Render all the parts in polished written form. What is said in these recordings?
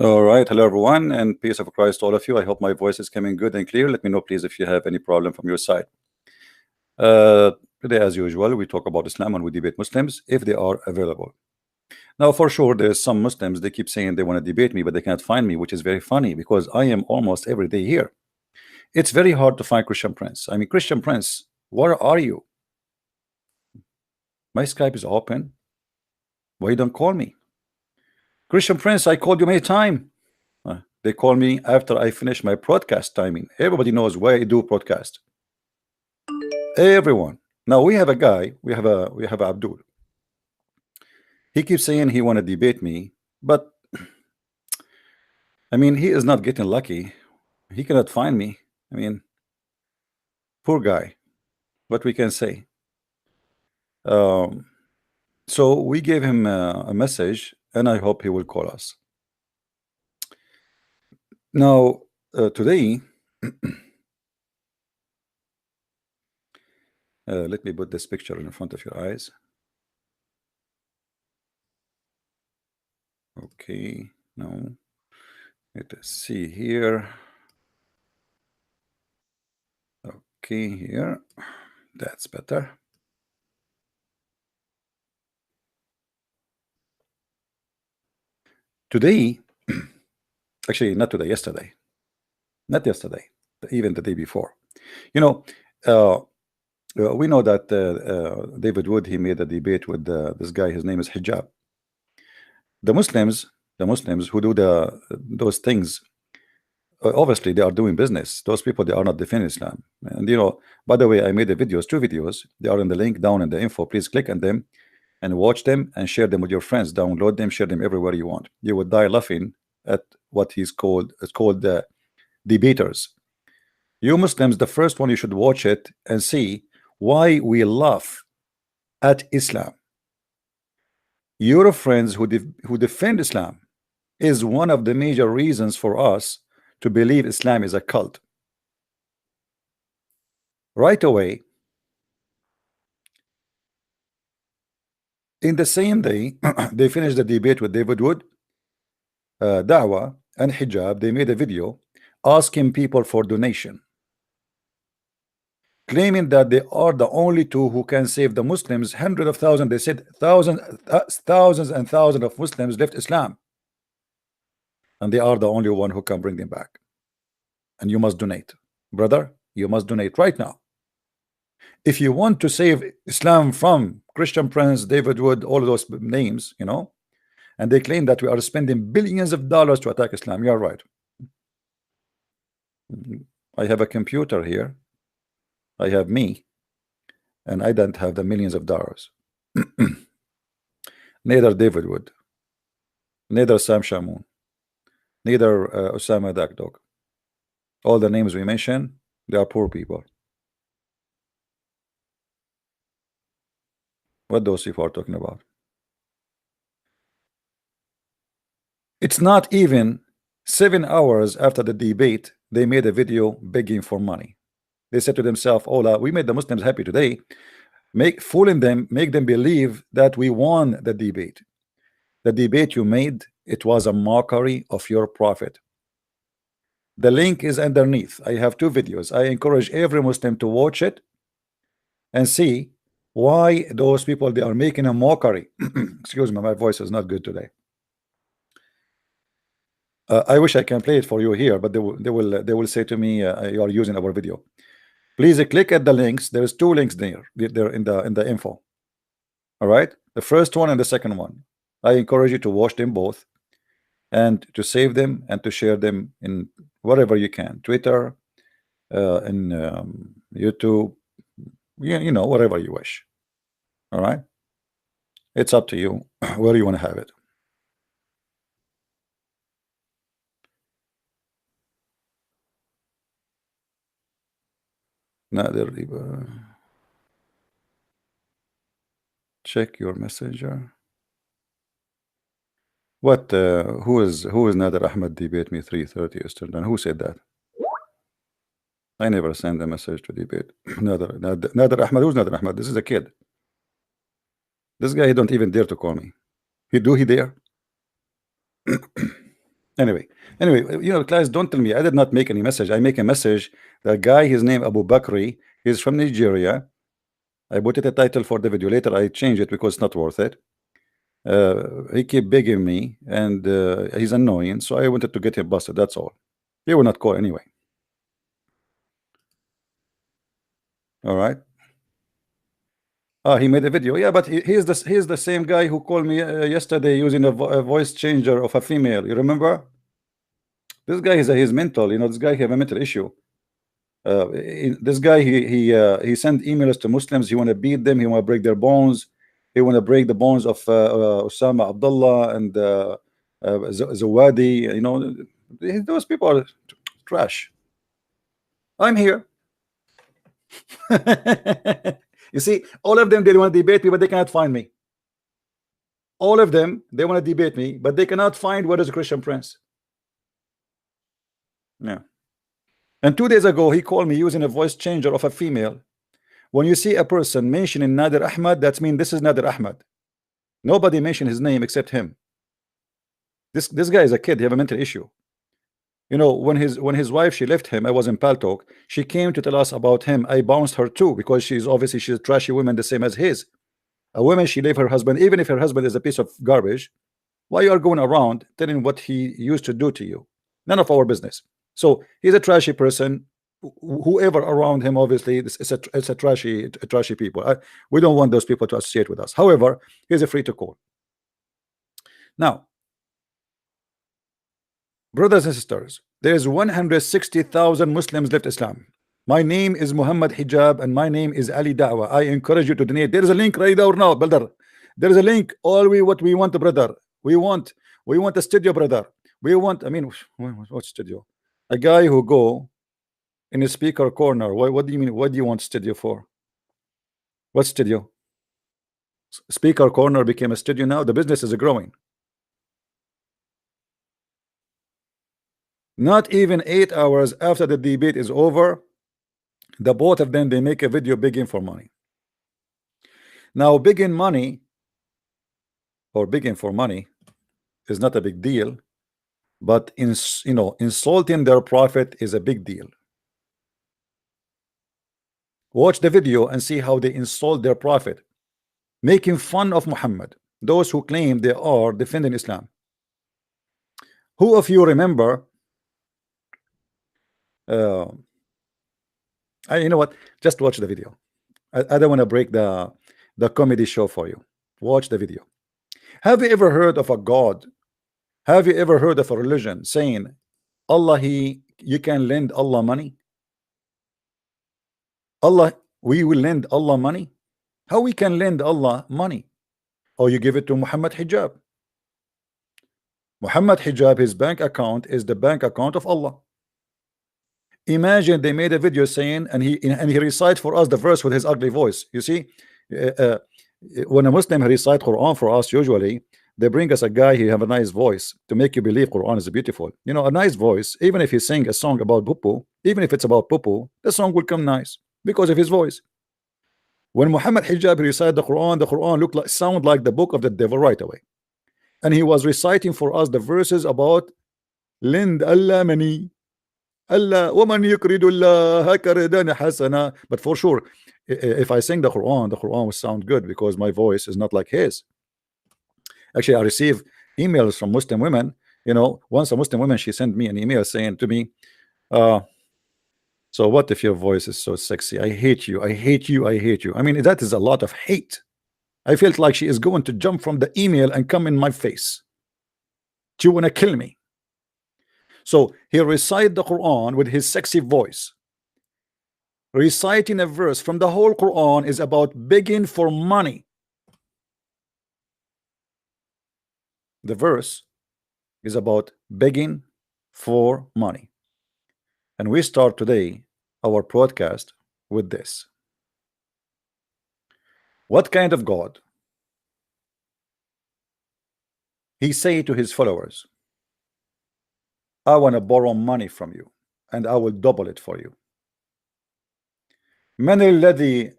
All right, hello everyone, and peace of Christ to all of you. I hope my voice is coming good and clear. Let me know, please, if you have any problem from your side. Uh, Today, as usual, we talk about Islam and we debate Muslims if they are available. Now, for sure, there's some Muslims, they keep saying they want to debate me, but they can't find me, which is very funny because I am almost every day here. It's very hard to find Christian Prince. I mean, Christian Prince, where are you? My Skype is open. Why you don't call me? Christian Prince, I called you many times. They call me after I finish my broadcast timing. Everybody knows why I do broadcast. Everyone. Now we have a guy. We have Abdul. He keeps saying he want to debate me, but I mean he is not getting lucky. He cannot find me. I mean, poor guy. What we can say. So we gave him a message, and I hope he will call us. Now today. Let me put this picture in front of your eyes. Okay, no. Let's see here. Okay, here. That's better. Today, actually, not today, yesterday. Not yesterday, even the day before. You know, we know that David Wood, he made a debate with this guy. His name is Hijab. The Muslims who do those things, obviously they are doing business. Those people, they are not defending Islam. And by the way, I made two videos. They are in the link down in the info. Please click on them and watch them and share them with your friends. Download them, share them everywhere you want. You would die laughing at what he's called. It's called debaters. You Muslims, the first one, you should watch it and see why we laugh at Islam. Your friends who defend Islam is one of the major reasons for us to believe Islam is a cult. Right away, in the same day, they finished the debate with David Wood, Dawah, and Hijab. They made a video asking people for donation, claiming that they are the only two who can save the Muslims. Hundreds of thousands, they said thousands and thousands of Muslims left Islam, and they are the only one who can bring them back. And you must donate, brother. You must donate right now. If you want to save Islam from Christian Prince, David Wood, all of those names, and they claim that we are spending billions of dollars to attack Islam, you are right. I have a computer here. I have me, and I don't have the millions of dollars. Neither David Wood, neither Sam Shamoun, neither Osama Dakdog. All the names we mentioned, they are poor people. What those people are talking about? It's not even 7 hours after the debate, they made a video begging for money. They said to themselves, "Oh, we made the Muslims happy today. Fooling them, make them believe that we won the debate. The debate you made, it was a mockery of your prophet." The link is underneath. I have 2 videos. I encourage every Muslim to watch it and see why those people, they are making a mockery. Excuse me, my voice is not good today. I wish I can play it for you here, but they will say to me, "You are using our video." Please click at the links. There's 2 links there in the info. All right, the first one and the second one. I encourage you to watch them both and to save them and to share them in wherever you can, Twitter, in YouTube, whatever you wish. All right, it's up to you where you want to have it. Check your messenger. What? Who is Nader Ahmed debate me 3:30 Eastern? Who said that? I never send a message to debate. Nader Ahmed. Who's Nader Ahmed? This is a kid. This guy, he don't even dare to call me. He dare? Anyway, class, don't tell me I did not make any message. I make a message. The guy, his name Abu Bakri, he's from Nigeria. I put it a title for the video. Later I change it because it's not worth it. He keep begging me, and he's annoying, so I wanted to get him busted. That's all. He will not call anyway. All right. He made a video. Yeah, but he's the same guy who called me yesterday using a voice changer of a female. You remember? This guy he's mental. This guy have a mental issue. This guy he sent emails to Muslims. He want to beat them. He want to break their bones. He want to break the bones of Osama Abdullah and Zawadi. Those people are trash. I'm here. You see, all of them, they want to debate me, but they cannot find me. All of them, they want to debate me, but they cannot find what is a Christian Prince. Yeah. And 2 days ago, he called me using a voice changer of a female. When you see a person mentioning Nader Ahmad, that means this is Nader Ahmad. Nobody mentioned his name except him. This guy is a kid. He have a mental issue. When his wife, she left him, I was in Paltalk. She came to tell us about him. I bounced her too, because she's a trashy woman, the same as his. A woman, she leave her husband, even if her husband is a piece of garbage. Why you are going around telling what he used to do to you? None of our business. So he's a trashy person. Whoever around him, obviously, it's a trashy people. We don't want those people to associate with us. However, he's free to call. Now, brothers and sisters, there's 160,000 Muslims left Islam. My name is Mohammed Hijab, and my name is Ali Da'wah. I encourage you to donate. There is a link right there now, brother. There is a link. What we want, brother. We want a studio, brother. We want. I mean, what studio? A guy who go in a speaker corner. What do you mean? What do you want studio for? What studio? Speaker corner became a studio now. The business is growing. Not even 8 hours after the debate is over, the both of them, they make a video begging for money. Now, begging money or begging for money is not a big deal, but insulting their prophet is a big deal. Watch the video and see how they insult their prophet, making fun of Muhammad, those who claim they are defending Islam. Who of you remember you know what, just watch the video. I don't want to break the comedy show for you. Watch the video. Have you ever heard of a God? Have you ever heard of a religion saying Allah, you can lend Allah money? Allah, we will lend Allah money? How we can lend Allah money? Or you give it to Mohammed Hijab. Mohammed Hijab, his bank account is the bank account of Allah. Imagine they made a video saying, and he recites for us the verse with his ugly voice. You see, when a Muslim recite Quran for us, usually they bring us a guy who have a nice voice to make you believe Quran is beautiful. A nice voice. Even if he sing a song about poo, even if it's about poo, the song will come nice because of his voice. When Muhammad Hijab recited the Quran sound like the book of the devil right away. And he was reciting for us the verses about lend Allah money. Allah woman yukridullah karidana hasana. But for sure, if I sing the Quran will sound good because my voice is not like his. Actually, I receive emails from Muslim women. Once a Muslim woman, she sent me an email saying to me, so what if your voice is so sexy? I hate you. I hate you. I hate you. I mean, that is a lot of hate. I felt like she is going to jump from the email and come in my face. She want to kill me. So he recited the Quran with his sexy voice. Reciting a verse from the whole Quran is about begging for money. The verse is about begging for money. And we start today our broadcast with this. What kind of God? He say to his followers, I want to borrow money from you and I will double it for you. من الذي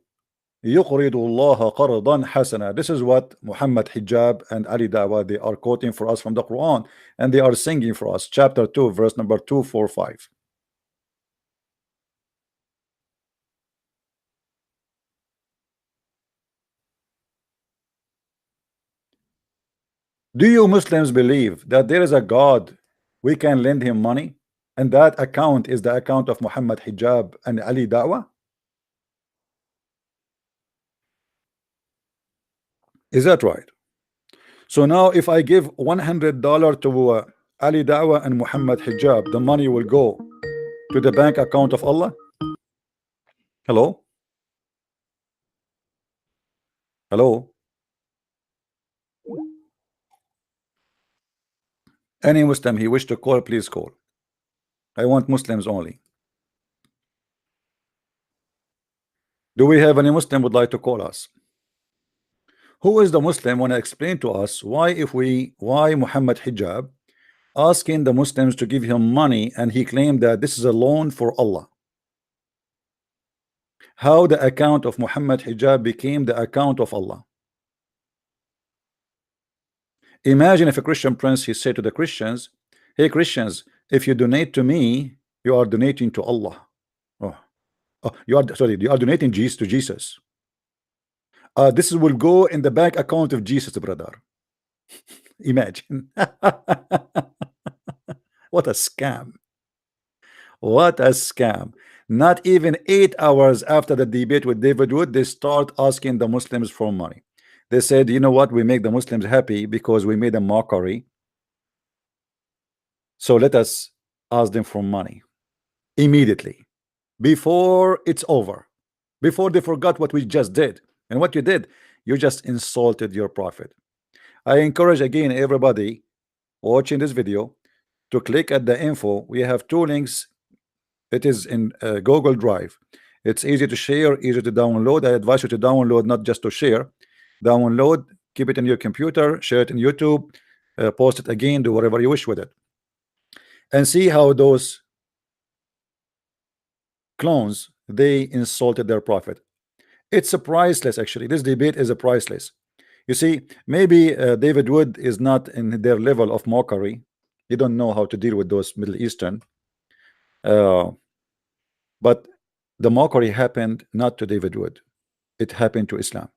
يقرض الله قرضا حسنا. This is what Muhammad Hijab and Ali Dawah, they are quoting for us from the Quran, and they are singing for us. Chapter 2, verse number 245. Do you Muslims believe that there is a God we can lend him money, and that account is the account of Muhammad Hijab and Ali Dawah? Is that right? So now if I give $100 to Ali Dawah and Muhammad Hijab, the money will go to the bank account of Allah? Hello? Hello? Any Muslim he wish to call, please call. I want Muslims only. Do we have any Muslim would like to call us? Who is the Muslim want to explain to us why Muhammad Hijab asking the Muslims to give him money, and he claimed that this is a loan for Allah? How the account of Muhammad Hijab became the account of Allah? Imagine if a Christian prince he said to the Christians, hey Christians, if you donate to me, you are donating to Allah. You are donating Jesus to Jesus. This will go in the bank account of Jesus, brother. Imagine. What a scam. What a scam. Not even 8 hours after the debate with David Wood, they start asking the Muslims for money. They said, you know what, we make the Muslims happy because we made a mockery, so let us ask them for money immediately, before it's over, before they forgot what we just did. And what you did, you just insulted your prophet. I encourage again everybody watching this video to click at the info. We have 2 links. It is in Google Drive. It's easy to share, easy to download. I advise you to download, not just to share. Download, keep it in your computer, share it in YouTube, post it again, do whatever you wish with it, and see how those clones, they insulted their prophet. It's a priceless. Actually, this debate is a priceless. You see, maybe David Wood is not in their level of mockery. He don't know how to deal with those Middle Eastern, but the mockery happened not to David Wood, it happened to Islam.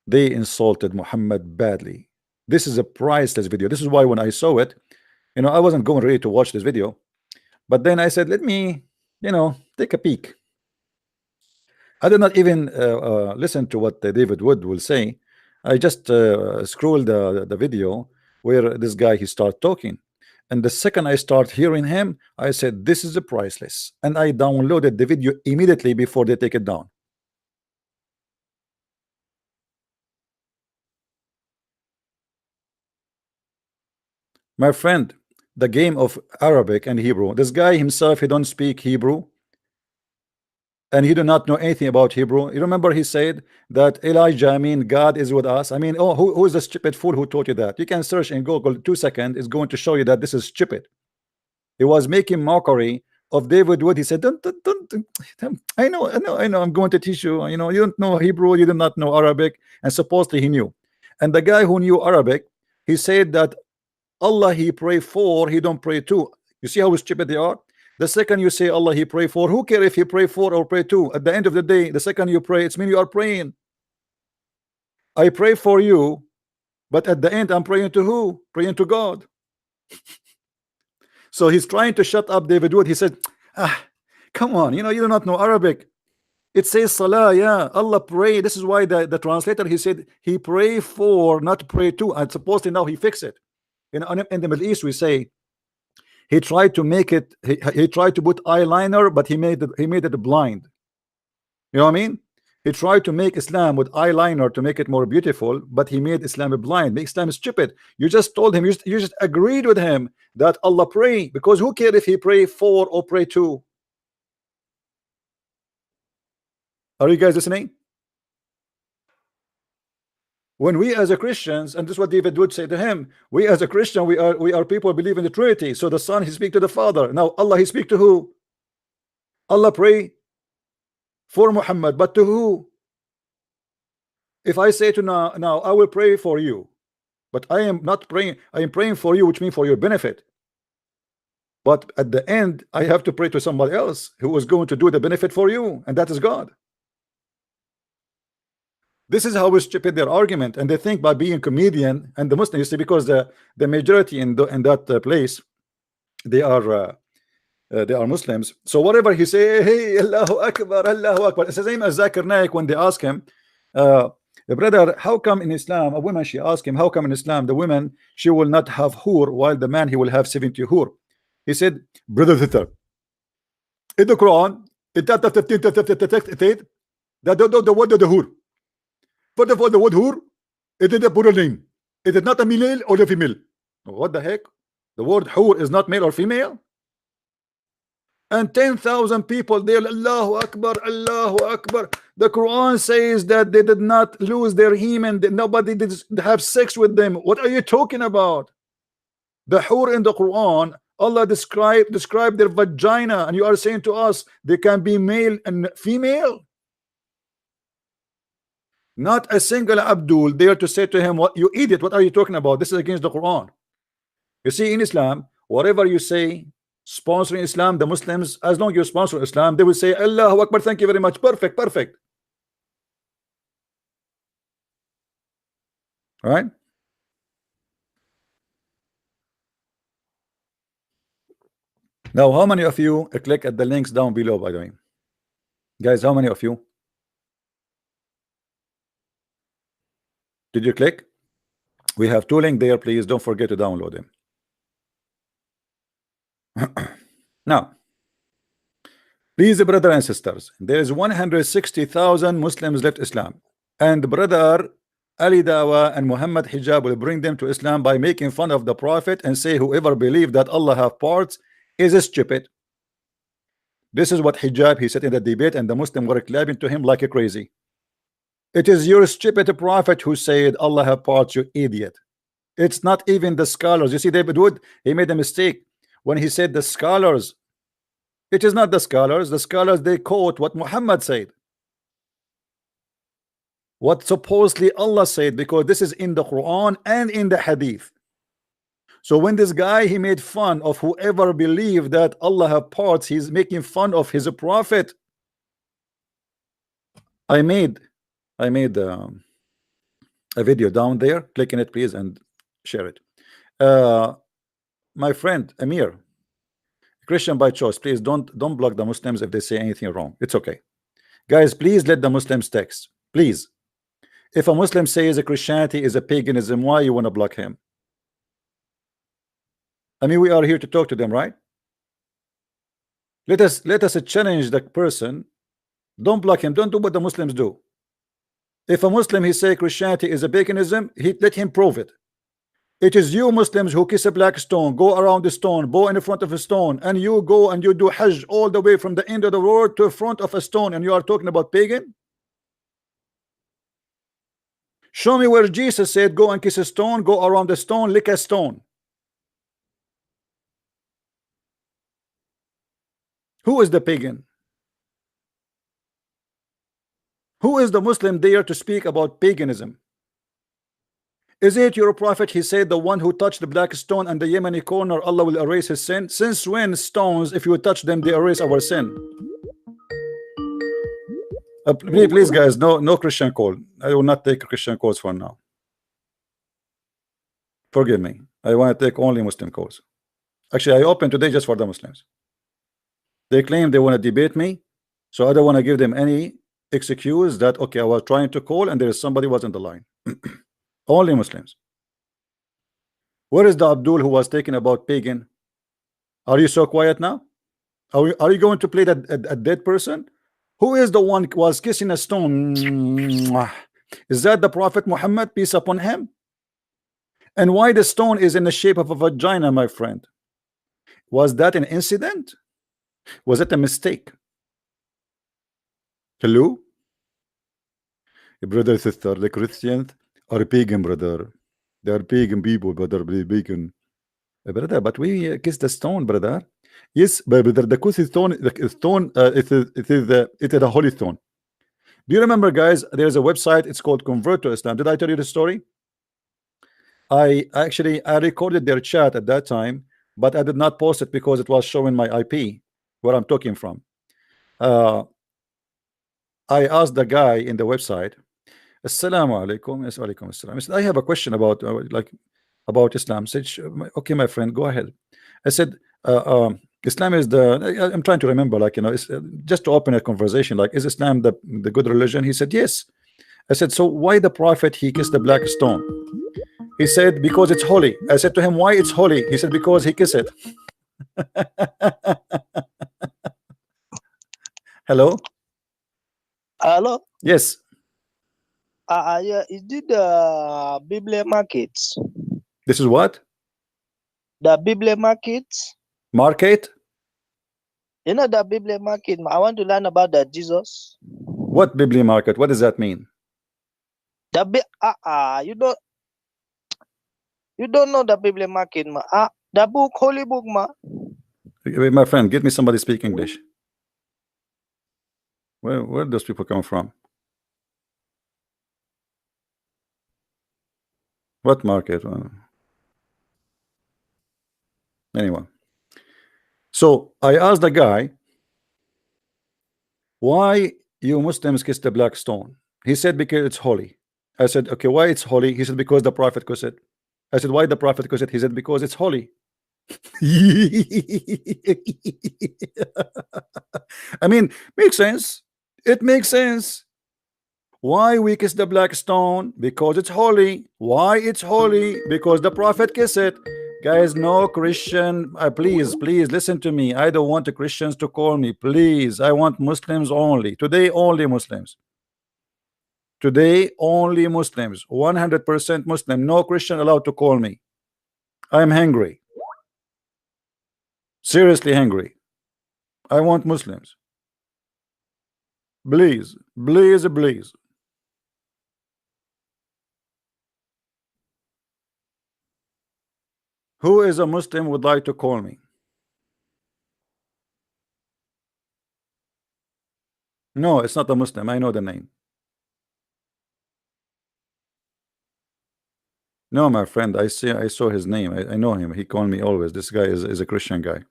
They insulted Muhammad badly. This is a priceless video. This is why when I saw it, I wasn't going ready to watch this video, but then I said, let me take a peek. I did not even listen to what David Wood will say. I just scrolled the video where this guy he start talking, and the second I start hearing him, I said this is a priceless, and I downloaded the video immediately before they take it down. My friend, the game of Arabic and Hebrew, this guy himself, he don't speak Hebrew, and he do not know anything about Hebrew. You remember he said that Elijah, I mean God is with us. I mean, oh, who is the stupid fool who taught you that? You can search in Google, 2 seconds is going to show you that this is stupid. He was making mockery of David Wood. He said, don't, I know, I'm going to teach you. You don't know Hebrew, you do not know Arabic, and supposedly he knew. And the guy who knew Arabic, he said that Allah he pray for, he don't pray to. You see how stupid they are? The second you say Allah he pray for, who care if he pray for or pray to? At the end of the day, the second you pray, it's mean you are praying. I pray for you, but at the end I'm praying to who? Praying to God. So he's trying to shut up David Wood. He said, come on, you do not know Arabic. It says Salah, yeah, Allah pray. This is why the translator, he said he pray for, not pray to. And supposedly now he fix it. In the Middle East we say he tried to make it, he tried to put eyeliner, but he made it blind. You know what I mean? He tried to make Islam with eyeliner to make it more beautiful, but he made Islam blind. Make Islam stupid. You just told him, you just agreed with him that Allah pray, because who cares if he pray for or pray to? Are you guys listening? When we as a Christians, and this is what David Wood said to him, we as a Christian, we are people who believe in the Trinity. So the Son he speak to the Father. Now Allah he speak to who? Allah pray For Muhammad, but to who? If I say to now I will pray for you, but I am not praying, I am praying for you, which means for your benefit. But at the end, I have to pray to somebody else who is going to do the benefit for you, and that is God. This is how stupid their argument, and they think by being comedian and the Muslim, you see, because the majority in that place, they are Muslims. So whatever he say, hey, Allahu Akbar, Allahu Akbar. It's the same as Zakir Naik when they ask him, brother, how come in Islam a woman, she asked him, how come in Islam the woman, she will not have hur, while the man, he will have 70 hur? He said, brother sister, in the Quran, it the word of the hur. First of all, the word hur, it is a plural name. It is not a male or a female. What the heck? The word hur is not male or female? And 10,000 people there, Allahu Akbar, Allahu Akbar. The Quran says that they did not lose their hymen, that nobody did have sex with them. What are you talking about? The hur in the Quran, Allah described their vagina, and you are saying to us they can be male and female? Not a single Abdul there to say to him, what, you idiot, what are you talking about? This is against the Quran. You see, in Islam, whatever you say sponsoring Islam, the Muslims, as long as you sponsor Islam, they will say Allahu Akbar, thank you very much, perfect, perfect. All right. Now, how many of you click at the links down below, by the way? Guys, how many of you? Did you click? We have 2 links there. Please don't forget to download them. Now, please, brothers and sisters, there is 160,000 Muslims left Islam, and brother Ali Dawa and Mohammed Hijab will bring them to Islam by making fun of the Prophet and say whoever believes that Allah have parts is stupid. This is what Hijab, he said in the debate, and the Muslims were clapping to him like a crazy. It is your stupid Prophet who said Allah have parts, you idiot. It's not even the scholars. You see, David Wood, he made a mistake when he said the scholars. It is not the scholars. The scholars, they quote what Muhammad said, what supposedly Allah said, because this is in the Quran and in the Hadith. So when this guy, he made fun of whoever believed that Allah have parts, he's making fun of his prophet. I made a video down there. Click on it, please, and share it. My friend Amir, Christian by choice, please don't block the Muslims if they say anything wrong. It's okay, guys. Please let the Muslims text, please. If a Muslim says a Christianity is a paganism, why you want to block him? I mean, we are here to talk to them, right? Let us challenge the person. Don't block him. Don't do what the Muslims do. If a Muslim, he say Christianity is a paganism, let him prove it. It is you Muslims who kiss a black stone, go around the stone, bow in front of a stone, and you go and you do Hajj all the way from the end of the world to the front of a stone, and you are talking about pagan? Show me where Jesus said go and kiss a stone, go around the stone, lick a stone. Who is the pagan? Who is the Muslim there to speak about paganism? Is it your prophet? He said the one who touched the black stone and the Yemeni corner, Allah will erase his sin. Since when stones, if you touch them, they erase our sin? Please guys, no Christian call. I will not take Christian calls for now. Forgive me. I want to take only Muslim calls. Actually, I opened today just for the Muslims. They claim they want to debate me, so I don't want to give them any excuse that okay, I was trying to call and there is somebody was on the line. Only Muslims. Where is the Abdul who was talking about pagan? Are you so quiet now? Are you going to play that a dead person? Who is the one who was kissing a stone? Is that the Prophet Muhammad, peace upon him? And why the stone is in the shape of a vagina, my friend? Was that an incident? Was it a mistake? Hello? Brother, sister, the Christians are pagan, brother. They are pagan people, brother. Pagan, brother. But we kiss the stone, brother. Yes, but brother, the kiss stone, it is a holy stone. Do you remember, guys? There's a website. It's called Convert to Islam. Did I tell you the story? I recorded their chat at that time, but I did not post it because it was showing my IP where I'm talking from. I asked the guy in the website, Assalamu alaikum. Yes, alaikum assalam. I said, I have a question about about Islam. I said, okay, my friend, go ahead. I said, Islam is I'm trying to remember, like, it's, just to open a conversation, like, is Islam the good religion? He said, yes. I said, so why the prophet he kissed the black stone? He said, because it's holy. I said to him, why it's holy? He said, because he kissed it. Hello? Hello? Yes. Yeah, is it the Bible markets? This is what? The Bible markets? Market? You know the Bible market? I want to learn about the Jesus. What Bible market? What does that mean? You don't know the Bible market, ma. The book, holy book, ma. My friend, get me somebody speak English. Where those people come from? What market? Anyway, so I asked the guy, why you Muslims kiss the black stone? He said, because it's holy. I said, okay, why it's holy? He said, because the prophet kissed it. I said, why the prophet kissed it? He said, because it's holy. I mean, makes sense. It makes sense. Why we kiss the black stone? Because it's holy. Why it's holy? Because the prophet kissed it. Guys, no Christian, please listen to me. I don't want the Christians to call me, please. I want Muslims only. Today only Muslims. Today only Muslims. 100% Muslim. No Christian allowed to call me. I'm hungry. Seriously hungry. I want Muslims. Please. Who is a Muslim would like to call me? No, it's not a Muslim. I know the name. No, my friend, I saw his name. I know him. He called me always. This guy is a Christian guy.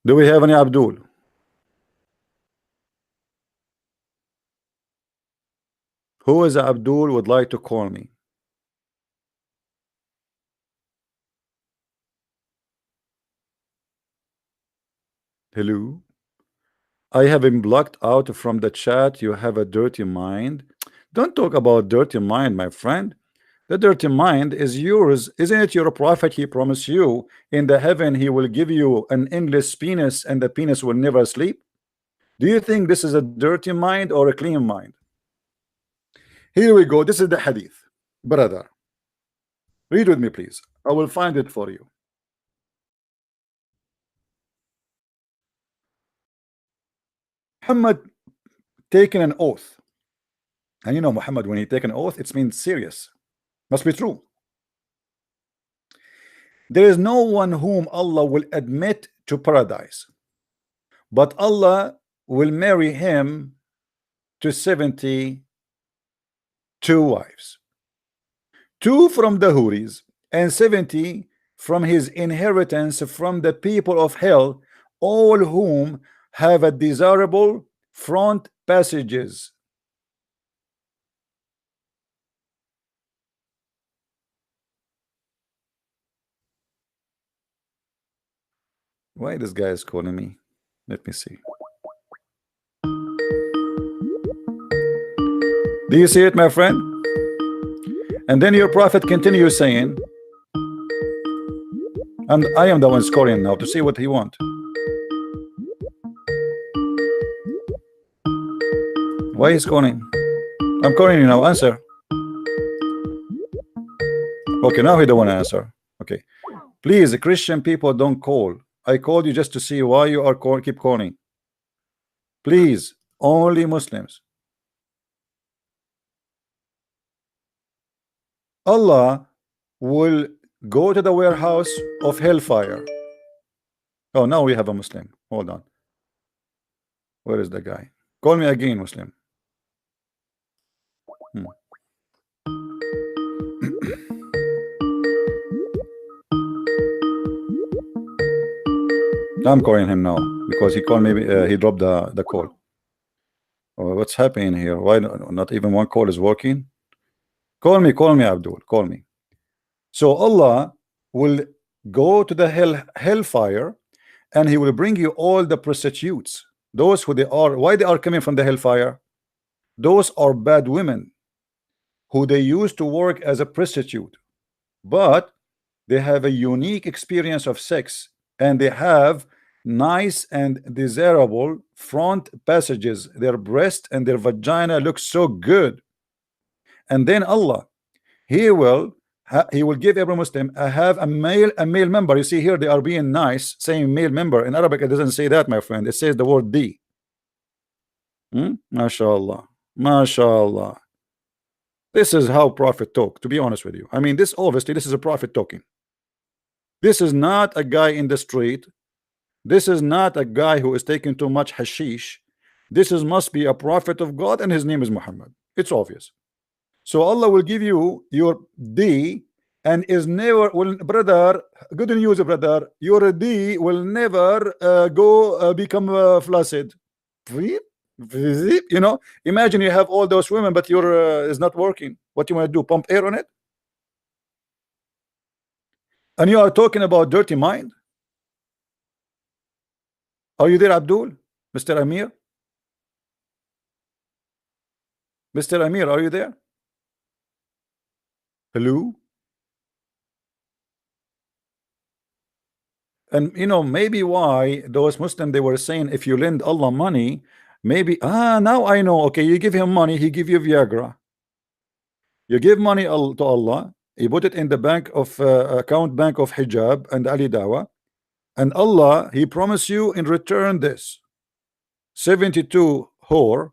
Do we have any Abdul? Who is Abdul would like to call me? Hello? I have been blocked out from the chat. You have a dirty mind. Don't talk about dirty mind, my friend. The dirty mind is yours. Isn't it your prophet? He promised you in the heaven he will give you an endless penis and the penis will never sleep. Do you think this is a dirty mind or a clean mind? Here we go. This is the hadith. Brother, read with me, please. I will find it for you. Muhammad taken an oath. And you know, Muhammad, when he take an oath, it means serious. Must be true. There is no one whom Allah will admit to paradise, but Allah will marry him to 72 wives, 2 from the Houris and 70 from his inheritance from the people of hell, all whom have a desirable front passages. Why this guy is calling me? Let me see. Do you see it, my friend? And then your prophet continues saying, and I am the one scoring now to see what he wants. Why is calling? I'm calling you now. Answer. Okay, now he don't want to answer. Okay, please, the Christian people don't call. I called you just to see why you are keep calling. Please, only Muslims. Allah will go to the warehouse of hellfire Oh, now we have a Muslim. Hold on. Where is the guy? Call me again, Muslim. Hmm. I'm calling him now because he called me. He dropped the call. What's happening here? Why not even one call is working? Call me, Abdul. Call me. So Allah will go to the hellfire, and He will bring you all the prostitutes. Those who they are. Why they are coming from the hellfire? Those are bad women who they used to work as a prostitute, but they have a unique experience of sex, and they have nice and desirable front passages. Their breast and their vagina look so good, and then Allah, he will give every Muslim have a male member. You see here they are being nice, saying male member. In Arabic it doesn't say that, my friend. It says the word D. MashaAllah, MashaAllah. This is how Prophet talk, to be honest with you. I mean, this obviously this is a Prophet talking. This is not a guy in the street. This is not a guy who is taking too much hashish. This must be a prophet of God, and his name is Muhammad. It's obvious. So Allah will give you your D, and is never will, brother, good news, brother, your D will never go become flaccid. You know, imagine you have all those women, but your is not working. What you want to do? Pump air on it? And you are talking about dirty mind? Are you there, Abdul? Mr. Amir? Mr. Amir, are you there? Hello? And you know, maybe why those Muslims, they were saying if you lend Allah money, maybe now I know. Okay, you give him money, he give you Viagra. You give money to Allah, you put it in the bank of account bank of Hijab and Ali Dawa, and Allah, He promise you in return this 72 whore,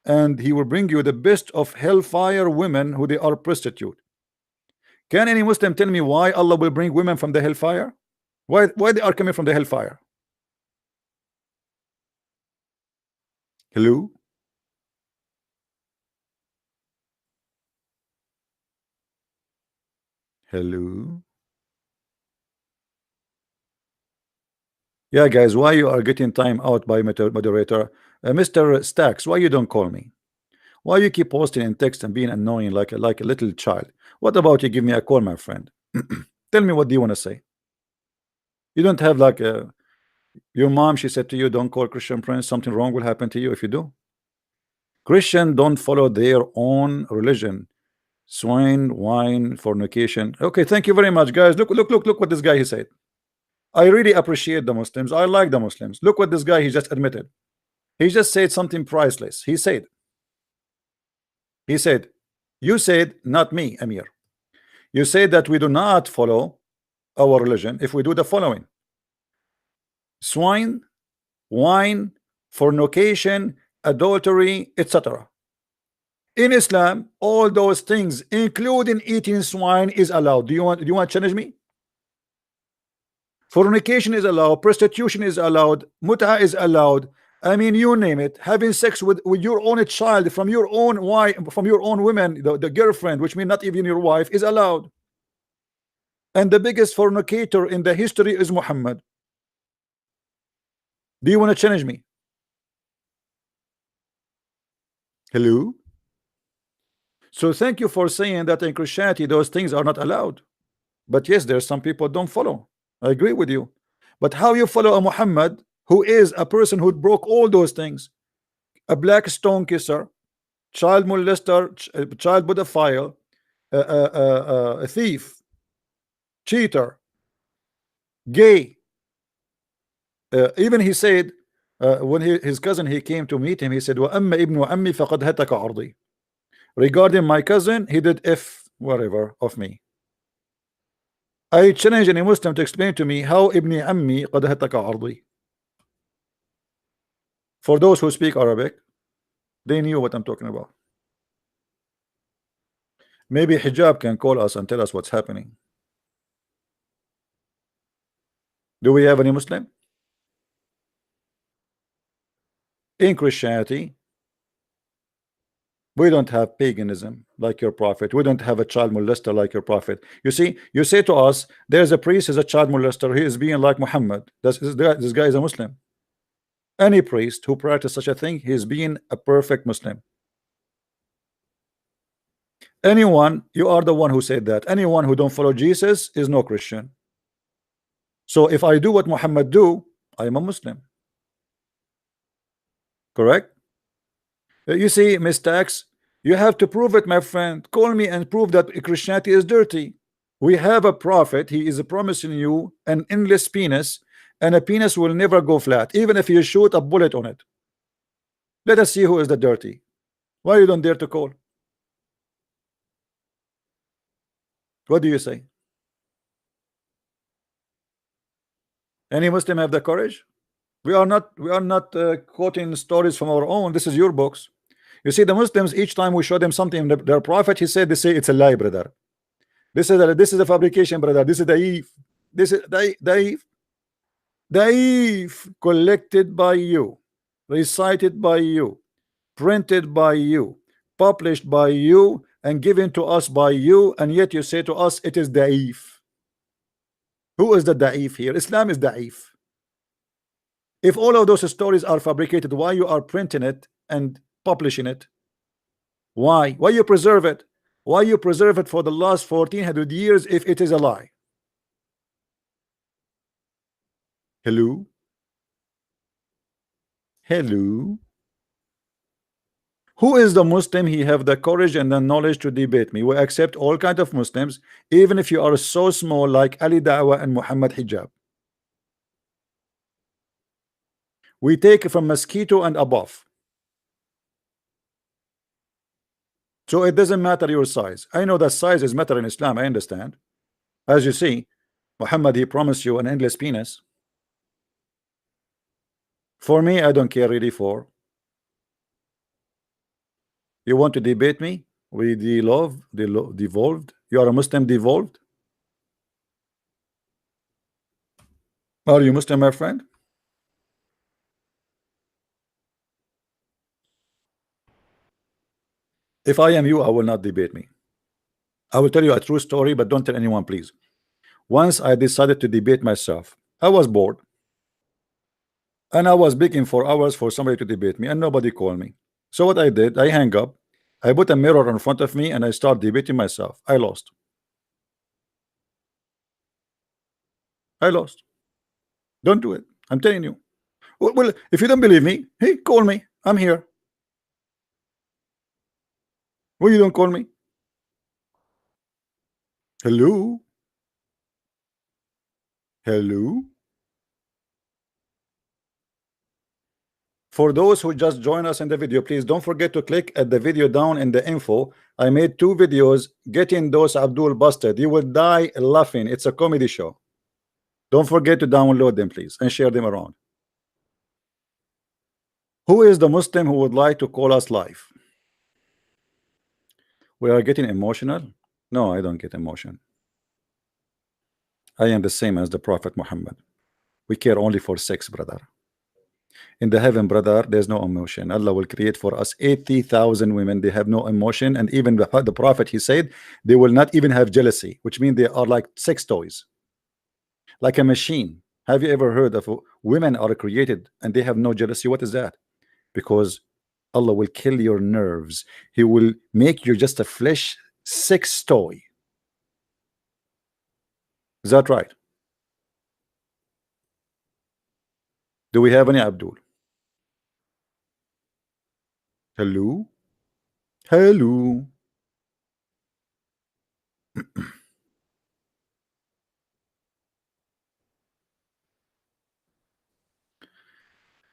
and He will bring you the best of hellfire women who they are prostitute. Can any Muslim tell me why Allah will bring women from the hellfire? Why they are coming from the hellfire? Hello? Hello? Yeah, guys, why you are getting time out by moderator? Mr. Stacks, why you don't call me? Why you keep posting in text and being annoying like a little child? What about you give me a call, my friend? Tell me, what do you want to say? You don't have like your mom, she said to you, don't call Christian Prince, something wrong will happen to you if you do. Christian don't follow their own religion. Swine, wine, fornication. Okay, thank you very much, guys. Look what this guy he said. I really appreciate the Muslims. I like the Muslims. Look what this guy he just admitted. He just said something priceless. He said, you said, not me, Amir. You said that we do not follow our religion if we do the following: swine, wine, fornication, adultery, etc. In Islam, all those things, including eating swine, is allowed. Do you want to challenge me? Fornication is allowed, prostitution is allowed, mut'a is allowed. I mean, you name it. Having sex with your own child from your own wife, from your own women, the girlfriend, which means not even your wife, is allowed. And the biggest fornicator in the history is Muhammad. Do you want to challenge me? Hello? So thank you for saying that in Christianity those things are not allowed. But yes, there's some people don't follow. I agree with you. But how you follow a Muhammad who is a person who broke all those things? A black stone kisser, child molester, child pedophile, a thief, cheater, gay. Even he said when his cousin he came to meet him, he said, وَأَمَّا ابْنُ عَمِّي فَقَدْ هَتَكَ عَرْضِي. Regarding my cousin, he did F whatever of me. I challenge any Muslim to explain to me how Ibn Ammi قد هتك عرضي. For those who speak Arabic, they knew what I'm talking about. Maybe Hijab can call us and tell us what's happening. Do we have any Muslim? In Christianity, we don't have paganism like your prophet. We don't have a child molester like your prophet. You see, you say to us, there's a priest is a child molester. He is being like Muhammad. This guy is a Muslim. Any priest who practices such a thing, he is being a perfect Muslim. Anyone, you are the one who said that. Anyone who don't follow Jesus is no Christian. So if I do what Muhammad do, I am a Muslim. Correct? You see, mistakes, you have to prove it, my friend. Call me and prove that Christianity is dirty. We have a prophet, he is promising you an endless penis, and a penis will never go flat, even if you shoot a bullet on it. Let us see who is the dirty. Why you don't dare to call? What do you say? Any Muslim have the courage? We are not quoting stories from our own. This is your books. You see, the Muslims, each time we show them something, their prophet, he said, they say it's a lie, brother. This is a fabrication, brother. This is daif. This is daif, collected by you, recited by you, printed by you, published by you, and given to us by you, and yet you say to us it is daif. Who is the daif here? Islam is daif. If all of those stories are fabricated, why you are printing it and publishing it? Why you preserve it? Why you preserve it for the last 1400 years if it is a lie? Hello? Hello? Who is the Muslim he have the courage and the knowledge to debate me? We accept all kinds of Muslims, even if you are so small like Ali Dawah and Mohammed Hijab. We take from mosquito and above. So it doesn't matter your size. I know that size is matter in Islam, I understand. As you see, Muhammad, he promised you an endless penis. For me, I don't care really for. You want to debate me? We devolved. You are a Muslim devolved? Are you Muslim, my friend? If I am you, I will not debate me. I will tell you a true story, but don't tell anyone, please. Once I decided to debate myself. I was bored. And I was begging for hours for somebody to debate me, and nobody called me. So what I did, I hang up. I put a mirror in front of me, and I start debating myself. I lost. I lost. Don't do it. I'm telling you. Well, if you don't believe me, hey, call me. I'm here. Why you don't call me? Hello? Hello? For those who just join us in the video, please don't forget to click at the video down in the info. I made 2 videos getting those Abdul busted. You will die laughing. It's a comedy show. Don't forget to download them, please, and share them around. Who is the Muslim who would like to call us live? We are getting emotional. No, I don't get emotion. I am the same as the Prophet Muhammad. We care only for sex, brother. In the heaven, brother, there's no emotion. Allah will create for us 80,000 women. They have no emotion. And even the Prophet, he said, they will not even have jealousy, which means they are like sex toys, like a machine. Have you ever heard of women are created and they have no jealousy? What is that? Because Allah will kill your nerves. He will make you just a flesh sex toy. Is that right? Do we have any Abdul? Hello? Hello?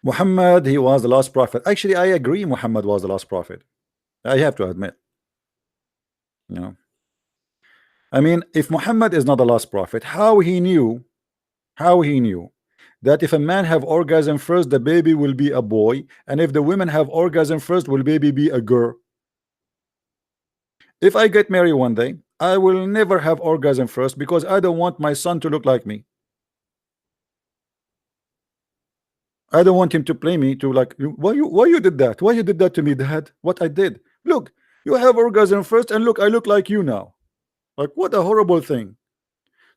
Muhammad, he was the last prophet. Actually, I agree Muhammad was the last prophet. I have to admit. You know, I mean, if Muhammad is not the last prophet, how he knew that if a man have orgasm first, the baby will be a boy, and if the women have orgasm first, will baby be a girl? If I get married one day, I will never have orgasm first because I don't want my son to look like me. I don't want him to play me to like, why you did that? Why you did that to me, Dad? What I did? Look, you have orgasm first, and look, I look like you now. Like, what a horrible thing.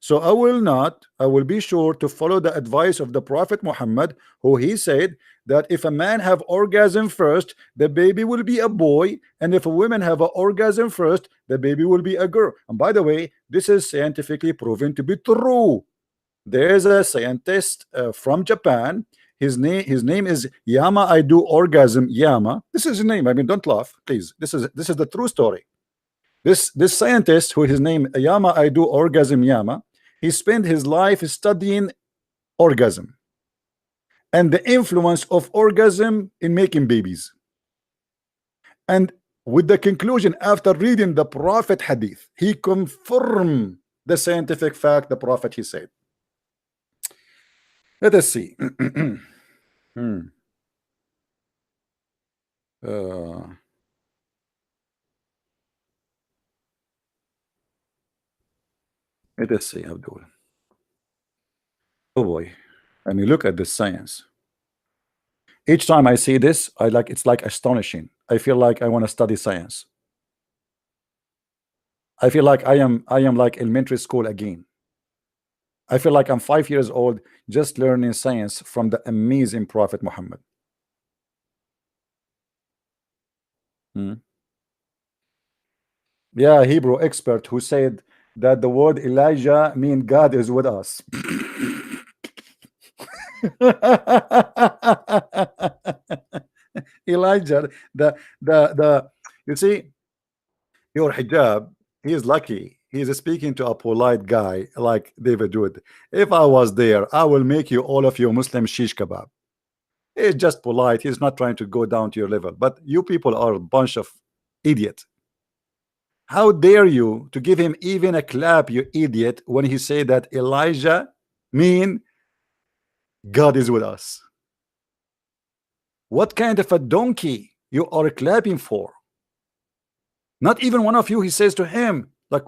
So I will not, I will be sure to follow the advice of the Prophet Muhammad, who he said that if a man have orgasm first, the baby will be a boy, and if a woman have an orgasm first, the baby will be a girl. And by the way, this is scientifically proven to be true. There is a scientist from Japan. His name is Yama. I do orgasm Yama. This is his name. I mean, don't laugh, please. This is the true story. This scientist, who his name Yama I do orgasm Yama, he spent his life studying orgasm and the influence of orgasm in making babies. And with the conclusion, after reading the Prophet hadith, he confirmed the scientific fact the Prophet he said. Let us see. Hmm. Let us see, Abdul. Oh boy. I mean, look at this science. Each time I see this, it's like astonishing. I feel like I want to study science. I feel like I am like elementary school again. I feel like I'm 5 years old just learning science from the amazing Prophet Muhammad. Yeah, Hebrew expert who said that the word Elijah mean God is with us. Elijah, the you see, your hijab, he is lucky. He is speaking to a polite guy like David Wood. If I was there, I will make you all of you Muslim shish kebab. He's just polite. He's not trying to go down to your level. But you people are a bunch of idiots. How dare you to give him even a clap, you idiot, when he said that Elijah mean God is with us? What kind of a donkey you are clapping for? Not even one of you, he says to him, like,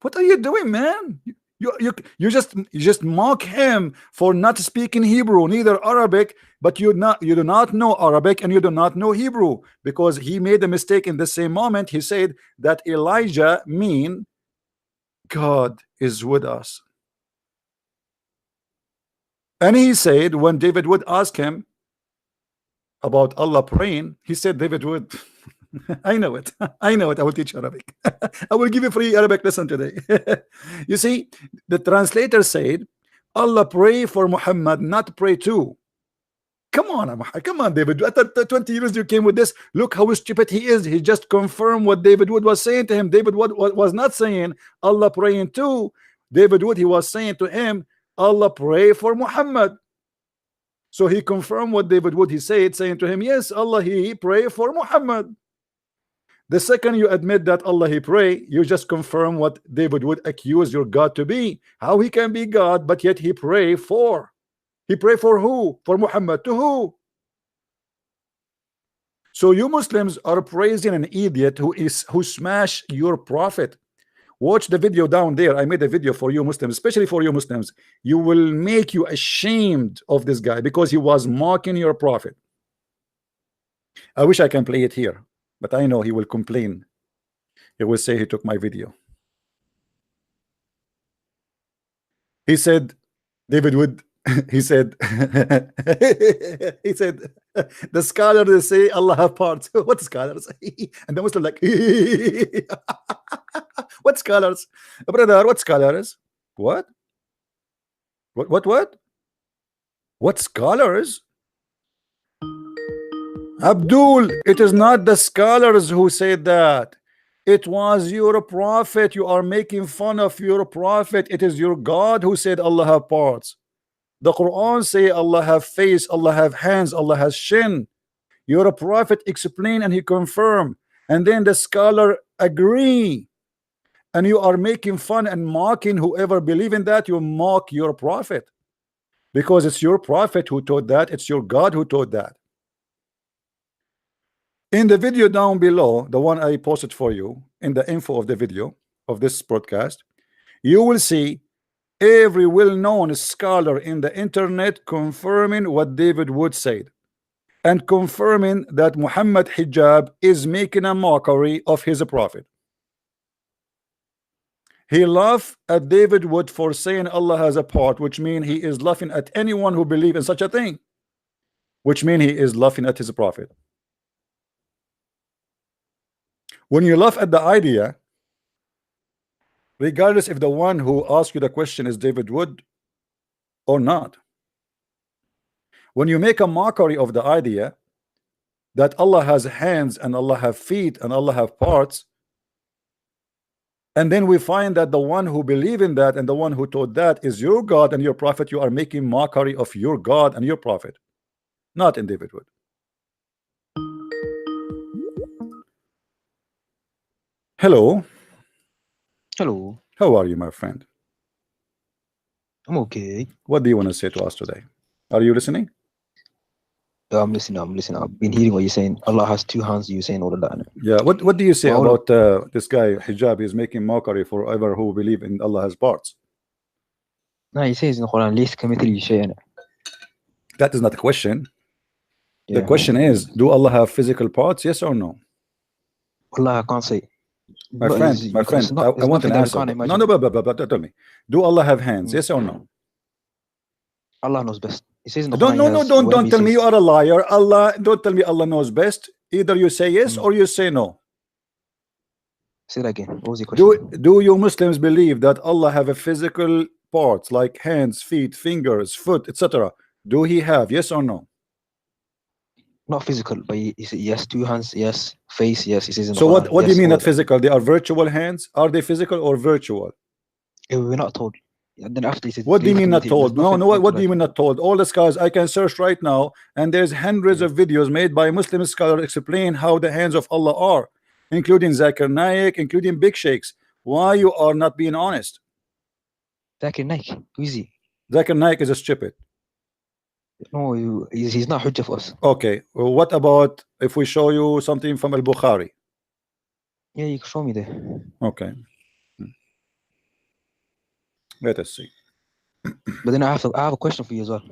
what are you doing, man? You just mock him for not speaking Hebrew, neither Arabic, but you do not know Arabic and you do not know Hebrew, because he made a mistake in the same moment. He said that Elijah mean God is with us. And he said, when David would ask him about Allah praying, he said, David would I know it. I know it. I will teach Arabic. I will give you free Arabic lesson today. You see, the translator said, Allah pray for Muhammad, not pray to. Come on, David. After 20 years you came with this. Look how stupid he is. He just confirmed what David Wood was saying to him. David Wood was not saying Allah praying to. David Wood, he was saying to him, Allah pray for Muhammad. So he confirmed what David Wood he said, saying to him, yes, Allah he pray for Muhammad. The second you admit that Allah he pray, you just confirm what David would accuse your God to be. How he can be God, but yet he pray for. He pray for who? For Muhammad. To who? So you Muslims are praising an idiot who smash your prophet. Watch the video down there. I made a video for you Muslims, especially for you Muslims. You will make you ashamed of this guy because he was mocking your prophet. I wish I can play it here, but I know he will complain. He will say he took my video. He said, David Wood, he said, he said, the scholars say Allah have parts. What scholars? And the Muslim like, what scholars? Brother, what scholars? What? What? What scholars? Abdul, it is not the scholars who said that. It was your prophet. You are making fun of your prophet. It is your God who said Allah have parts. The Quran say Allah have face, Allah have hands, Allah has shin. Your prophet explained and he confirmed. And then the scholar agree. And you are making fun and mocking whoever believe in that. You mock your prophet. Because it's your prophet who taught that. It's your God who taught that. In the video down below, the one I posted for you, in the info of the video of this broadcast, you will see every well-known scholar in the internet confirming what David Wood said, and confirming that Mohammed Hijab is making a mockery of his prophet. He laughed at David Wood for saying Allah has a part, which means he is laughing at anyone who believes in such a thing, which means he is laughing at his prophet. When you laugh at the idea, regardless if the one who asked you the question is David Wood or not, when you make a mockery of the idea that Allah has hands and Allah have feet and Allah have parts, and then we find that the one who believe in that and the one who taught that is your God and your prophet, you are making mockery of your God and your prophet, not in David Wood. Hello. Hello. How are you, my friend? I'm okay. What do you want to say to us today? Are you listening? Yeah, I'm listening. I've been hearing what you're saying. Allah has two hands. You're saying all of that. Yeah. What do you say Well, about this guy Hijab is making mockery for ever who believe in Allah has parts? no, he says in the Quran, ليس كمثله شيء. That is not a question. The Yeah. question is, do Allah have physical parts? Yes or no? Allah, I can't say. My But friend, it's- my it's friend, not- I it's want an nothing that we answer. can't No, imagine. no, but tell me. Do Allah have hands? Yes or no? Allah knows best. He says in the Don't Quran, no he no has don't whatever don't he tell me you says. are a liar. Allah, don't tell me Allah knows best. Either you say yes or you say no. Say that again. What was your question? Do you Muslims believe that Allah have a physical parts like hands, feet, fingers, foot, etc.? Do he have? Yes or no? Not physical, but he said yes, two hands, yes, face, yes. He says in the So Quran. what do you yes, mean all not of that. physical? They are virtual hands. Are they physical or virtual? We're not told. And then after he said, What do you "ليس mean not كمثله." told? There's No, nothing no. What do you like- mean not told? All the scholars I can search right now, and there's hundreds of videos made by Muslim scholars explain how the hands of Allah are, including Zakir Naik, including Big Sheikhs. Why you are not being honest? Zakir Naik, who is he? Zakir Naik is a stupid. No, he's not hujjah for us. Okay, well, what about if we show you something from Al-Bukhari? Yeah, you can show me there. Okay. Let us see. But then I have a question for you as well.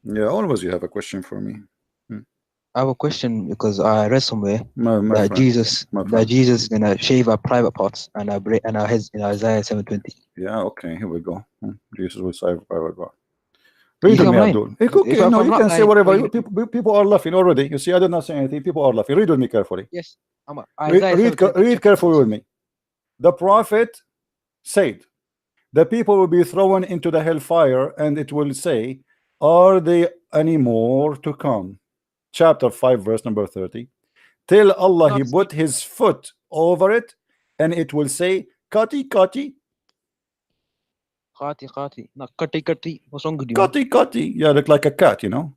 Yeah, always you have a question for me. I have a question because I read somewhere My that friend. Jesus is gonna shave our private parts and our heads in Isaiah 7:20. Yeah, okay, here we go. Jesus will save private part. You Read think me, I'm lying? Abdul. Okay, If no, I'm you not can say lying, whatever. why you- People are laughing already. You see, I did not say anything. People are laughing. Read with me carefully. Yes, Isaiah Read 7:20. carefully with me. The prophet said, the people will be thrown into the hellfire, and it will say, are they any more to come? Chapter 5, verse number 30. Till Allah he put his foot over it, and it will say, Kati, Kati, Khati. Not kati. What's wrong with you? Kati, Kati. Yeah, look like a cat, you know.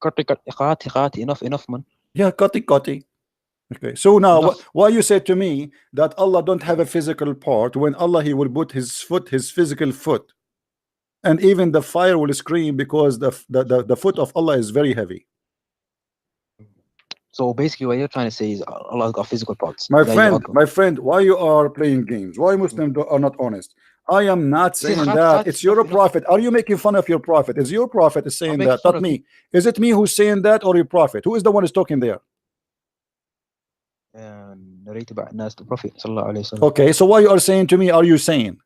Khati. Enough, man. Yeah, Kati, Kati. Okay, so now Enough. why you say to me that Allah don't have a physical part when Allah he will put his foot, his physical foot, and even the fire will scream because the foot of Allah is very heavy. So basically, what you're trying to say is Allah's got physical parts. My That you're friend, arguing. why you are playing games? Why Muslims are not honest? I am not This is saying Khat- that. Khat, It's your enough. prophet. Are you making fun of your prophet? Is your prophet is saying making that, fun not of me? Is it me who's saying that or your prophet? Who is the one who's talking there? Narrated by Nas, the Prophet sallallahu alaihi wasallam. Okay, so why you are saying to me? Are you saying?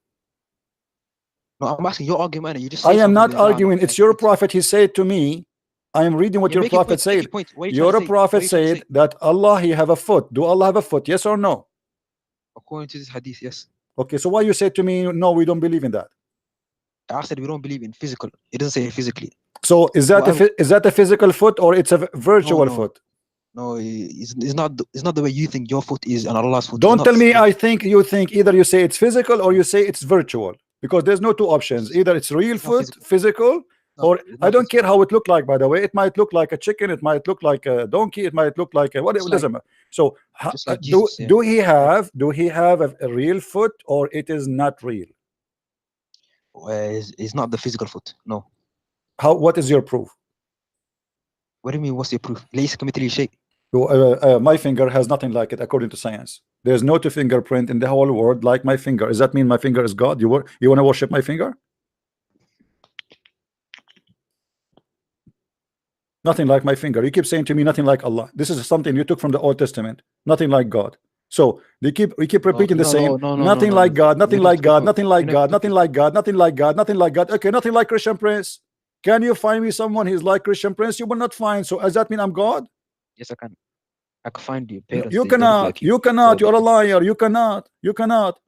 No, I'm asking your argument. You just I say am something not that is not arguing. It's like- your prophet. He said to me, I am reading what You're your making prophet points, making said. points. What are you Your trying to say? prophet What are you trying to said say? that Allah he have a foot. Do Allah have a foot? Yes or no? According to this hadith, yes. Okay, so why you say to me, no, we don't believe in that? I said we don't believe in physical. It doesn't say physically. So is that is that a physical foot or it's a virtual No. foot? No, it's not the way you think your foot is and Allah's foot. Don't is tell not. me I think you think. Either you say it's physical or you say it's virtual, because there's no two options. Either it's real It's not foot, physical, No, or it's I not don't care physical. how it look like. By the way, it might look like a chicken, it might look like a donkey, it might look like a whatever. It Just doesn't matter. So just like do Jesus, yeah. do he have a real foot or it is not real? It's not the physical foot. No. How? What is your proof? What do you mean? What's your proof? ليس كمثله شيء. My finger has nothing like it according to science. There's no two fingerprint in the whole world like my finger. Does that mean my finger is God? You want to worship my finger? Nothing like my finger. You keep saying to me nothing like Allah. This is something you took from the Old Testament. Nothing like God. So we keep repeating the same. Nothing like God. Nothing like God. Nothing like God. Nothing like God. Nothing like God. Nothing like God. Okay, nothing like Christian Prince. Can you find me someone who's like Christian Prince? You will not find. So does that mean I'm God? Yes, I can. I can find you. Parents, You they look cannot. like You cannot. You're a liar. You cannot. You cannot.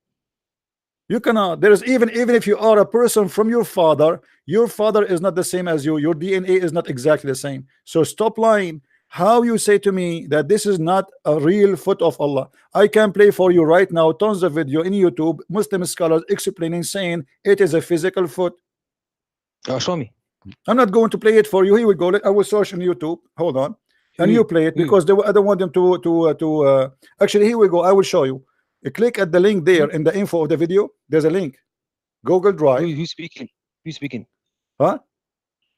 You cannot. There is even if you are a person from your father is not the same as you. Your DNA is not exactly the same. So stop lying. How you say to me that this is not a real foot of Allah? I can play for you right now tons of video in YouTube, Muslim scholars explaining, saying it is a physical foot. Show me. I'm not going to play it for you. Here we go. I will search on YouTube. Hold on. And you play it because I don't want them to actually, here we go. I will show you. You click at the link there in the info of the video. There's a link. Google Drive. Who's speaking? Who's speaking? Huh?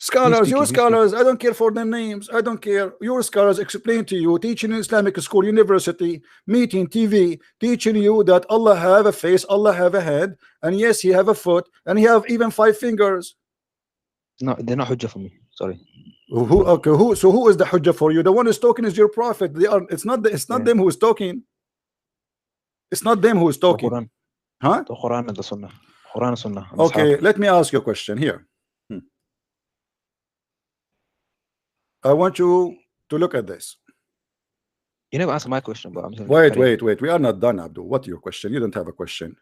Scholars, your Who's scholars, I don't care for their names. I don't care. Your scholars explain to you, teaching in Islamic school, university, meeting, TV, teaching you that Allah have a face, Allah have a head, and yes, He have a foot, and He have even 5 fingers. No, they're not hujjah for me. Sorry. Okay, so who is the hujjah for you? The one who's talking is your prophet. It's not them who is talking. It's not them who is talking. The Quran. Huh? The Quran and the Sunnah. Quran and Sunnah. And Okay, Ashab. let me ask you a question here. I want you to look at this. You never answered my question, but I'm saying. Wait. We are not done, Abdul. What's your question? You don't have a question.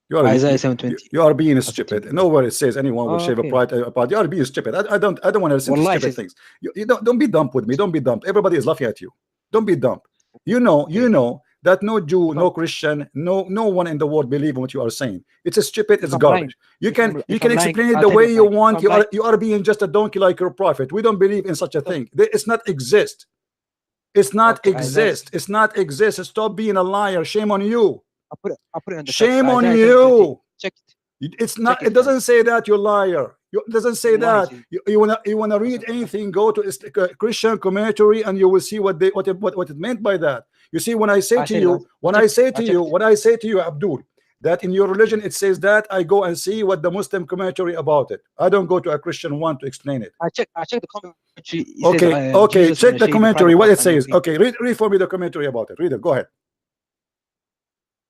You are Isaiah 7:20. You are being stupid. Nowhere it says anyone will shave a part. You are being stupid. I don't want to listen to stupid things. You don't be dumb with me. Don't be dumb. Everybody is laughing at you. Don't be dumb. You know that no Jew, no Christian, no one in the world believe in what you are saying. It's a stupid. It's garbage. You can explain it the way you want. You are being just a donkey like your prophet. We don't believe in such a thing. It's not exist. It's not exist. It's not exist. Stop being a liar. Shame on you. I'll put it on the Shame on you. Check it. It's not. It doesn't say that, you liar. It doesn't say that. You wanna read anything? Go to a Christian commentary and you will see what it meant by that. You see, when I say to you, Abdul, that in your religion it says that, I go and see what the Muslim commentary about it. I don't go to a Christian one to explain it. I check the commentary. Okay. Check the commentary. What it says. Okay, read for me the commentary about it. Read it. Go ahead.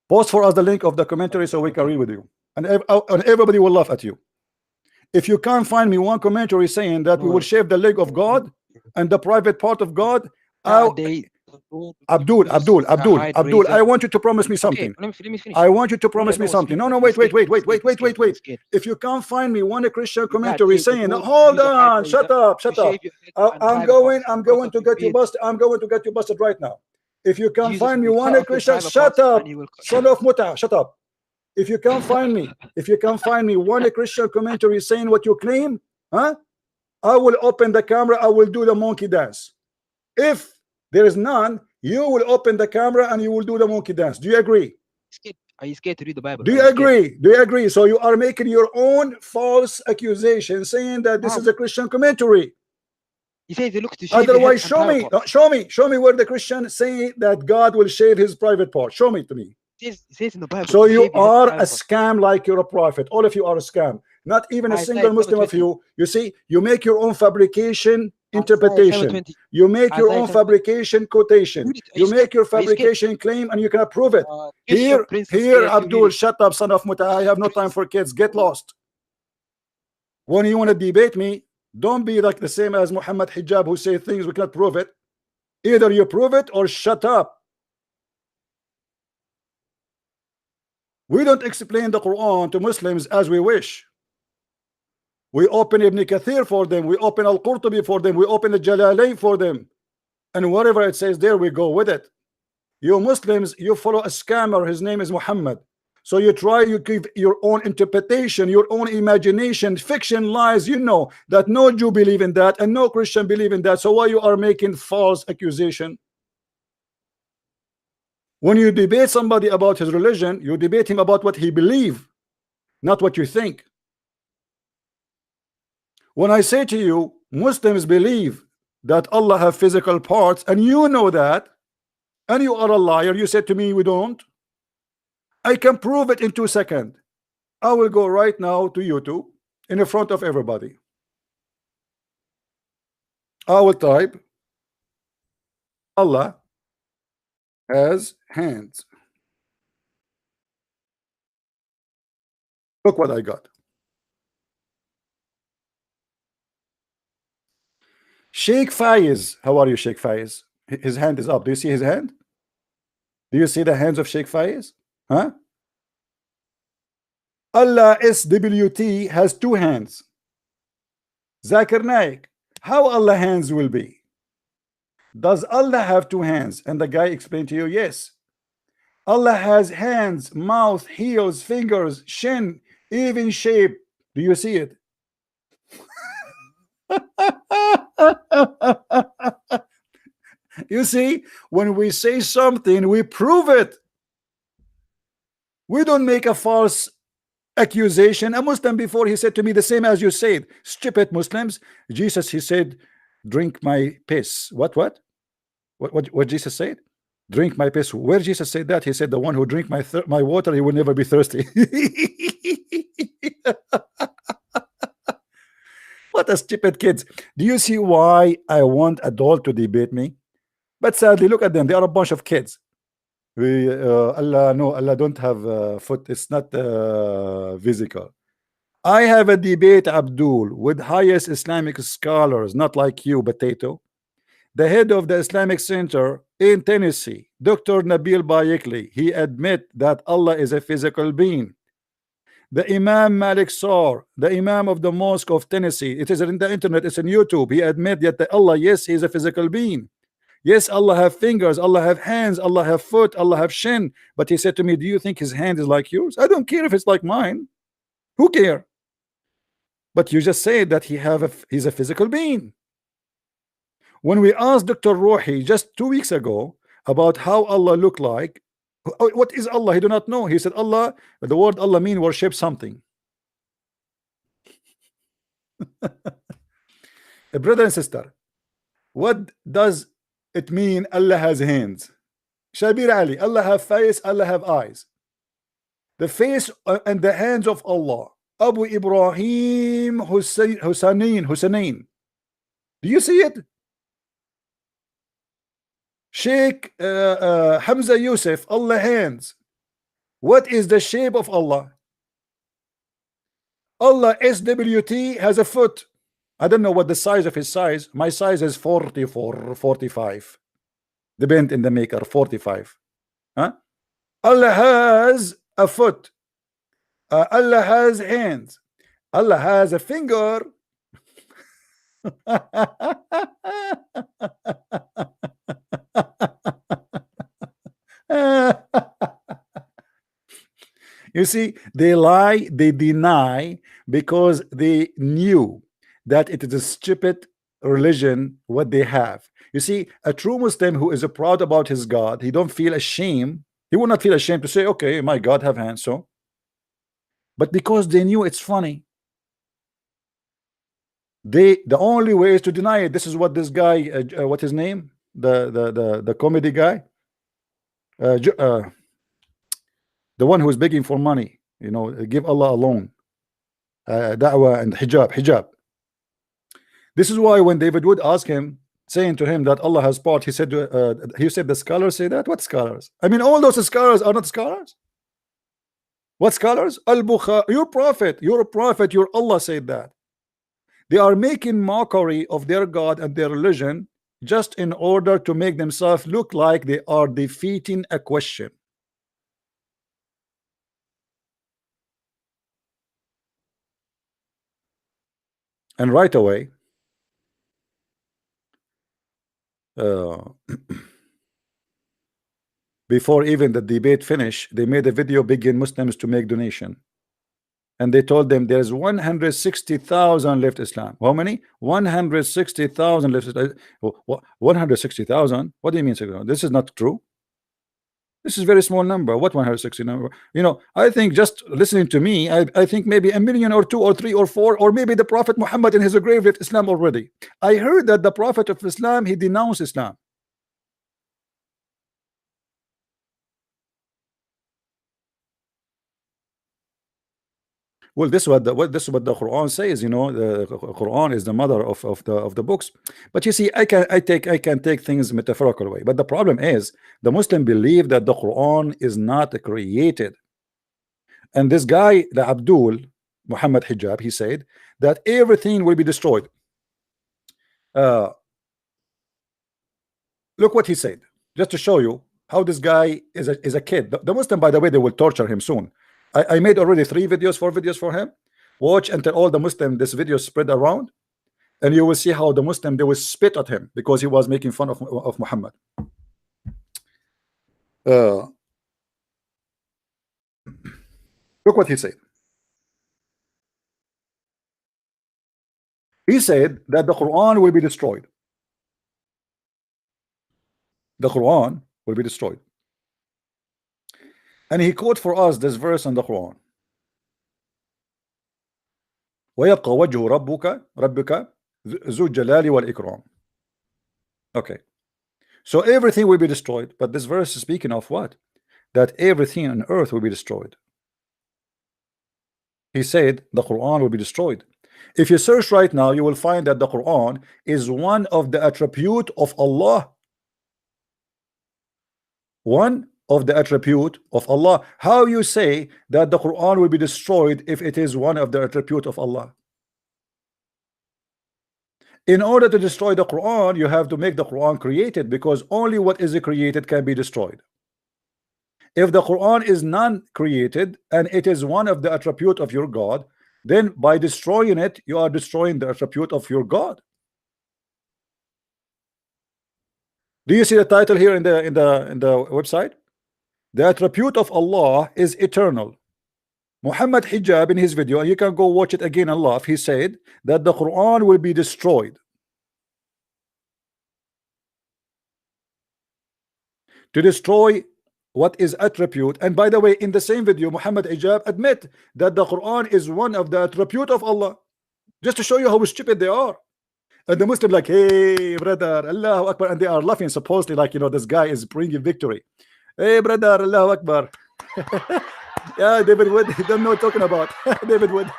Post for us the link of the commentary so we can read with you, and everybody will laugh at you. If you can't find me one commentary saying that we will shave the leg of God and the private part of God, Abdul, I want you to promise me something. Okay, let me finish. I want you to promise me something. No, wait. If you can't find me one Christian commentary saying, hold on, shut up. I'm going to get you busted. I'm going to get you busted right now. If you can't find me one Christian, shut up, son of Muta, shut up. If you can't find me one Christian commentary saying what you claim, I will open the camera, I will do the monkey dance. If there is none, you will open the camera and you will do the monkey dance. Do you agree? Are you scared to read the Bible? Do you agree? Do you agree? So you are making your own false accusation saying that this is a Christian commentary. He says he looks to shave. Otherwise, show me where the Christian say that God will shave his private part. Show me to me. It says in the Bible. So you are a scam like you're a prophet. All of you are a scam. Not even a single Muslim of you. You see, you make your own fabrication interpretation. You make your own fabrication quotation. You make your fabrication claim and you cannot prove it. Here, Abdul, shut up, son of Muta. I have no time for kids. Get lost. When you want to debate me, don't be like the same as Mohammed Hijab who say things we cannot prove it. Either you prove it or shut up. We don't explain the Quran to Muslims as we wish. We open Ibn Kathir for them. We open Al-Qurtubi for them. We open the Jalalain for them. And whatever it says there, we go with it. You Muslims, you follow a scammer. His name is Muhammad. So you give your own interpretation, your own imagination, fiction, lies. You know that no Jew believe in that and no Christian believe in that. So why you are making false accusation? When you debate somebody about his religion, you debate him about what he believes, not what you think. When I say to you, Muslims believe that Allah have physical parts, and you know that, and you are a liar. You said to me we don't. I can prove it in 2 seconds. I will go right now to YouTube in the front of everybody. I will type Allah has hands. Look what I got. Sheikh Faiz. How are you, Sheikh Faiz? His hand is up. Do you see his hand? Do you see the hands of Sheikh Faiz? Huh? Allah SWT has 2 hands. Zakir Naik, how Allah hands will be? Does Allah have 2 hands? And the guy explained to you, yes. Allah has hands, mouth, heels, fingers, shin, even shape. Do you see it? You see, when we say something, we prove it. We don't make a false accusation. A Muslim before, he said to me the same as you said. Stupid Muslims. Jesus, he said, drink my piss. What Jesus said? Drink my piss. Where Jesus said that? He said, the one who drink my water, he will never be thirsty. What a stupid kids. Do you see why I want adult to debate me? But sadly, look at them. They are a bunch of kids. Allah don't have foot. It's not physical. I have a debate, Abdul, with highest Islamic scholars, not like you, potato. The head of the Islamic Center in Tennessee, Dr. Nabil Bayekli, he admit that Allah is a physical being. The Imam Malik Sar, the Imam of the Mosque of Tennessee, it is in the internet, it's on YouTube. He admit that Allah, yes, he is a physical being. Yes, Allah have fingers, Allah have hands, Allah have foot, Allah have shin. But he said to me, do you think his hand is like yours? I don't care if it's like mine. Who care? But you just say that he's a physical being. When we asked Dr. Rohi just 2 weeks ago about how Allah look like, what is Allah? He do not know. He said Allah, the word Allah mean worship something. A brother and sister, what does it mean Allah has hands? Shabir Ali, Allah have face, Allah have eyes. The face and the hands of Allah. Abu Ibrahim Hussein. Do you see it? Sheikh Hamza Yusuf, Allah hands. What is the shape of Allah? Allah SWT has a foot. I don't know what the size of his size. My size is 44, 45. Depend in the maker, 45. Huh? Allah has a foot. Allah has hands. Allah has a finger. You see, they lie, they deny, because they knew that it is a stupid religion what they have. You see, a true Muslim who is proud about his God, he don't feel ashamed. He will not feel ashamed to say, okay, my God have hands. So, but because they knew it's funny, the only way is to deny it. This is what this guy, what his name, the comedy guy, the one who is begging for money, you know, give Allah a loan, da'wah and hijab. This is why when David Wood asked him, saying to him that Allah has part, he said the scholars say that. What scholars? I mean, all those scholars are not scholars. What scholars? Al-Bukhari, your prophet, your Allah said that. They are making mockery of their God and their religion just in order to make themselves look like they are defeating a question. And right away, before even the debate finished, they made a video begging Muslims to make donation. And they told them there's 160,000 left Islam. How many? 160,000 left Islam. 160,000? What do you mean? This is not true. This is a very small number. What 160 number? You know, I think just listening to me, I think maybe a million or two or three or four, or maybe the Prophet Muhammad in his grave left Islam already. I heard that the Prophet of Islam, he denounced Islam. Well, this is what the Quran says. You know, the Quran is the mother of the books. But you see, I can take things metaphorical way. But the problem is the Muslim believe that the Quran is not created. And this guy, the Abdul Mohammed Hijab, he said that everything will be destroyed. Look what he said, just to show you how this guy is a kid. The Muslim, by the way, they will torture him soon. I made already 4 videos for him. Watch until all the Muslim this video spread around, and you will see how the Muslim, they will spit at him because he was making fun of Muhammad. Look what he said. He said that the Quran will be destroyed. The Quran will be destroyed. And he quote for us this verse in the Quran. وَيَبْقَى وَجْهُ رَبِّكَ ذُو الجَّلَالِ وَالْإِكْرَامِ. Okay. So everything will be destroyed. But this verse is speaking of what? That everything on earth will be destroyed. He said the Quran will be destroyed. If you search right now, you will find that the Quran is one of the attribute of Allah. One of the attribute of Allah. How you say that the Quran will be destroyed if it is one of the attribute of Allah? In order to destroy the Quran, you have to make the Quran created, because only what is created can be destroyed. If the Quran is non-created and it is one of the attribute of your God, then by destroying it, you are destroying the attribute of your God. Do you see the title here in the website? The attribute of Allah is eternal. Mohammed Hijab in his video, and you can go watch it again and laugh, he said that the Quran will be destroyed. To destroy what is attribute. And by the way, in the same video, Mohammed Hijab admit that the Quran is one of the attribute of Allah, just to show you how stupid they are. And the Muslim like, hey brother, Allahu Akbar, and they are laughing supposedly like, you know, this guy is bringing victory. Hey brother, Allahu Akbar. Yeah, David Wood, he don't know what talking about. David Wood.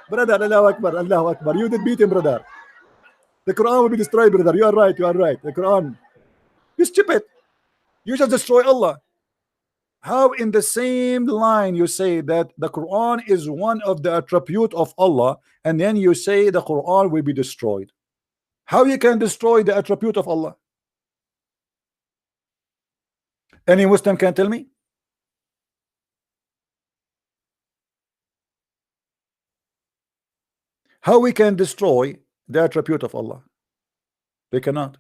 Brother, Allahu Akbar, Allahu Akbar. You did beat him, brother. The Quran will be destroyed, brother. You are right, you are right. The Quran, you stupid. You just destroy Allah. How in the same line you say that the Quran is one of the attribute of Allah, and then you say the Quran will be destroyed? How you can destroy the attribute of Allah? Any Muslim can tell me? How we can destroy the attribute of Allah? They cannot.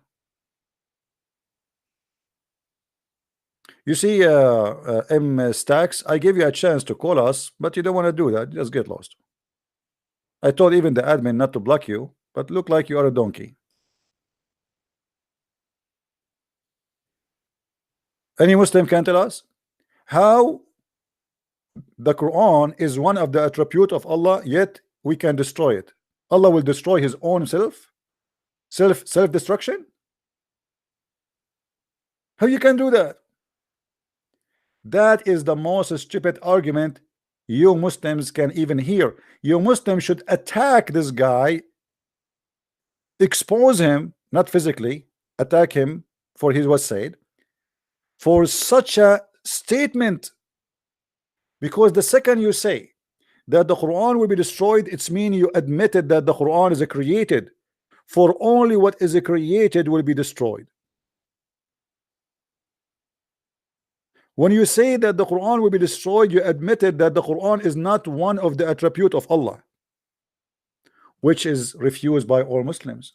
You see, M Stacks, I gave you a chance to call us, but you don't want to do that. Just get lost. I told even the admin not to block you, but look like you are a donkey. Any Muslim can tell us how the Quran is one of the attribute of Allah, yet we can destroy it? Allah will destroy his own self-destruction? How you can do that? That is the most stupid argument you Muslims can even hear. You Muslims should attack this guy, expose him, not physically, attack him for his was said, for such a statement. Because the second you say that the Quran will be destroyed, it's mean you admitted that the Quran is created. For only what is created will be destroyed. When you say that the Quran will be destroyed, you admitted that the Quran is not one of the attribute of Allah, which is refused by all Muslims.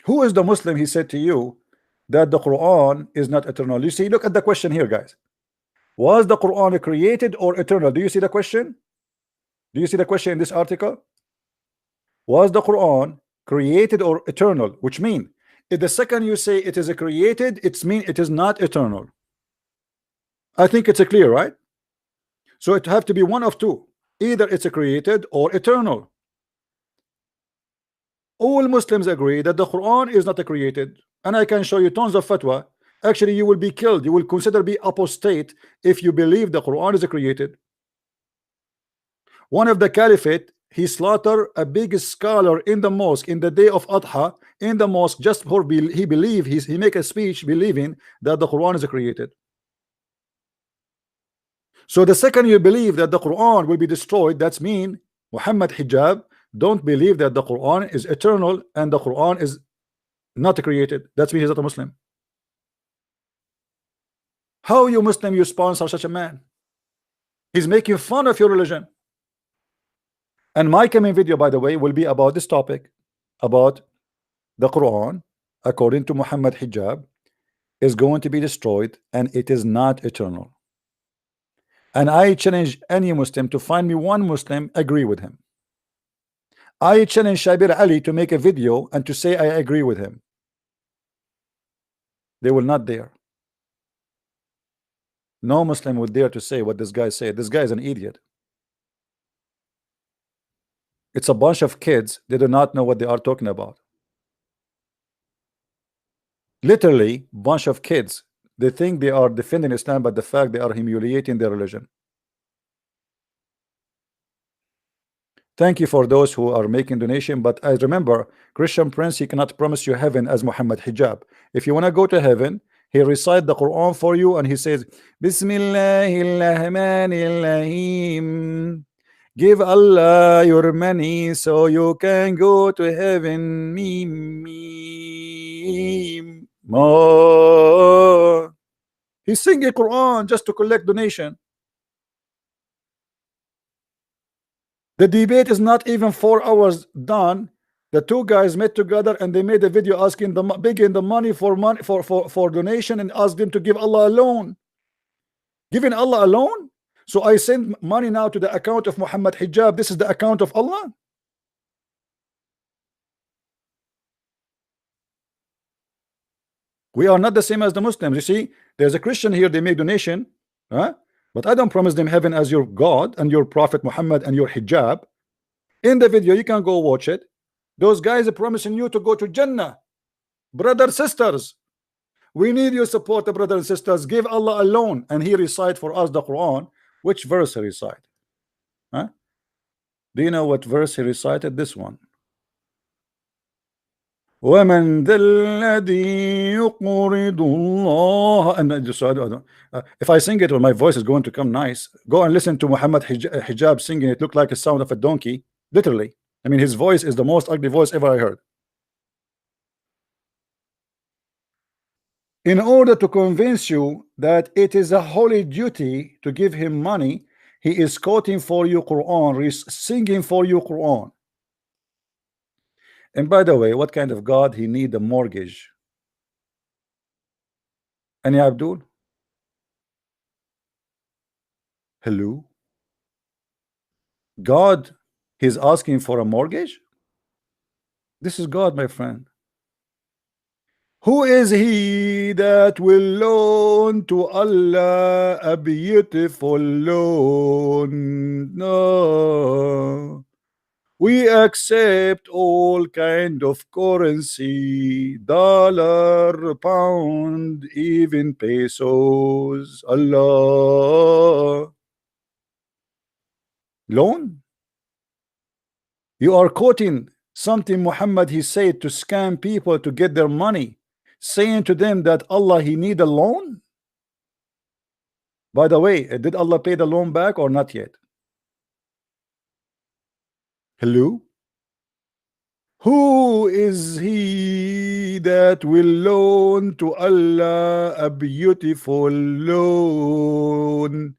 Who is the Muslim, he said to you, that the Quran is not eternal? You see, look at the question here, guys. Was the Quran created or eternal? Do you see the question? Do you see the question in this article? Was the Quran created or eternal? Which means If the second you say it is a created, it's mean it is not eternal. I think it's a clear, right? So it have to be one of two. Either it's a created or eternal. All Muslims agree that the Quran is not a created, and I can show you tons of fatwa. Actually, you will be killed. You will consider be apostate if you believe the Quran is a created. One of the caliphate, he slaughtered a big scholar in the mosque in the day of Adha in the mosque just for he believe he make a speech believing that the Quran is a created. So the second you believe that the Quran will be destroyed, that's mean Muhammad Hijab don't believe that the Quran is eternal and the Quran is not created. That's mean he's not a Muslim. How you Muslim you sponsor such a man? He's making fun of your religion. And my coming video, by the way, will be about this topic, about the Quran according to Muhammad Hijab is going to be destroyed and it is not eternal. And I challenge any Muslim to find me one Muslim agree with him. I challenge Shabir Ali to make a video and to say I agree with him. They will not dare. No Muslim would dare to say what this guy said. This guy is an idiot. It's a bunch of kids. They do not know what they are talking about. Literally, bunch of kids. They think they are defending Islam, but the fact they are humiliating their religion. Thank you for those who are making donation, but I remember Christian Prince, he cannot promise you heaven as Muhammad Hijab. If you want to go to heaven, he recite the Quran for you and he says Bismillahirrahmanirrahim. Give Allah your money so you can go to heaven. He's singing Quran just to collect donation. The debate is not even 4 hours done. The two guys met together and they made a video asking them, begging the money for donation and asked them to give Allah a loan. Giving Allah a loan? So I send money now to the account of Muhammad Hijab. This is the account of Allah. We are not the same as the Muslims. You see, there's a Christian here, they make donation, huh? But I don't promise them heaven as your God and your Prophet Muhammad and your hijab. In the video, you can go watch it. Those guys are promising you to go to Jannah. Brothers, sisters, we need your support, brothers and sisters. Give Allah alone. And he recite for us the Quran. Which verse he recite? Huh? Do you know what verse he recited? This one. وَمَنْ ذَا الَّذِي يُقْرِضُ اللَّهَ. And so if I sing it, well, my voice is going to come nice. Go and listen to Muhammad Hijab singing. It looked like a sound of a donkey. Literally. I mean, his voice is the most ugly voice ever I heard. In order to convince you that it is a holy duty to give him money, he is quoting for you Quran, singing for you Quran. And by the way, what kind of God he need a mortgage? Any Abdul? Hello? God, he's asking for a mortgage? This is God, my friend. Who is he that will loan to Allah a beautiful loan? No. We accept all kind of currency, dollar, pound, even pesos. Allah. Loan? You are quoting something Muhammad he said to scam people to get their money, saying to them that Allah he need a loan. By the way, did Allah pay the loan back or not yet? Hello? Who is he that will loan to Allah a beautiful loan?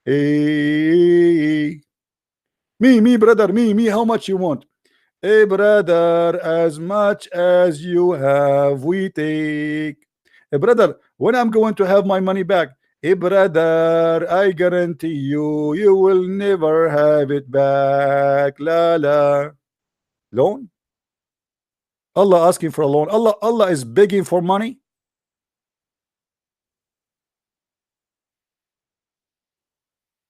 Hey, me, brother, me, how much you want? Hey, brother, as much as you have, we take. Hey, brother, when I'm going to have my money back? Hey, brother, I guarantee you, you will never have it back. La la. Loan? Allah asking for a loan. Allah is begging for money.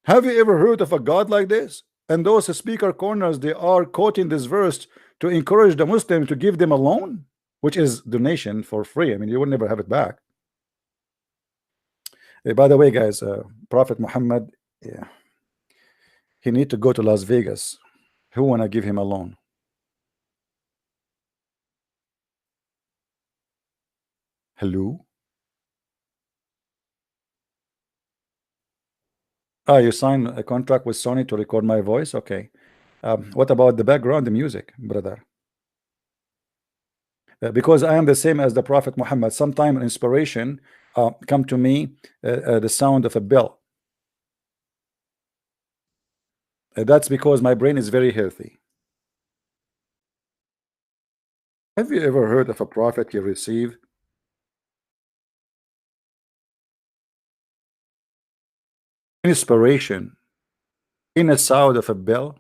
Have you ever heard of a God like this? And those speaker corners, they are quoting this verse to encourage the Muslim to give them a loan, which is donation for free. I mean, you will never have it back. By the way, guys, Prophet Muhammad, yeah, he need to go to Las Vegas. Who wanna give him a loan? Hello? You signed a contract with Sony to record my voice? Okay. What about the background, the music, brother? Because I am the same as the Prophet Muhammad. Sometime inspiration come to me, the sound of a bell. That's because my brain is very healthy. Have you ever heard of a prophet you receive inspiration in the sound of a bell?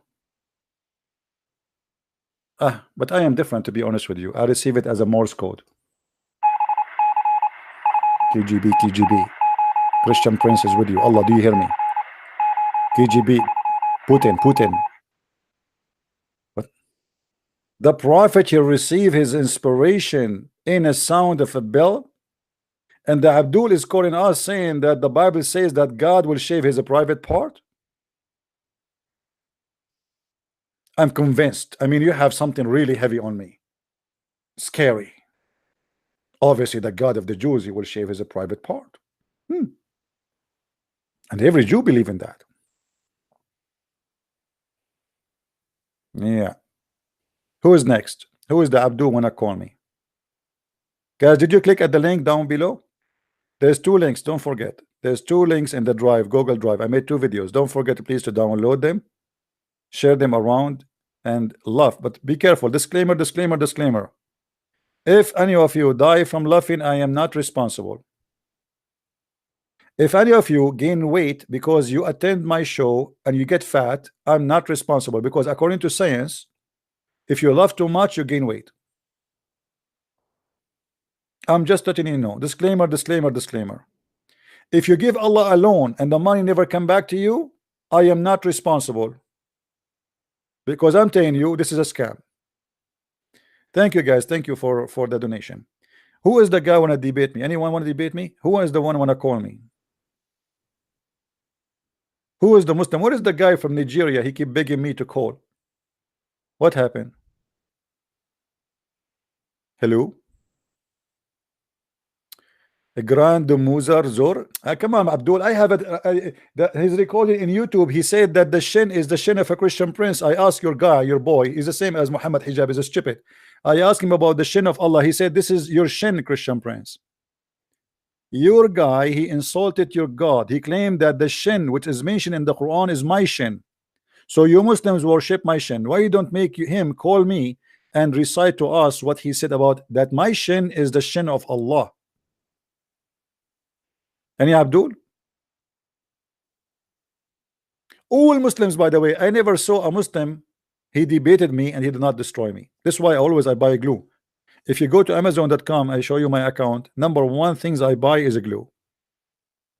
But I am different, to be honest with you. I receive it as a Morse code. KGB, KGB. Christian Prince is with you. Allah, do you hear me? KGB, Putin. What? The prophet, he received his inspiration in a sound of a bell. And the Abdul is calling us saying that the Bible says that God will shave his private part. I'm convinced. I mean, you have something really heavy on me. Scary. Obviously, the God of the Jews, he will shave his private part. And every Jew believe in that. Yeah. Who is next? Who is the Abdul wanna call me? Guys, did you click at the link down below? There's 2 links, don't forget. There's 2 links in the drive, Google Drive. I made 2 videos. Don't forget, please, to download them, share them around, and love. But be careful. Disclaimer, disclaimer, disclaimer. If any of you die from laughing, I am not responsible. If any of you gain weight because you attend my show and you get fat, I'm not responsible, because according to science, if you laugh too much, you gain weight. I'm just letting you know. Disclaimer, disclaimer, disclaimer. If you give Allah a loan and the money never come back to you, I am not responsible, because I'm telling you this is a scam. Thank you, guys. Thank you for the donation. Who is the guy wanna debate me? Anyone wanna debate me? Who is the one wanna call me? Who is the Muslim? What is the guy from Nigeria? He keep begging me to call. What happened? Hello? Grand Muzar Zor. Come on, Abdul. I have it. His recording in YouTube. He said that the shin is the shin of a Christian prince. I asked your guy, your boy, is the same as Mohammed Hijab, is a stupid. I asked him about the shin of Allah. He said, this is your shin, Christian prince. Your guy, he insulted your God. He claimed that the shin, which is mentioned in the Quran, is my shin. So you Muslims worship my shin. Why you don't make him call me and recite to us what he said about that my shin is the shin of Allah? Any Abdul? All Muslims, by the way, I never saw a Muslim, he debated me and he did not destroy me. That's why I buy glue. If you go to Amazon.com, I show you my account. Number 1 things I buy is a glue.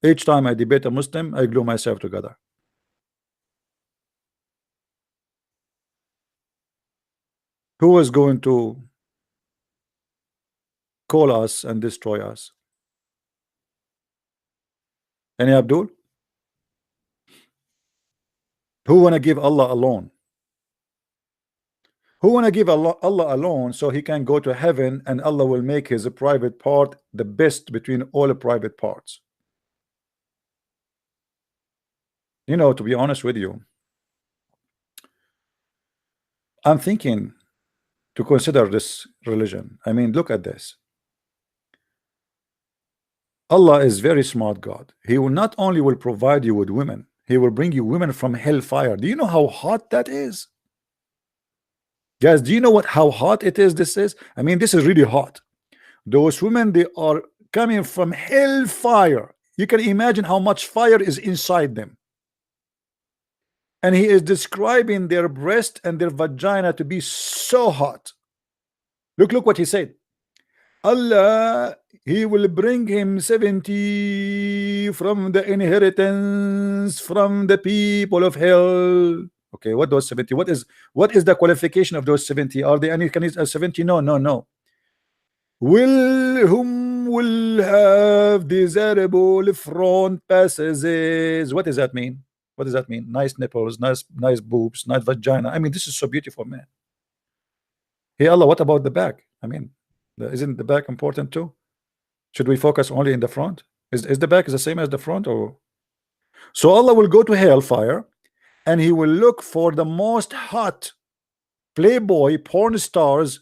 Each time I debate a Muslim, I glue myself together. Who is going to call us and destroy us? Any Abdul? Who wanna give Allah alone? Who wanna give Allah alone so he can go to heaven and Allah will make his private part the best between all private parts? You know, to be honest with you, I'm thinking to consider this religion. I mean, look at this. Allah is very smart God. He will not only will provide you with women, he will bring you women from hellfire. Do you know how hot that is? Guys, do you know how hot it is? This is, I mean, this is really hot. Those women, they are coming from hellfire. You can imagine how much fire is inside them. And he is describing their breast and their vagina to be so hot. Look what he said. Allah, he will bring him 70 from the inheritance from the people of hell. Okay, what those 70? What is the qualification of those 70? Are they any, can it 70? No. Whom will have desirable front passages. What does that mean? What does that mean? Nice nipples, nice boobs, nice vagina. I mean, this is so beautiful, man. Hey Allah, what about the back? I mean, isn't the back important too? Should we focus only in the front? Is the back the same as the front? Or so Allah will go to hellfire and he will look for the most hot playboy porn stars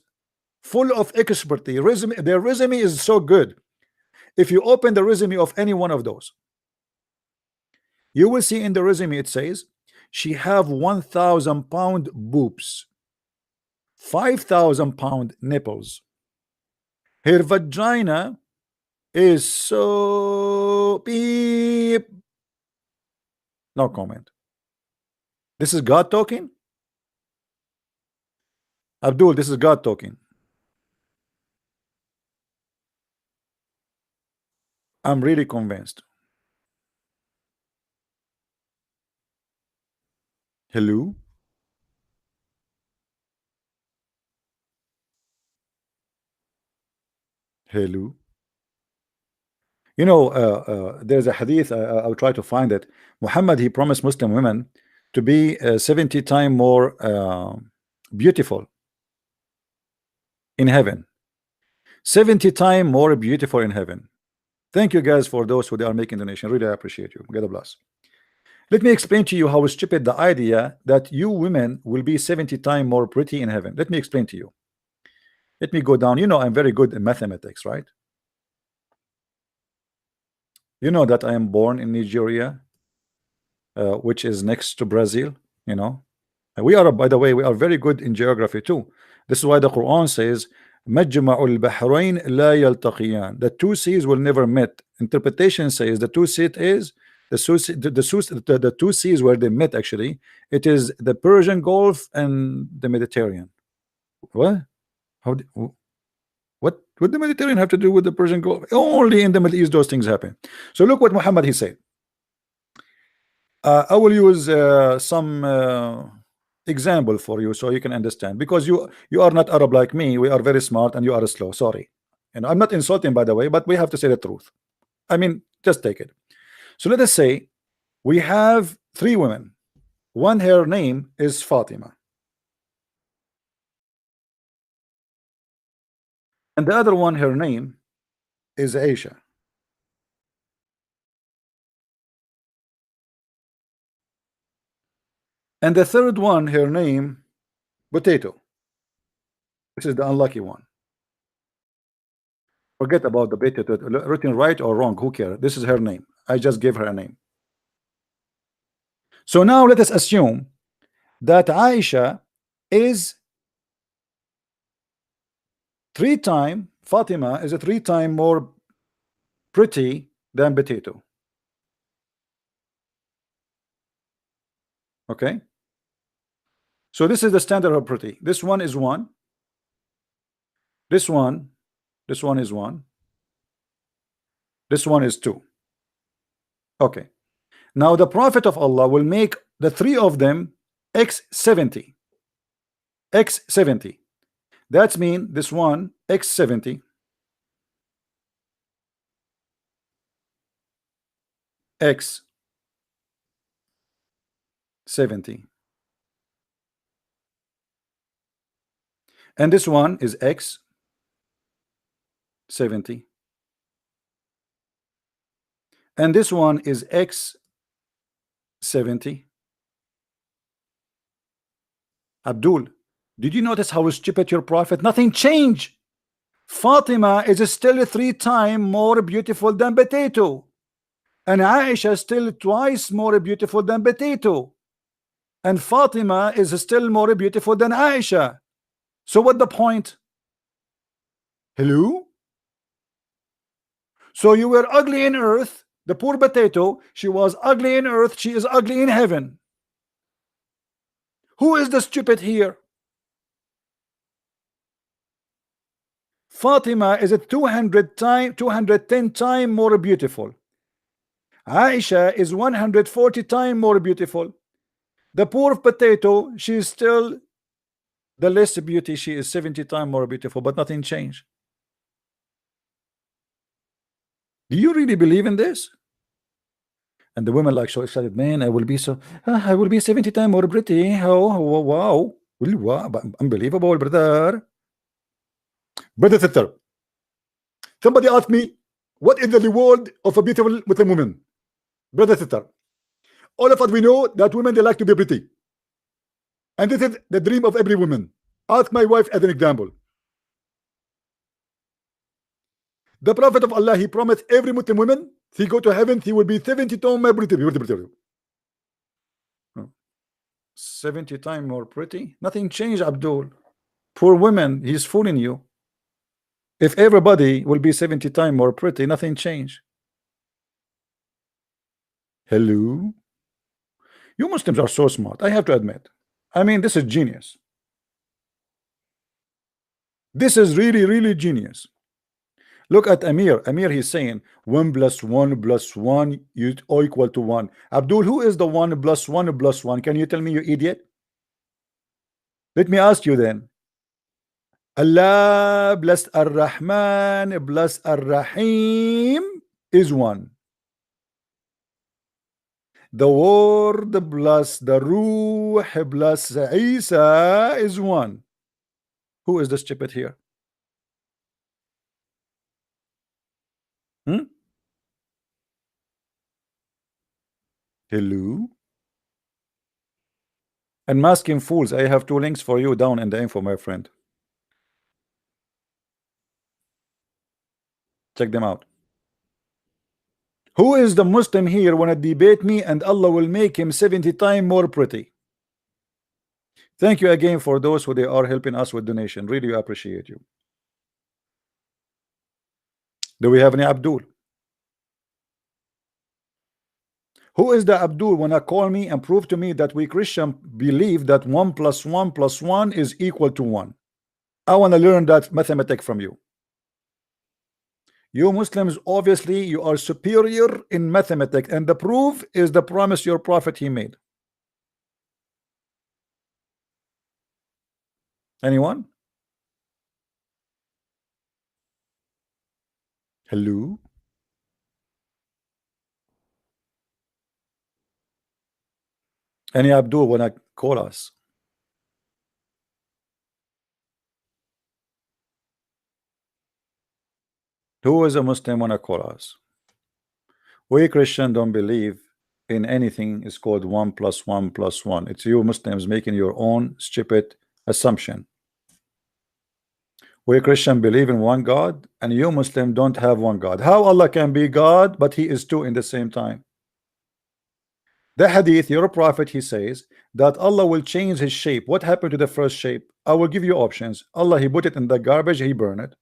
full of expertise. Their resume is so good. If you open the resume of any one of those, you will see in the resume it says she have 1,000-pound boobs, 5,000-pound nipples. Her vagina is so beep. No comment. This is God talking? Abdul, this is God talking. I'm really convinced. Hello? Hello? You know, there's a hadith, I'll try to find it. Muhammad, he promised Muslim women to be 70 times more beautiful in heaven. 70 times more beautiful in heaven. Thank you guys for those who are making donation. Really, I appreciate you. God bless. Let me explain to you how stupid the idea that you women will be 70 times more pretty in heaven. Let me explain to you. Let me go down. You know, I'm very good in mathematics, right? You know that I am born in Nigeria, which is next to Brazil. You know, we are, by the way, we are very good in geography too. This is why the Quran says مجمع البحرين لا يلتقيان. The two seas will never meet. Interpretation says the two seas is the two seas where they met, actually it is the Persian Gulf and the Mediterranean. What? What would the Mediterranean have to do with the Persian Gulf? Only in the Middle East those things happen. So look what Muhammad he said. I will use some example for you so you can understand, because you are not Arab like me. We are very smart and you are slow. Sorry, and I'm not insulting, by the way, but we have to say the truth. I mean, just take it. So let us say we have three women. One, her name is Fatima, and the other one, her name is Aisha. And the third one, her name, Potato. This is the unlucky one. Forget about the potato, written right or wrong, who cares? This is her name. I just gave her a name. So now let us assume that Aisha is Fatima is a 3 times more pretty than Potato. Okay, so this is the standard of pretty. This one is 1, this one is 1, this one is 2. Okay, now the Prophet of Allah will make the 3 of them x70. x70, that's mean this one x70, x70, and this one is x70, and this one is x70. Abdul, did you notice how stupid your prophet? Nothing changed. Fatima is still 3 times more beautiful than Potato, and Aisha is still twice more beautiful than Potato, and Fatima is still more beautiful than Aisha. So what the point? Hello? So you were ugly in earth, the poor Potato, she was ugly in earth, she is ugly in heaven. Who is the stupid here? Fatima is a 210 times more beautiful. Aisha is 140 times more beautiful. The poor potato, she is still the less beauty. She is 70 times more beautiful, but nothing changed. Do you really believe in this? And the women like so excited, man, I will be 70 times more pretty. Oh, wow. Wow, unbelievable, brother. Brother sister, somebody asked me, what is the reward of a beautiful Muslim woman? Brother sister, all of us, we know that women, they like to be pretty. And this is the dream of every woman. Ask my wife as an example. The Prophet of Allah, he promised every Muslim woman, he go to heaven, he will be 70 times more pretty. 70 times more pretty? Nothing changed, Abdul. Poor women, he's fooling you. If everybody will be 70 times more pretty, nothing changed. Hello? You Muslims are so smart, I have to admit. I mean, this is genius. This is really genius. Look at Amir. Amir, he's saying 1 + 1 + 1 is equal to 1. Abdul, who is the 1 + 1 + 1? Can you tell me, you idiot? Let me ask you then. Allah plus Ar-Rahman plus Ar-Rahim is 1. The word plus the Ruh plus Isa is 1. Who is the stupid here? Hello? And masking fools, I have 2 links for you down in the info, my friend. Check them out. Who is the Muslim here wanna debate me and Allah will make him 70 times more pretty? Thank you again for those who they are helping us with donation. Really appreciate you. Do we have any Abdul? Who is the Abdul wanna call me and prove to me that we Christian believe that 1 + 1 + 1 is equal to 1? I want to learn that mathematics from you. You Muslims, obviously you are superior in mathematics, and the proof is the promise your prophet he made. Anyone? Hello? Any Abdul wanna call us? Who is a Muslim wanna call us? We Christian don't believe in anything is called 1 + 1 + 1. It's you Muslims making your own stupid assumption. We Christian believe in one God, and you Muslim don't have one God. How Allah can be God but he is 2 in the same time? The hadith, your prophet, he says that Allah will change his shape. What happened to the first shape? I will give you options. Allah, he put it in the garbage, he burned it.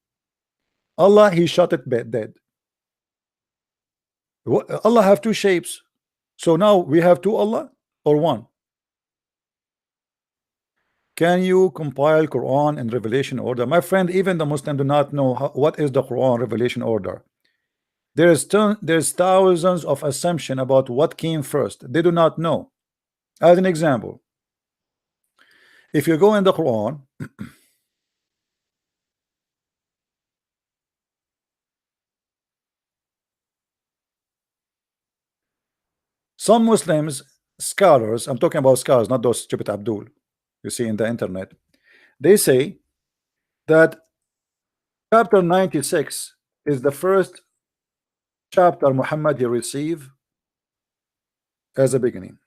Allah, he shot it dead. Allah have 2 shapes. So now we have 2 Allah or 1? Can you compile Quran and revelation order? My friend, even the Muslim do not know what is the Quran revelation order. There's thousands of assumption about what came first. They do not know. As an example, if you go in the Quran, some Muslims, scholars, I'm talking about scholars, not those stupid Abdul you see in the internet, they say that chapter 96 is the first chapter Muhammad he received as a beginning.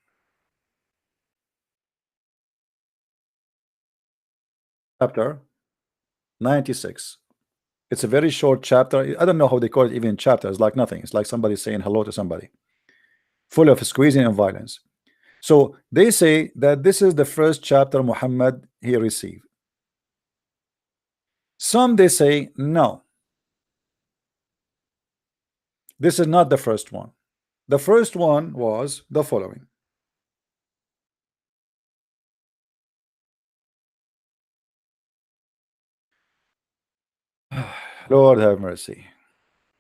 Chapter 96. It's a very short chapter. I don't know how they call it even chapter. It's like nothing. It's like somebody saying hello to somebody. Full of squeezing and violence. So they say that this is the first chapter Muhammad he received. Some they say no. This is not the first one. The first one was the following. Lord have mercy.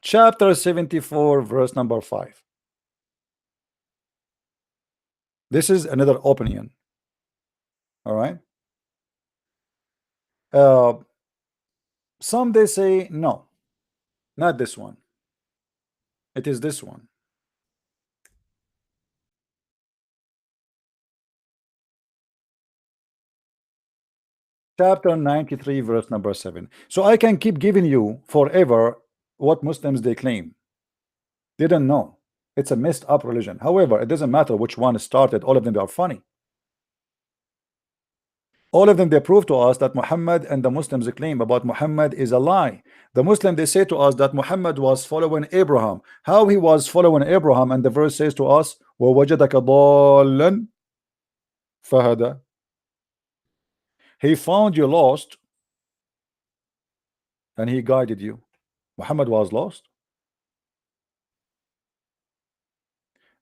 Chapter 74, verse number 5. This is another opinion. All right. Some they say no, not this one. It is this one. Chapter 93, verse number 7. So I can keep giving you forever what Muslims they claim. They don't know. It's a messed up religion. However, it doesn't matter which one started, all of them are funny. All of them they prove to us that Muhammad and the Muslims claim about Muhammad is a lie. The Muslim they say to us that Muhammad was following Abraham. How he was following Abraham, and the verse says to us, وَوَجَدَكَ ضَالًّا فَهَدَى. He found you lost and he guided you. Muhammad was lost.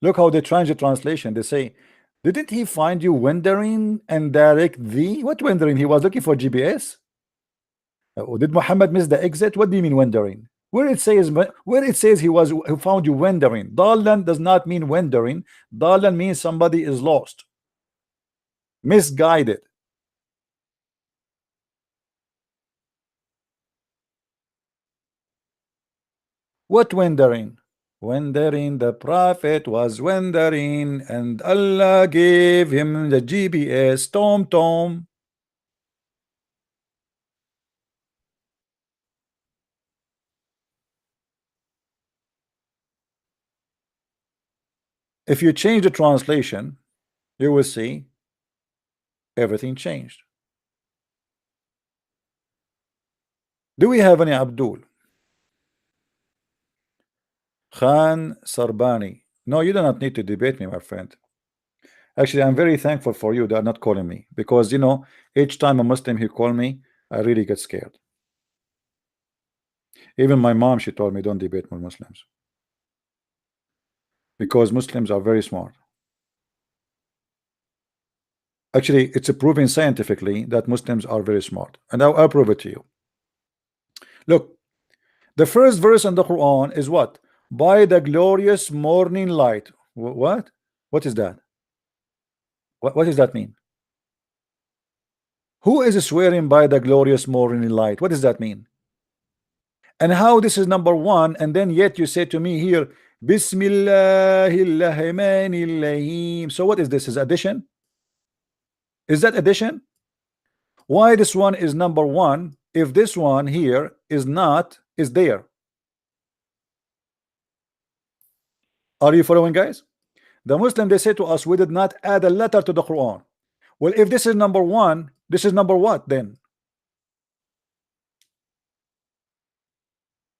Look how they change the translation. They say, didn't he find you wandering and direct thee? What wandering? He was looking for GPS. Did Muhammad miss the exit? What do you mean wandering? Where it says he found you wandering. Dalan does not mean wandering. Dalan means somebody is lost, misguided. What wandering? Wandering, the prophet was wandering, and Allah gave him the GPS. Tom. If you change the translation, you will see everything changed. Do we have any Abdul? Khan Sarbani. No, you do not need to debate me, my friend. Actually, I'm very thankful for you that are not calling me, because you know, each time a Muslim he call me, I really get scared. Even my mom, she told me don't debate with Muslims, because Muslims are very smart. Actually, it's proven scientifically that Muslims are very smart, and I'll prove it to you. Look, the first verse in the Quran is what? By the glorious morning light. What? What is that? What does that mean? Who is swearing by the glorious morning light? What does that mean? And how this is number one, and then yet you say to me here, Bismillahirrahmanirrahim. So what is this? Is addition? Is that addition? Why this one is number one if this one here is not, is there? Are you following, guys? The Muslim they say to us, we did not add a letter to the Quran. Well, if this is number one, this is number what then?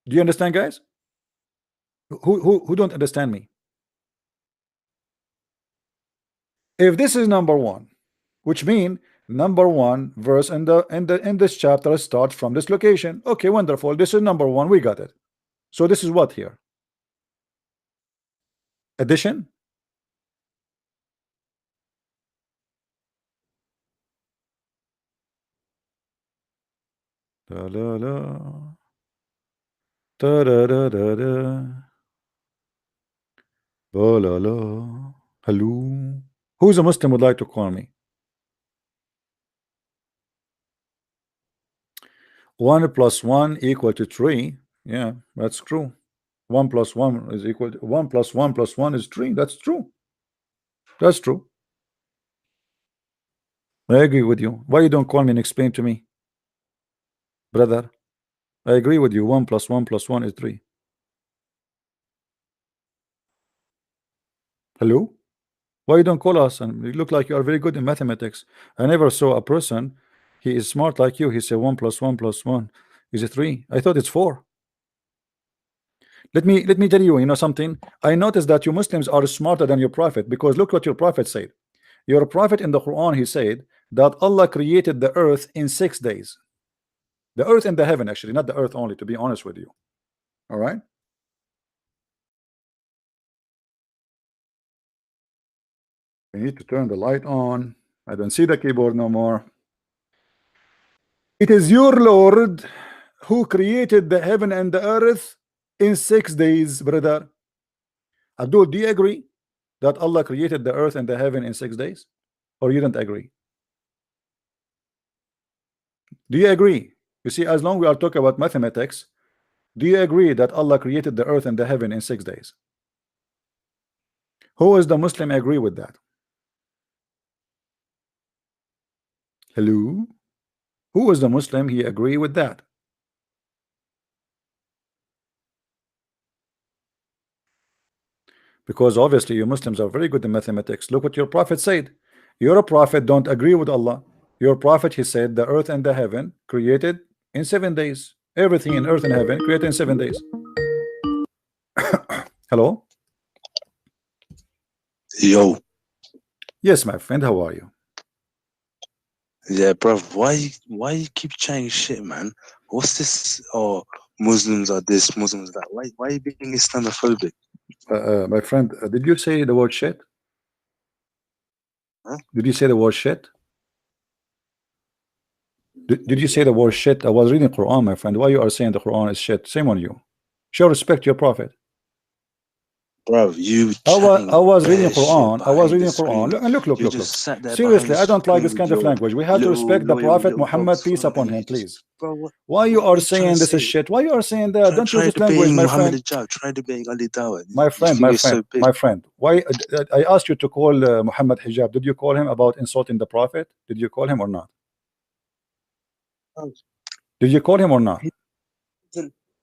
Do you understand, guys? Who don't understand me? If this is number one, which means number one verse in this chapter starts from this location. Okay, wonderful. This is number one. We got it. So this is what here? Addition? Da, da, da. Da, da, da, da, da. Oh, la, la. Hello. Who's a Muslim would like to call me? 1 plus 1 equal to 3. Yeah, that's true. 1 plus 1 is equal to 1 plus 1 plus 1 is 3. That's true. That's true. I agree with you. Why you don't call me and explain to me, brother? I agree with you. 1 plus 1 plus 1 is 3. Hello? Why you don't call us? And you look like you are very good in mathematics. I never saw a person, he is smart like you. He said 1 plus 1 plus 1 is a 3. I thought it's 4. Let me tell you, you know something. I noticed that you Muslims are smarter than your prophet, because look what your prophet said. Your prophet in the Quran, he said that Allah created the earth in 6 days. The earth and the heaven, actually, not the earth only, to be honest with you. All right. I need to turn the light on. I don't see the keyboard no more. It is your Lord who created the heaven and the earth in 6 days, brother. Abdul, do you agree that Allah created the earth and the heaven in 6 days? Or you don't agree? Do you agree? You see, as long as we are talking about mathematics, do you agree that Allah created the earth and the heaven in 6 days? Who is the Muslim agree with that? Hello? Who is the Muslim he agree with that? Because obviously you Muslims are very good in mathematics. Look what your prophet said. Your prophet don't agree with Allah. Your prophet, he said the earth and the heaven created in 7 days. Everything in earth and heaven created in 7 days. Hello? Yo, Yes, my friend, how are you? yeah, bro. Why you keep chatting shit, man? What's this? Oh, Muslims are this, Muslims that. Why are you being Islamophobic? My friend, did you say the word shit? Huh? Did you say the word shit? Did you say the word shit? I was reading Quran, my friend. Why you are saying the Quran is shit? Shame on you. Show respect your prophet. Bro, you I was reading bare shit Quran. I was behind reading the screen. Quran. Look, and look. You just sat there Seriously, behind I the don't like screen this with kind of your language. We have to little respect the loyal Prophet little Muhammad, dog's peace phone, upon and you him, just, please. bro, Why you what are are you trying saying to this is say? shit? Why you are saying that? Don't use Try this language, debating my Mohammed friend. Hijab. Try debating Ali Dawah. My You friend, think my you're so friend, big? my friend. Why I asked you to call Muhammad Hijab? Did you call him about insulting the Prophet? Did you call him or not? Did you call him or not?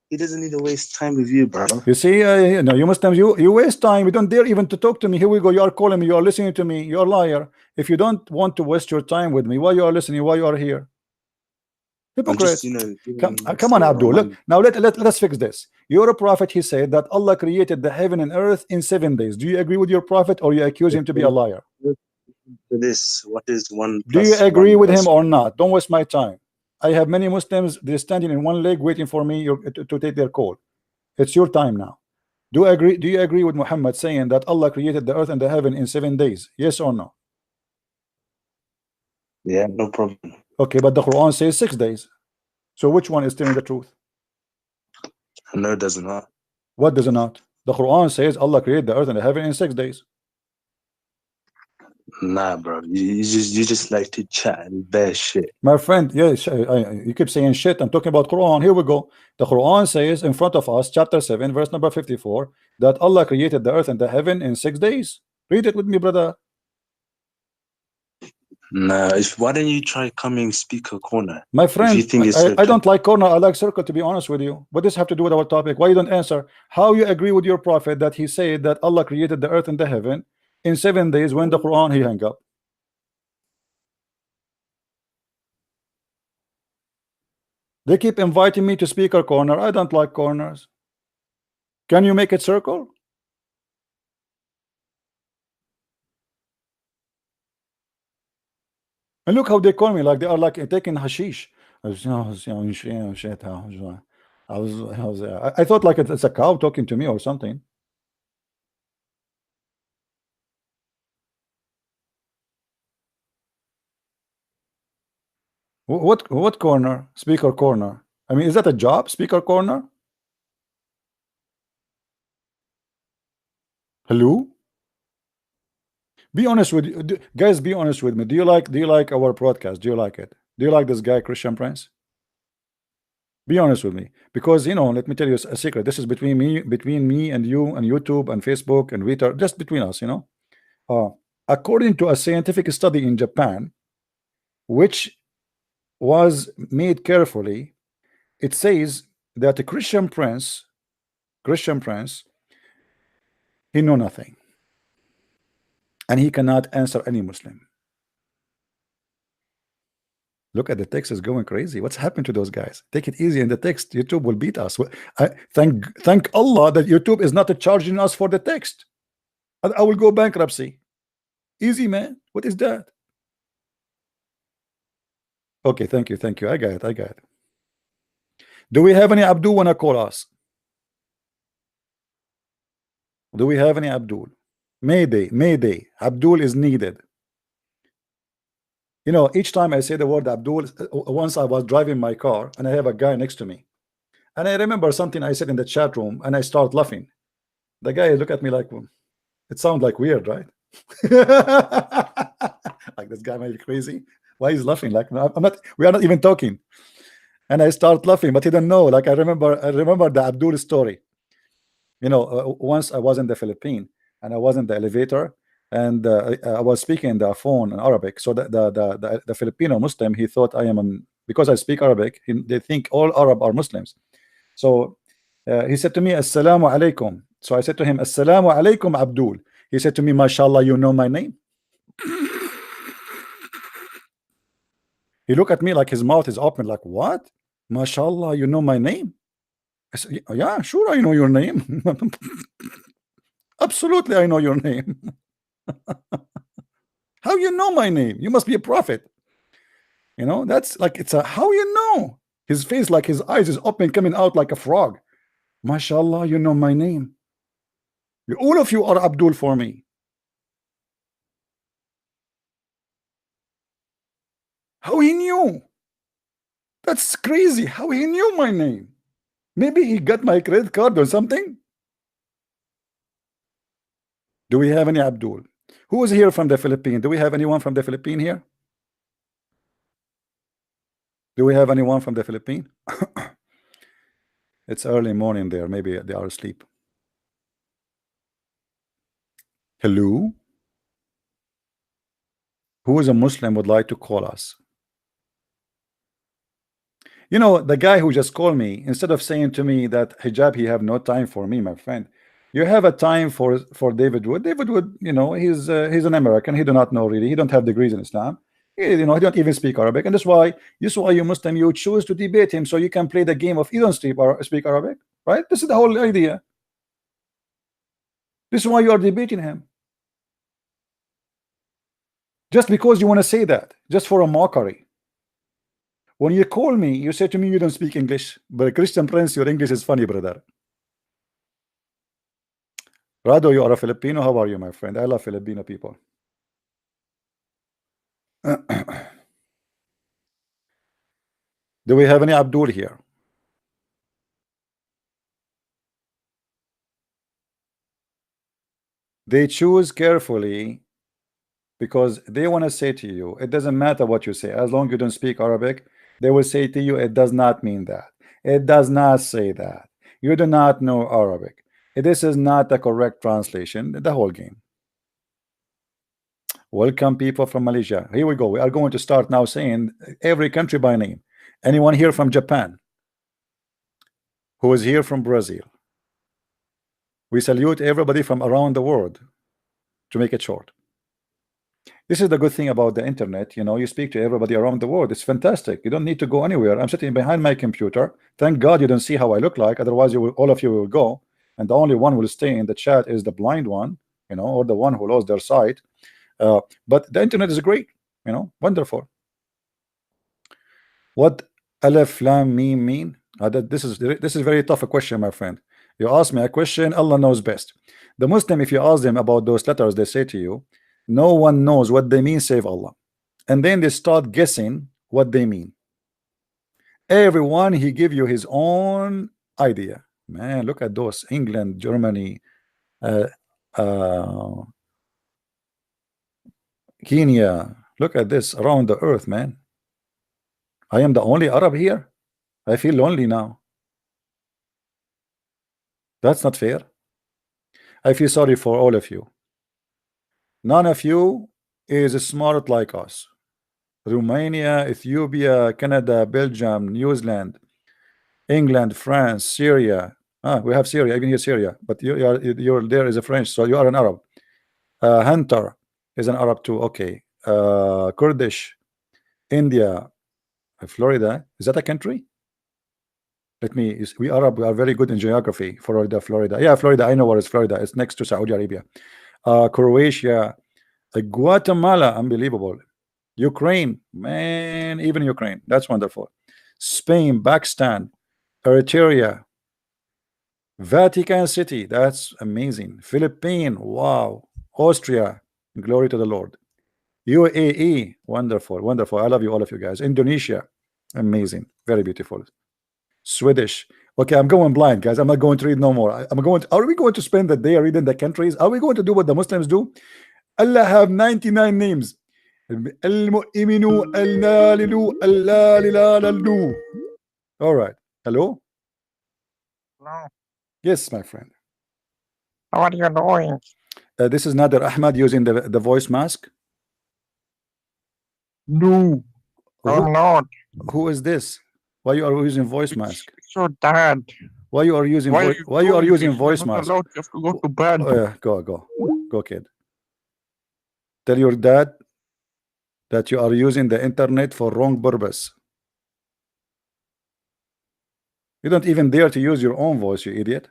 He doesn't need to waste time with you, bro. You see, no, you Muslims, you waste time. You don't dare even to talk to me. Here we go. You are calling me. You are listening to me. You're a liar. If you don't want to waste your time with me, why you are listening? Why you are here? I'm just, Hypocrites. giving Come on, a Abdul. Look, reminder. now let's fix this. You're a prophet. He said that Allah created the heaven and earth in 7 days. Do you agree with your prophet, or you accuse him to be a liar? To this, what is one Do you plus agree one with him plus or one? not? Don't waste my time. I have many Muslims. They're standing in one leg waiting for me to take their call. It's your time now. Do you agree with Muhammad saying that Allah created the earth and the heaven in 7 days? Yes or no? Yeah, no problem. Okay, but the Quran says 6 days. So which one is telling the truth? No, it does not. What does it not? The Quran says Allah created the earth and the heaven in 6 days. Nah, bro. You just like to chat and bear shit. My friend, yes, you keep saying shit. I'm talking about Quran. Here we go. The Quran says in front of us, chapter 7, verse number 54, that Allah created the earth and the heaven in 6 days. Read it with me, brother. Nah, why don't you try coming speaker corner? My If you friend, think it's so I don't like corner. I like circle, to be honest with you. What does this have to do with our topic? Why you don't answer? How you agree with your prophet that he said that Allah created the earth and the heaven in 7 days when the Quran he hung up? They keep inviting me to speaker corner. I don't like corners. Can you make it circle? And look how they call me, like they are like taking hashish. I thought like it's a cow talking to me or something. What corner? Speaker corner. I mean, is that a job? Speaker corner? Hello? Be honest with you, guys. Be honest with me. Do you like our broadcast? Do you like it? Do you like this guy, Christian Prince? Be honest with me, because let me tell you a secret. This is between me and you and YouTube and Facebook and Twitter, just between us. According to a scientific study in Japan, which was made carefully, it says that a Christian Prince, he know nothing, and he cannot answer any Muslim. Look at the text is going crazy. What's happened to those guys? Take it easy in the text. YouTube will beat us. Thank Allah that YouTube is not charging us for the text. I will go bankruptcy. Easy, man. What is that? Okay, thank you. I got it. Do we have any Abdul wanna call us? Do we have any Abdul? Mayday. Abdul is needed. Each time I say the word Abdul, once I was driving my car and I have a guy next to me. And I remember something I said in the chat room, and I start laughing. The guy looked at me like, well, it sounds like weird, right? Like, this guy might be crazy. Why he's laughing? Like, no, I'm not. We are not even talking. And I start laughing, but he don't know. Like, I remember the Abdul story. You know, once I was in the Philippines, and I was in the elevator, and I was speaking the phone in Arabic. So the Filipino Muslim, he thought I am because I speak Arabic. They think all Arab are Muslims. So he said to me, Assalamu alaikum. So I said to him, Assalamu alaikum, Abdul. He said to me, MashaAllah, you know my name. He looked at me like his mouth is open, like, what? MashaAllah, you know my name? I said, yeah, sure, I know your name. Absolutely, I know your name. How you know my name? You must be a prophet. You know, that's like, it's a, how you know? His face, like his eyes is open, coming out like a frog. MashaAllah, you know my name. All of you are Abdul for me. How he knew? That's crazy. How he knew my name? Maybe he got my credit card or something. Do we have any Abdul? Who is here from the Philippines? Do we have anyone from the Philippines here? Do we have anyone from the Philippines? It's early morning there. Maybe they are asleep. Hello? Who is a Muslim would like to call us? You know, the guy who just called me, instead of saying to me that hijab, he have no time for me, my friend. You have a time for David Wood. David Wood, you know, he's an American. He do not know really. He don't have degrees in Islam. You know, he don't even speak Arabic, and that's why you Muslim, you choose to debate him so you can play the game of you don't speak Arabic, right? This is the whole idea. This is why you are debating him. Just because you want to say that, just for a mockery. When you call me, you say to me you don't speak English, but Christian Prince, your English is funny, brother. Rado, you are a Filipino. How are you, my friend? I love Filipino people. Do we have any Abdul here? They choose carefully because they want to say to you, it doesn't matter what you say, as long as you don't speak Arabic, they will say to you, it does not mean that. It does not say that. You do not know Arabic. This is not the correct translation. The whole game. Welcome, people from Malaysia. Here we go. We are going to start now saying every country by name. Anyone here from Japan? Who is here from Brazil? We salute everybody from around the world, to make it short. This is the good thing about the internet. You know, you speak to everybody around the world. It's fantastic. You don't need to go anywhere. I'm sitting behind my computer. Thank God you don't see how I look like. Otherwise, all of you will go, and the only one will stay in the chat is the blind one, you know, or the one who lost their sight. But the internet is great, you know, wonderful. What Alif Lam Mim mean? This is very tough a question, my friend. You ask me a question, Allah knows best. The Muslim, if you ask them about those letters, they say to you, no one knows what they mean save Allah. And then they start guessing what they mean. Everyone, he give you his own idea. Man, look at those. England, Germany, Kenya. Look at this around the earth, man. I am the only Arab here. I feel lonely now. That's not fair. I feel sorry for all of you. None of you is smart like us. Romania, Ethiopia, Canada, Belgium, New Zealand, England, France, Syria. We have Syria, even here Syria, but you're there is a French, so you are an Arab. Hunter is an Arab too. Okay. Kurdish, India, Florida. Is that a country? We Arab, we are very good in geography. Florida. Yeah, Florida. I know where is Florida. It's next to Saudi Arabia. Croatia, Guatemala, unbelievable. Ukraine, man, even Ukraine, that's wonderful. Spain, Pakistan, Eritrea, Vatican City, that's amazing. Philippines, wow. Austria, glory to the Lord. UAE, wonderful, wonderful. I love you, all of you guys. Indonesia, amazing, very beautiful. Swedish, Okay, I'm going blind, guys. I'm not going to read no more. I'm going to, are we going to spend the day reading the countries? Are we going to do what the Muslims do? Allah have 99 names. All right. Hello? Hello. Yes, my friend. How are you doing? This is Nader Ahmad using the voice mask. No, I'm not. Who is this? Why you are using voice mask? It's your dad. Why you are using Why are why you are doing using this? voice You're not mask? allowed. You have to go to bed. Go kid. Tell your dad that you are using the internet for wrong purpose. You don't even dare to use your own voice, you idiot.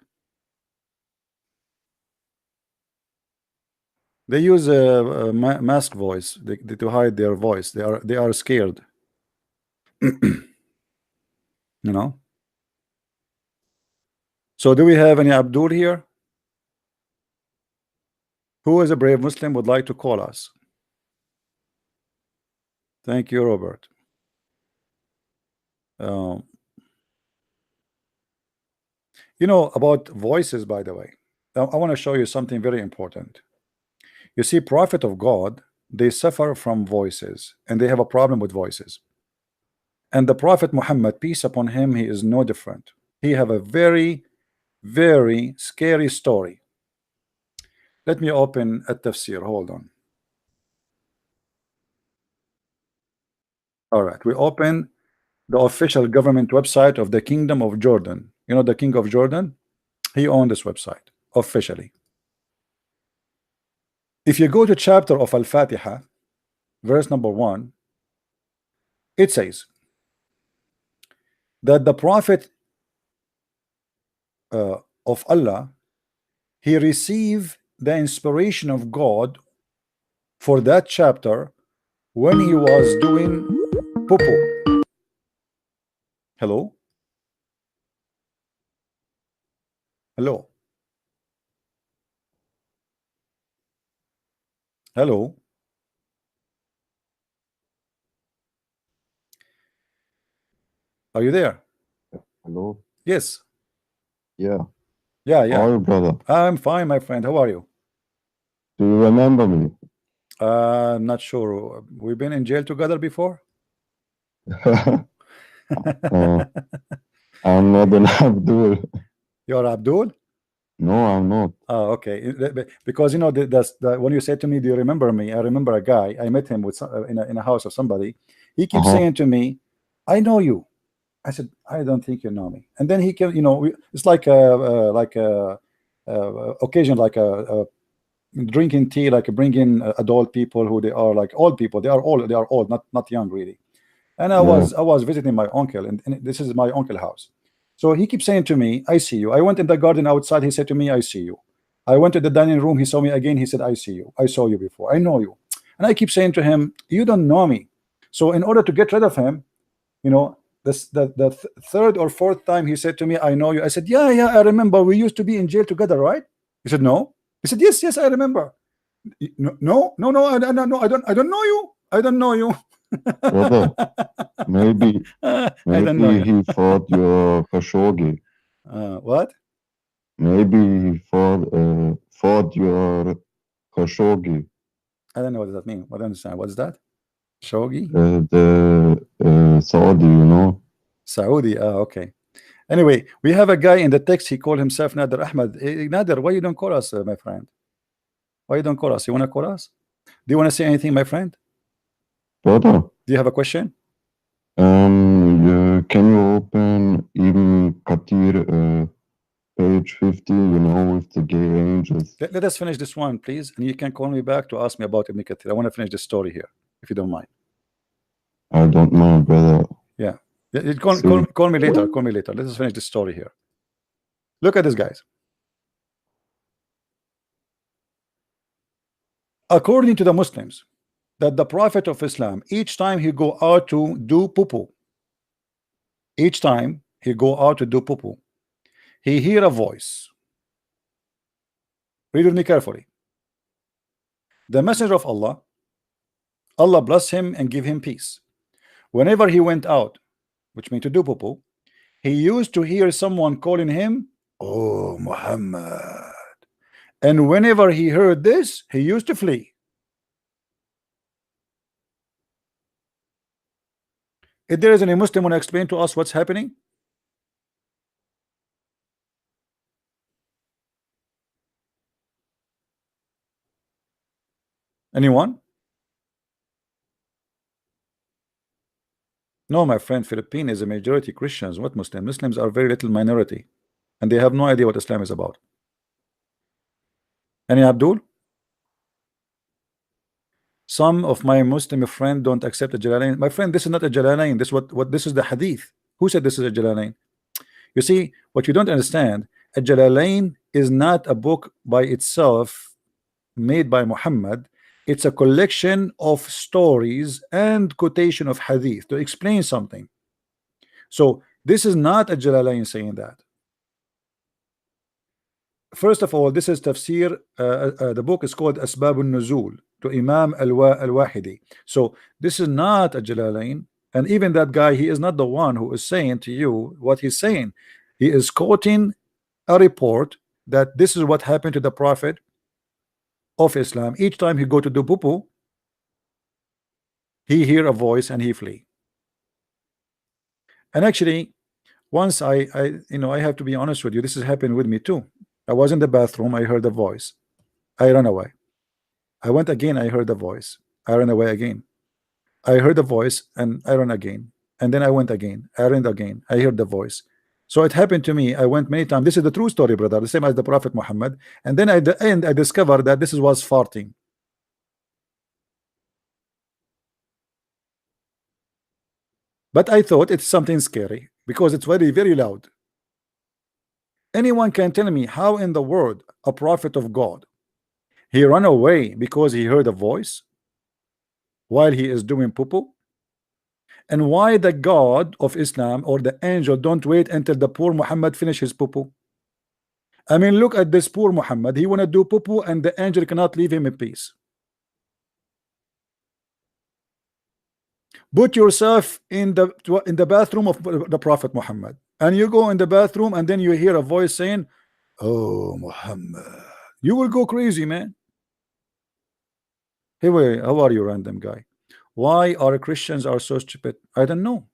They use a mask voice to hide their voice. They are scared. You know. So do we have any Abdul here? Who is a brave Muslim would like to call us? Thank you, Robert. You know about voices, by the way. I want to show you something very important. You see, prophet of God, they suffer from voices, and they have a problem with voices. And the Prophet Muhammad, peace upon him, he is no different. He have a very, very scary story. Let me open a tafsir. Hold on. All right, we open the official government website of the Kingdom of Jordan. You know the King of Jordan? He owned this website officially. If you go to chapter of Al-Fatiha, verse number 1, it says that the Prophet of Allah, he received the inspiration of God for that chapter when he was doing poo-poo. Hello? Hello? Hello? Are you there? Hello. Yes. Yeah. Yeah, How are you, brother? I'm fine, my friend. How are you? Do you remember me? I'm not sure. We've been in jail together before? I'm not an Abdul. You're Abdul? No, I'm not. Oh, okay. Because you know when you said to me, "Do you remember me?" I remember a guy. I met him with in a house of somebody. He keeps saying to me, "I know you." I said, "I don't think you know me." And then he can, you know, it's like a occasion, like a drinking tea, like bringing adult people who they are like old people. They are old, not young really. And I was visiting my uncle, and this is my uncle house. So he keeps saying to me, "I see you." I went in the garden outside. He said to me, "I see you." I went to the dining room. He saw me again. He said, "I see you. I saw you before. I know you." And I keep saying to him, "You don't know me." So in order to get rid of him, you know, the third or fourth time he said to me, "I know you." I said, "Yeah, I remember. We used to be in jail together, right?" He said, "No." He said, "Yes, I remember." No, I don't know you. I don't know you. Brother, maybe I don't know you. he fought your Khashoggi. What? Maybe he fought your Khashoggi. I don't know what does that mean. I don't understand. What's that? Shogi? The Saudi, you know. Saudi. Okay. Anyway, we have a guy in the text. He called himself Nader Ahmad. Nader, why you don't call us, my friend? Why you don't call us? You want to call us? Do you want to say anything, my friend? Brother. Do you have a question? Can you open Ibn Kathir, page 50, you know, with the gay angels? Let us finish this one, please, and you can call me back to ask me about Ibn Kathir. I want to finish the story here, if you don't mind. I don't mind, brother. Yeah. Call me later. Call me later. Let us finish this story here. Look at this, guys. According to the Muslims, that the Prophet of Islam, each time he go out to do poo-poo, each time he go out to do poo-poo, he hear a voice. Read with me carefully. The messenger of Allah, Allah bless him and give him peace. Whenever he went out, which means to do poo-poo, he used to hear someone calling him, "Oh, Muhammad." And whenever he heard this, he used to flee. If there is any Muslim want to explain to us what's happening? Anyone? No, my friend, Philippines is a majority Christians. What Muslim? Muslims are very little minority, and they have no idea what Islam is about. Any Abdul? Some of my Muslim friends don't accept the Jalalain. My friend, this is not a Jalalain. This is the Hadith. Who said this is a Jalalain? You see, what you don't understand, a Jalalain is not a book by itself made by Muhammad. It's a collection of stories and quotation of Hadith to explain something. So this is not a Jalalain saying that. First of all, this is tafsir. The book is called Asbab al-Nuzul to Imam al-Wahidi. So this is not a Jalalain, and even that guy, he is not the one who is saying to you what he's saying. He is quoting a report that this is what happened to the Prophet of Islam. Each time he go to do poo-poo, he hear a voice and he flee. And actually, once I have to be honest with you, this has happened with me too. I was in the bathroom, I heard a voice, I ran away. I went again, I heard a voice, I ran away again. I heard a voice and I ran again, and then I went again, I ran again, I heard the voice. So it happened to me. I went many times. This is the true story, brother, the same as the Prophet Muhammad. And then at the end I discovered that this was farting. But I thought it's something scary because it's very, very loud. Anyone can tell me how in the world a prophet of God, he ran away because he heard a voice while he is doing poo-poo? And why the God of Islam or the angel don't wait until the poor Muhammad finish his poo-poo? I mean, look at this poor Muhammad. He want to do poo-poo and the angel cannot leave him in peace. Put yourself in the bathroom of the Prophet Muhammad, and you go in the bathroom and then you hear a voice saying, "Oh, Muhammad." You will go crazy, man. Hey, wait, how are you, random guy? Why are Christians are so stupid? I don't know.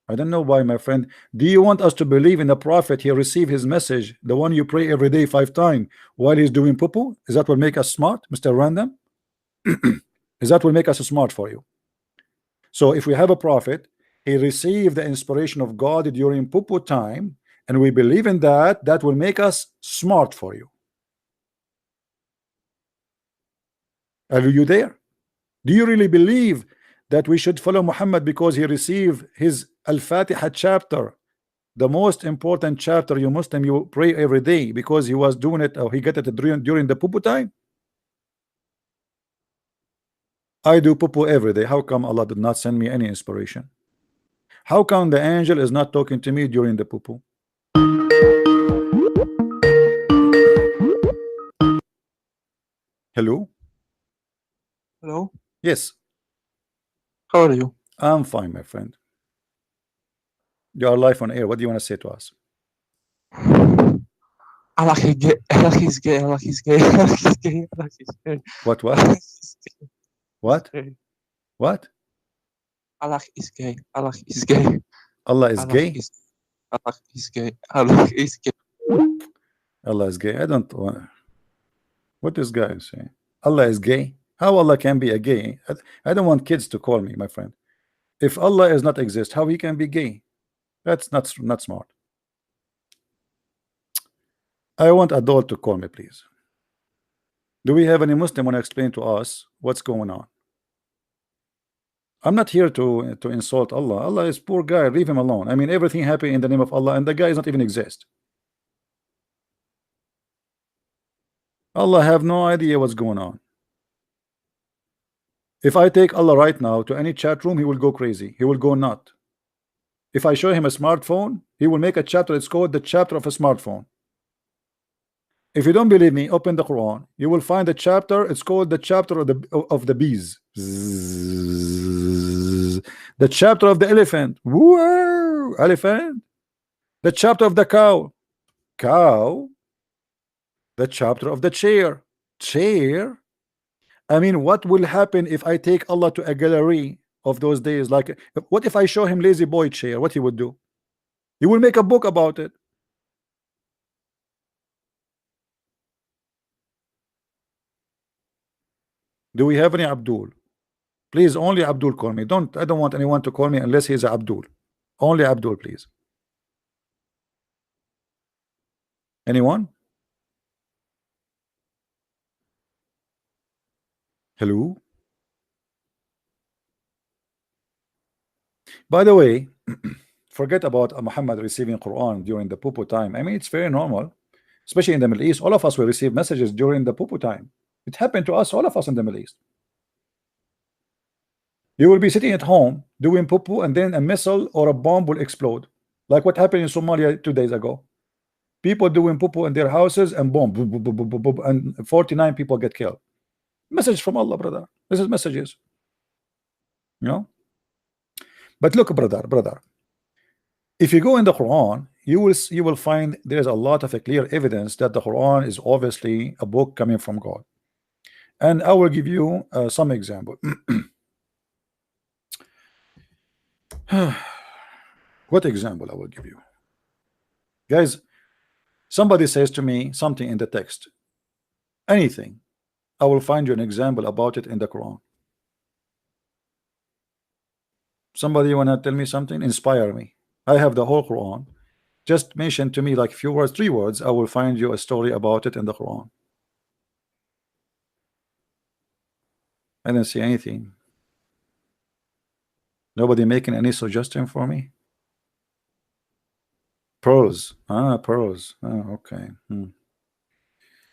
I don't know why, my friend. Do you want us to believe in the Prophet? He received his message, the one you pray every day 5 times while he's doing poo-poo? Is that what make us smart, Mr. Random? Is that what make us smart for you? So if we have a prophet, he received the inspiration of God during poo-poo time, and we believe in that, that will make us smart for you. Are you there? Do you really believe that we should follow Muhammad because he received his Al-Fatiha chapter, the most important chapter you Muslim you pray every day, because he was doing it, or he got it during the poo-poo time? I do poo-poo every day. How come Allah did not send me any inspiration? How come the angel is not talking to me during the poo-poo? Hello? Hello, Yes, how are you? I'm fine, my friend. You are live on air. What do you want to say to us? Allah is gay, Allah is gay, Allah is gay, Allah is gay, Allah is gay. What? Allah is gay, What? gay. What? Allah is gay, Allah is gay. Allah is Allah gay? is Allah is gay, Allah is gay. Allah is gay. I don't want. What this guy is saying? Allah is gay? How Allah can be a gay? I don't want kids to call me, my friend. If Allah is not exist, how he can be gay? That's not smart. I want adult to call me, please. Do we have any Muslim want to explain to us what's going on? I'm not here to insult Allah. Allah is poor guy. Leave him alone. I mean, everything happened in the name of Allah, and the guy does not even exist. Allah have no idea what's going on. If I take Allah right now to any chat room, he will go crazy. He will go nut. If I show him a smartphone, he will make a chapter. It's called the chapter of a smartphone. If you don't believe me, open the Quran. You will find a chapter. It's called the chapter of the bees. The chapter of the elephant. Whoa, elephant. The chapter of the cow. Cow. The chapter of the chair. Chair. I mean, what will happen if I take Allah to a gallery of those days? Like, what if I show him lazy boy chair? What he would do? He will make a book about it. Do we have any Abdul? Please, only Abdul call me. I don't want anyone to call me unless he's a Abdul. Only Abdul, please. Anyone? Hello? By the way, forget about Muhammad receiving Quran during the Pupu time. I mean, it's very normal, especially in the Middle East. All of us will receive messages during the Pupu time. It happened to us, all of us in the Middle East. You will be sitting at home doing Pupu, and then a missile or a bomb will explode, like what happened in Somalia 2 days ago. People doing Pupu in their houses, and boom, boom, boom, boom, boom, boom, and 49 people get killed. Message from Allah, brother. This is messages, you know. But look, brother, if you go in the Quran, you will find there's a lot of clear evidence that the Quran is obviously a book coming from God. And I will give you some example. What example I will give you? Guys, somebody says to me something in the text, anything, I will find you an example about it in the Quran. Somebody wanna tell me something? Inspire me. I have the whole Quran. Just mention to me like few words, 3 words. I will find you a story about it in the Quran. I didn't see anything. Nobody making any suggestion for me? Pearls. Pearls. Okay.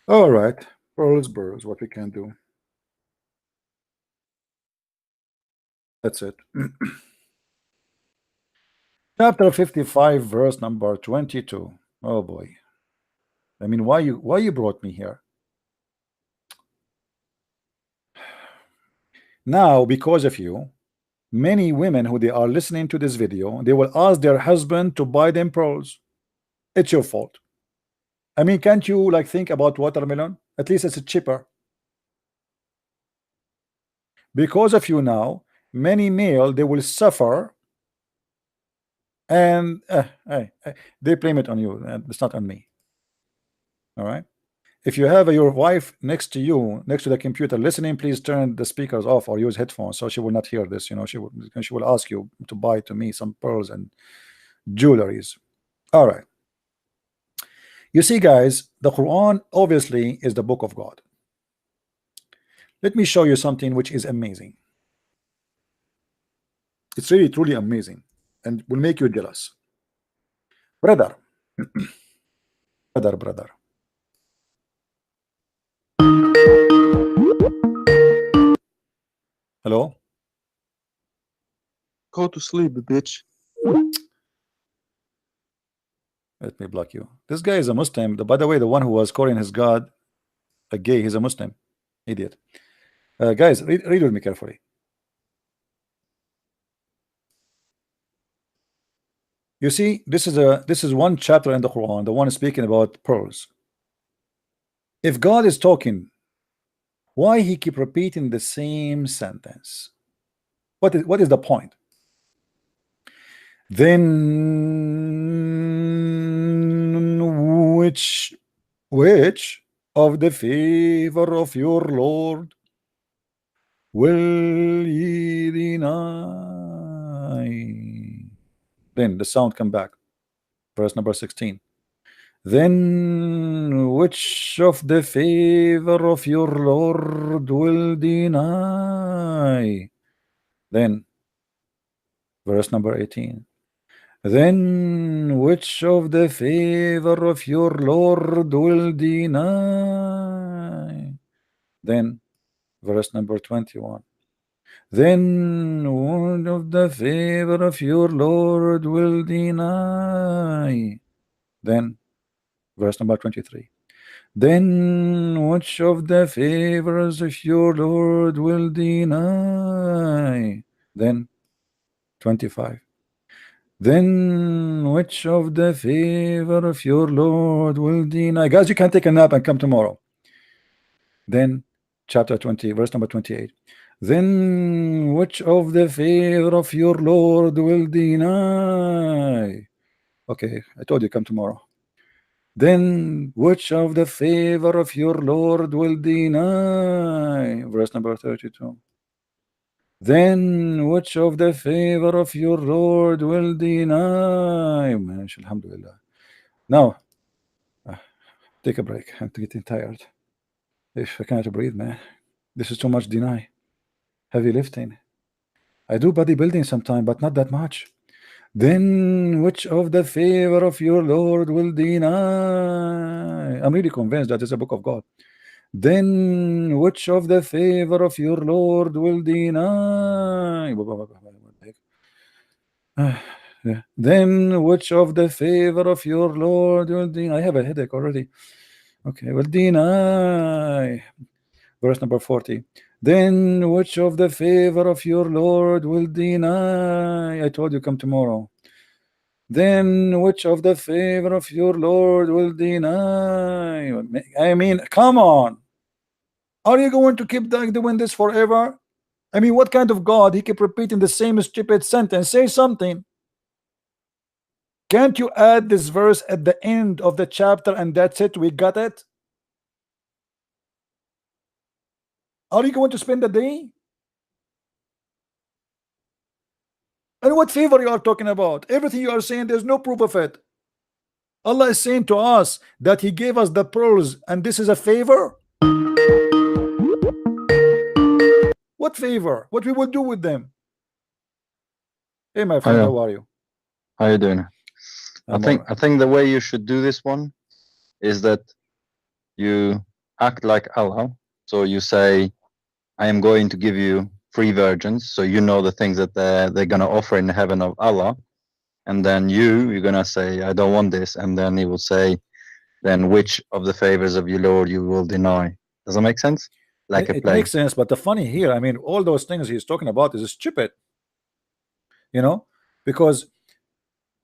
All right. Pearls, what we can do. That's it. Chapter 55, verse number 22. Oh boy. I mean, why you brought me here? Now, because of you, many women who they are listening to this video, they will ask their husband to buy them pearls. It's your fault. I mean, can't you like think about watermelon? At least it's cheaper. Because of you now, many male they will suffer, and they blame it on you, and it's not on me. All right. If you have your wife next to you, next to the computer listening, please turn the speakers off or use headphones so she will not hear this. You know, she will ask you to buy to me some pearls and jewelries. All right. You see, guys, the Quran obviously is the book of God. Let me show you something which is amazing. It's really truly amazing and will make you jealous. Brother. brother. Hello? Go to sleep, bitch. Let me block you. This guy is a Muslim. By the way, the one who was calling his God a gay, he's a Muslim. Idiot. Guys, read with me carefully. You see, this is one chapter in the Quran, the one speaking about pearls. If God is talking, why he keep repeating the same sentence? What is the point? Then which of the favor of your Lord will ye deny? Then the sound come back. Verse number 16. Then which of the favor of your Lord will deny? Then verse number 18. Then which of the favor of your Lord will deny? Then verse number 21. Then one of the favor of your Lord will deny. Then verse number 23. Then which of the favors of your Lord will deny? Then 25. Then which of the favor of your Lord will deny? Guys, you can take a nap and come tomorrow. Then chapter 20, verse number 28. Then which of the favor of your Lord will deny? Okay, I told you come tomorrow. Then which of the favor of your Lord will deny? Verse number 32. Then which of the favor of your Lord will deny? Mash, alhamdulillah. Now, take a break. I'm getting tired. If I can't breathe, man, this is too much deny. Heavy lifting. I do bodybuilding sometime, but not that much. Then which of the favor of your Lord will deny? I'm really convinced that it's a book of God. Then which of the favor of your Lord will deny? Then which of the favor of your Lord will deny? I have a headache already. Okay, will deny. Verse number 40. Then which of the favor of your Lord will deny? I told you come tomorrow. Then which of the favor of your Lord will deny? I mean, come on. Are you going to keep doing this forever? I mean, what kind of God? He keep repeating the same stupid sentence. Say something. Can't you add this verse at the end of the chapter and that's it? We got it. Are you going to spend the day? And what favor you are talking about? Everything you are saying, there's no proof of it. Allah is saying to us that He gave us the pearls, and this is a favor. What favor? What we will do with them? Hey, my friend, Hiya. how are you? How you doing? I'm I think the way you should do this one is that you act like Allah. So you say, I am going to give you 3 virgins, so you know the things that they're gonna offer in the heaven of Allah, and then you're gonna say, I don't want this, and then He will say, then which of the favors of your Lord you will deny. Does that make sense? Like a It play. makes sense, but the funny here, I mean, all those things he's talking about is stupid. You know, because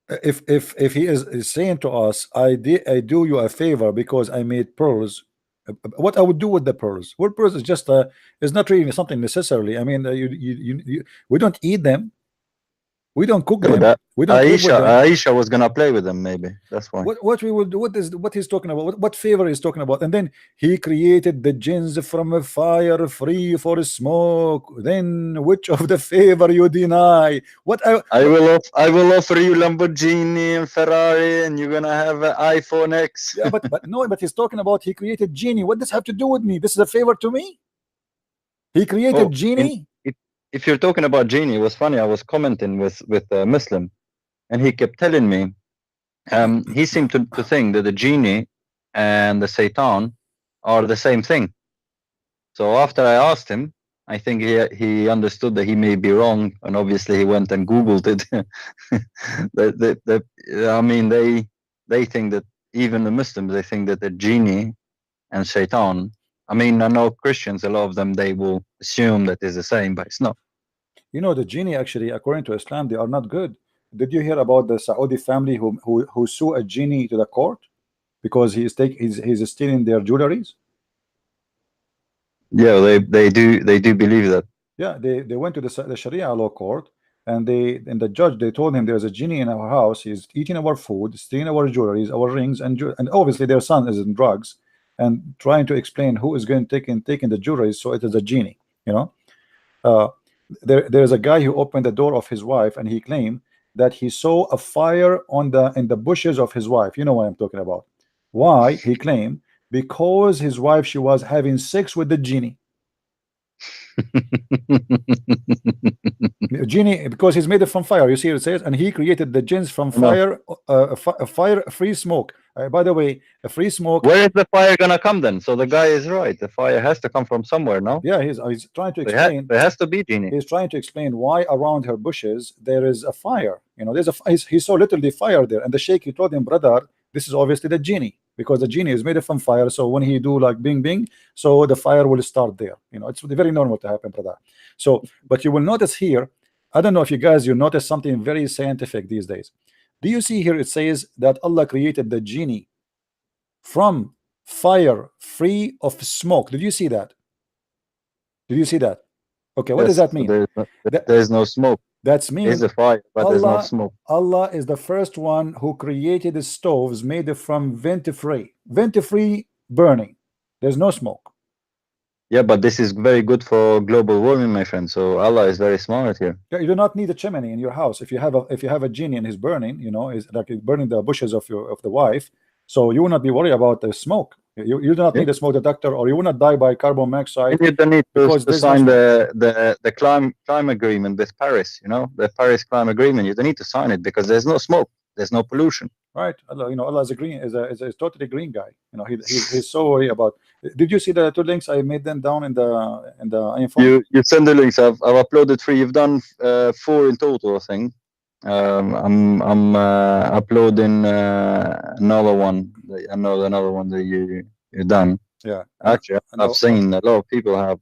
if he is saying to us, I do you a favor because I made pearls. What I would do with the pearls? Well, pearls is just is not really something necessarily. I mean, we don't eat them, we don't cook No, them, that we don't live with them. Aisha was gonna play with them, maybe. That's why. What we will do? What he's talking about? What favor he's talking about? And then He created the jinns from a fire free for smoke. Then which of the favor you deny? I will offer you Lamborghini and Ferrari, and you're gonna have an iPhone X. Yeah, but no, but he's talking about He created genie. What does have to do with me? This is a favor to me. He created genie. If you're talking about genie, it was funny. I was commenting with a Muslim, and he kept telling me, he seemed to think that the genie and the Satan are the same thing. So after I asked him, I think he understood that he may be wrong, and obviously he went and Googled it. I mean, they think that even the Muslims, they think that the genie and Satan. I mean, I know Christians, a lot of them, they will assume that it's the same, but it's not. You know, the genie actually, according to Islam, they are not good. Did you hear about the Saudi family who sue a genie to the court because he's stealing their jewelries? Yeah, they do believe that. Yeah, they went to the Sharia law court, and the judge, they told him there's a genie in our house. He's eating our food, stealing our jewelries, our rings, and obviously their son is in drugs, and trying to explain who is going to taking the jewelries. So it is a genie, you know. There's a guy who opened the door of his wife, and he claimed that he saw a fire in the bushes of his wife. You know what I'm talking about. Why? He claimed because his wife, she was having sex with the genie. Genie, because he's made it from fire. You see, it says, and he created the jinns from fire, fire, free smoke. By the way, a free smoke. Where is the fire gonna come then? So the guy is right. The fire has to come from somewhere, no? Yeah, he's trying to explain. There has to be genie. He's trying to explain why around her bushes there is a fire. You know, he saw literally fire there, and the sheikh, he told him, brother, this is obviously the genie, because the genie is made from fire. So when he do like bing bing, so the fire will start there. You know, it's very normal to happen, brother. So, but you will notice here, I don't know if you guys notice something very scientific these days. Do you see here it says that Allah created the genie from fire free of smoke? Did you see that? Did you see that? Okay, what does Yes, that mean? there's no smoke. That's There's mean a fire, but there's no smoke. Allah is the first one who created the stoves made from vent-free burning. There's no smoke. Yeah, but this is very good for global warming, my friend. So Allah is very smart here. Yeah, you do not need a chimney in your house. If you have a genie and he's burning, you know, is like he's burning the bushes of the wife, so you will not be worried about the smoke. You do not need a smoke detector, or you will not die by carbon monoxide. And you don't need because to sign the climate agreement with Paris. You know, the Paris climate agreement. You don't need to sign it because there's no smoke, there's no pollution. Right, Allah, you know, Allah is a green, is a totally green guy. You know, he's so worried about. Did you see the 2 links I made them down in the info? You send the links. I've uploaded 3. You've done 4 in total, I think. I'm uploading another one. Another one that you done. Yeah. Actually, I've seen a lot of people have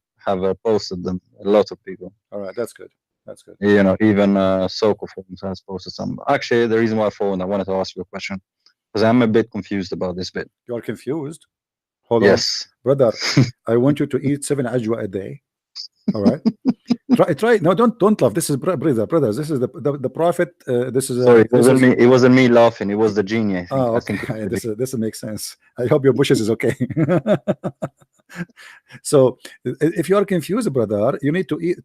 posted them. A lot of people. All right, that's good. That's good. You know, even Soko Forums has posted some. Actually, the reason why I phoned, I wanted to ask you a question because I'm a bit confused about this bit. You're confused? Hold yes, on, brother. I want you to eat 7 ajwa a day. All right. try. No, don't laugh. This is brothers. This is the prophet. This is. Sorry, it wasn't me laughing. It was the genie. I think. Oh, okay. I think this makes sense. I hope your bushes is okay. So, if you are confused, brother, you need to eat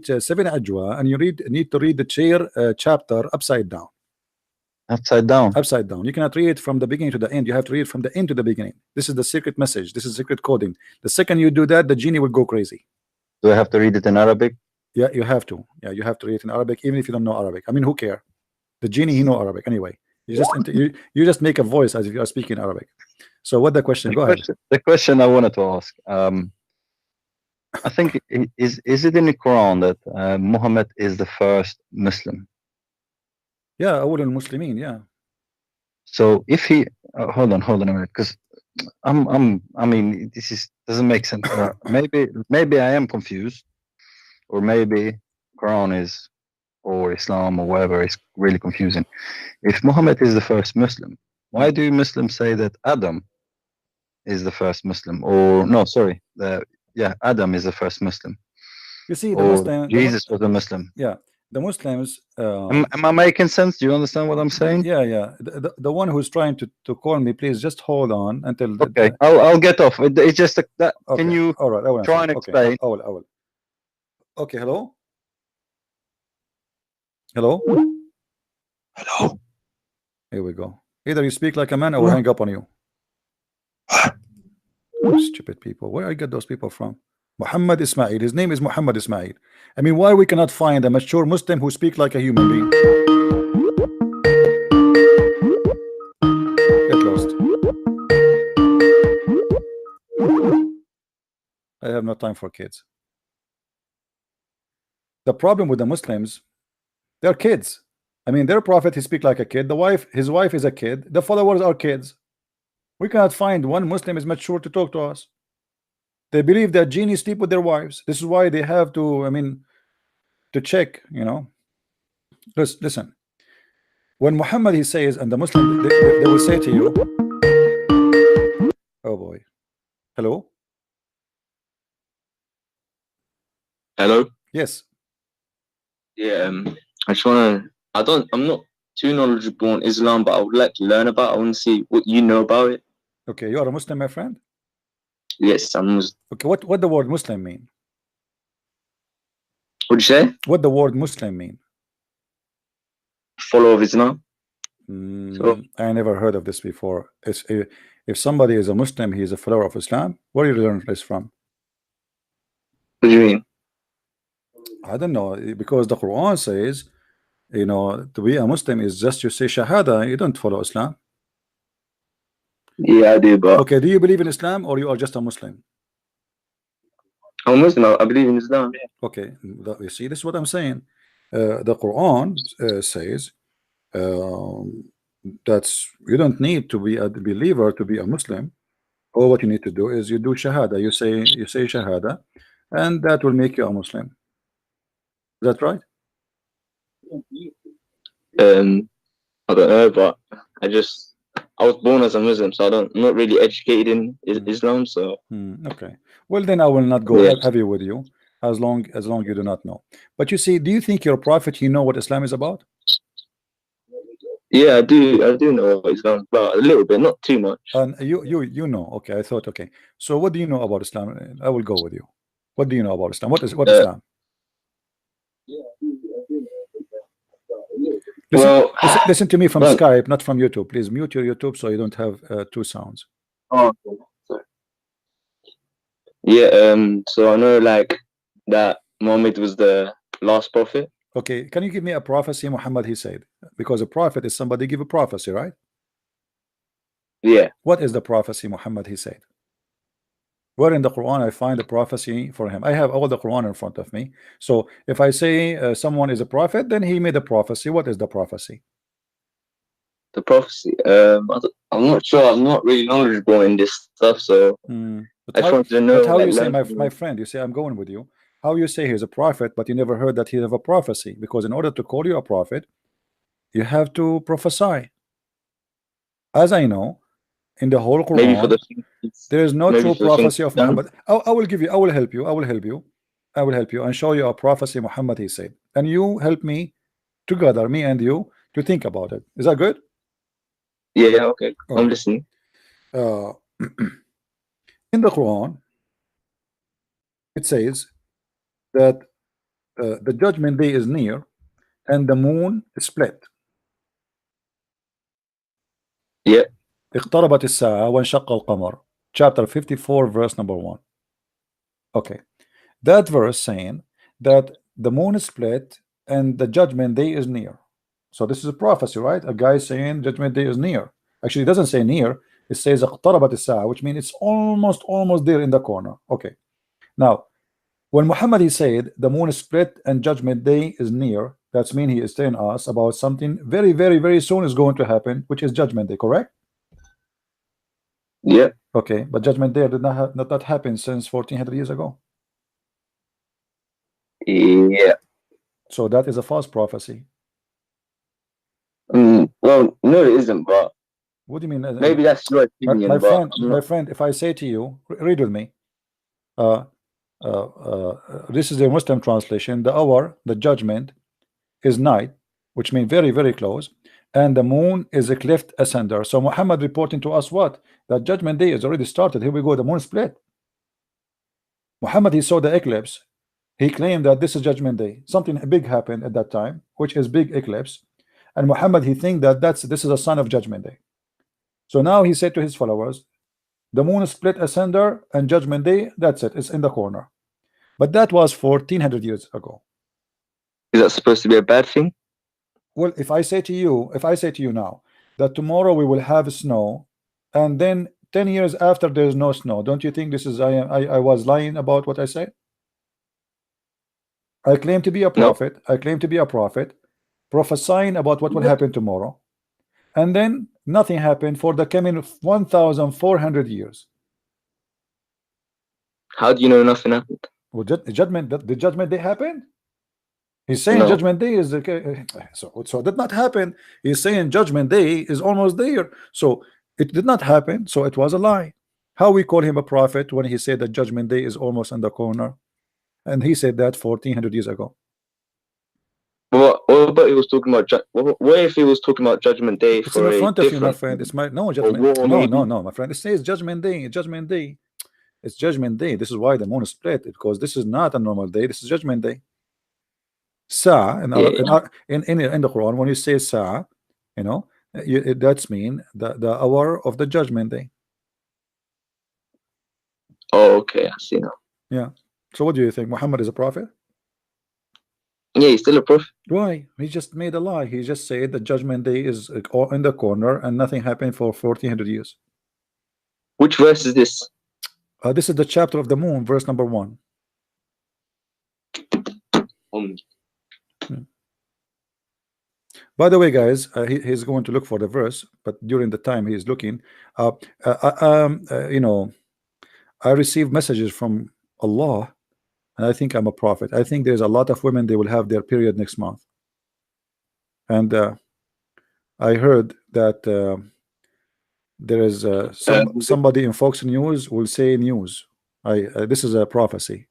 7 ajwa, and you need to read the chair chapter upside down. Upside down. Upside down. You cannot read it from the beginning to the end. You have to read from the end to the beginning. This is the secret message. This is secret coding. The second you do that, the genie will go crazy. Do I have to read it in Arabic? Yeah, you have to. Yeah, you have to read it in Arabic, even if you don't know Arabic. I mean, who care? The genie, he know Arabic anyway. You just make a voice as if you are speaking Arabic. So, what the question? Go ahead. The question I wanted to ask. I think is it in the Quran that Muhammad is the first Muslim? Yeah, awwal al-Muslimin. Yeah. So if he hold on a minute, because I mean this doesn't make sense. Maybe I am confused, or maybe Quran is, or Islam, or whatever is really confusing. If Muhammad is the first Muslim, why do Muslims say that Adam is the first Muslim? Or no, sorry, Adam is the first Muslim. You see, the Muslim, Jesus was a Muslim. Yeah, the Muslims. Am I making sense? Do you understand what I'm saying? Yeah. The one who's trying to call me, please just hold on until. Okay, I'll get off. It's just that. Okay. Can you all right, try and explain? I will. Okay, hello. Hello. Here we go. Either you speak like a man, or we'll hang up on you. Stupid people. Where I get those people from? Muhammad Ismail. His name is Muhammad Ismail. I mean, why we cannot find a mature Muslim who speaks like a human being? Get lost. I have no time for kids. The problem with the Muslims, they're kids. I mean, their prophet, he speaks like a kid. His wife is a kid. The followers are kids. We cannot find one Muslim is mature to talk to us. They believe that genies sleep with their wives. This is why they have to, I mean, to check, you know. Listen. When Muhammad, he says, and the Muslim, they will say to you, oh boy. Hello? Hello? Yes. Yeah, I just want to, I'm not too knowledgeable on Islam, but I would like to learn about it. I want to see what you know about it. Okay, you are a Muslim, my friend? Yes, I'm Muslim. Okay, what the word Muslim mean? What'd you say? What the word Muslim mean? Follower of Islam. So, I never heard of this before. If somebody is a Muslim, he is a follower of Islam. Where do you learn this from? What do you mean? I don't know, because the Quran says, you know, to be a Muslim is just you say Shahada, you don't follow Islam. Yeah, I do, but okay, do you believe in Islam, or you are just a Muslim? I'm a Muslim. I believe in Islam. Okay, you see, this is what I'm saying. The Quran says that's you don't need to be a believer to be a Muslim. All what you need to do is you do Shahada. You say Shahada, and that will make you a Muslim. Is that right? I don't know, but I was born as a Muslim, so I'm not really educated in Islam. So Okay, well then I will not go Yeah. heavy with you as long you do not know. But you see, do you think you're a prophet? You know what Islam is about? yeah, I do know what Islam is about a little bit, not too much. And you know. Okay, I thought. Okay, so what do you know about Islam? I will go with you. What do you know about Islam? What is Islam? Well, Listen to me from well- Skype, not from YouTube. Please mute your YouTube so you don't have two sounds. Oh, sorry. Yeah, so I know like that Muhammad was the last prophet. Okay, can you give me a prophecy Muhammad he said? Because a prophet is somebody give a prophecy, right? Yeah. What is the prophecy Muhammad he said? Where in the Quran I find a prophecy for him? I have all the Quran in front of me. So if I say someone is a prophet, then he made a prophecy. What is the prophecy? The prophecy. I'm not sure. I'm not really knowledgeable in this stuff, so I just wanted to know. But how like, you say, learn my friend? You say I'm going with you. How you say he's a prophet, but you never heard that he have a prophecy? Because in order to call you a prophet, you have to prophesy. As I know, in the whole maybe for Quran, the there is no maybe true for the prophecy of things- Muhammad. I will give you. I will help you. I will help you. I will help you and show you a prophecy Muhammad he said, and you help me together, me and you, to think about it. Is that good? Yeah. Okay. All I'm right. listening. In the Quran, it says that the judgment day is near and the moon is split. Yeah. اقتربت الساعة وانشق القمر. Chapter 54, verse number 1. Okay, that verse saying that the moon is split and the judgment day is near. So this is a prophecy, right? A guy saying judgment day is near. Actually, it doesn't say near. It says اقتربت الساعة, which means it's almost there in the corner. Okay, now when Muhammad he said the moon is split and judgment day is near, that's mean he is telling us about something very soon is going to happen, which is judgment day, correct? Yeah. Okay, but judgment day did not happen since 1400 years ago. Yeah. So that is a false prophecy. Well, no, it isn't. But What do you mean? maybe that's your opinion. My friend, if I say to you, read with me. This is the Muslim translation. The hour, the judgment, is night, which means very close, and the moon is a cleft ascender. So Muhammad reporting to us what? That judgment day is already started. Here we go. The moon split. Muhammad he saw the eclipse. He claimed that this is judgment day. Something big happened at that time, which is big eclipse. And Muhammad he think that this is a sign of judgment day. So now he said to his followers, the moon split ascender and judgment day, that's it, it's in the corner. But that was 1400 years ago. Is that supposed to be a bad thing? Well, if I say to you now that tomorrow we will have snow, and then 10 years after there's no snow, don't you think this is I was lying about what I said? I claim to be a prophet. No. I claim to be a prophet, prophesying about what will happen tomorrow, and then nothing happened for the coming 1,400 years. How do you know nothing happened? Well, the judgment day happened. He's saying judgment day is so did not happen. He's saying judgment day is almost there. So it did not happen. So it was a lie. How we call him a prophet when he said that judgment day is almost in the corner, and he said that 1400 years ago. What about he was talking about? What if he was talking about judgment day? It's in front of you, my friend. It's no judgment. No, my friend. It says judgment day. Judgment day. It's judgment day. This is why the moon is split, because this is not a normal day. This is judgment day. Sa in the Quran, when you say sa, you know, that's mean the hour of the judgment day. Oh, okay, I see now. Yeah. So what do you think? Muhammad is a prophet? Yeah, he's still a prophet. Why? He just made a lie. He just said the judgment day is in the corner and nothing happened for 1400 years. Which verse is this? This is the chapter of the moon, verse number 1. By the way, guys, he's going to look for the verse, but during the time he's looking, you know, I receive messages from Allah, and I think I'm a prophet. I think there's a lot of women, they will have their period next month. And I heard that there is somebody in Fox News will say news. This is a prophecy.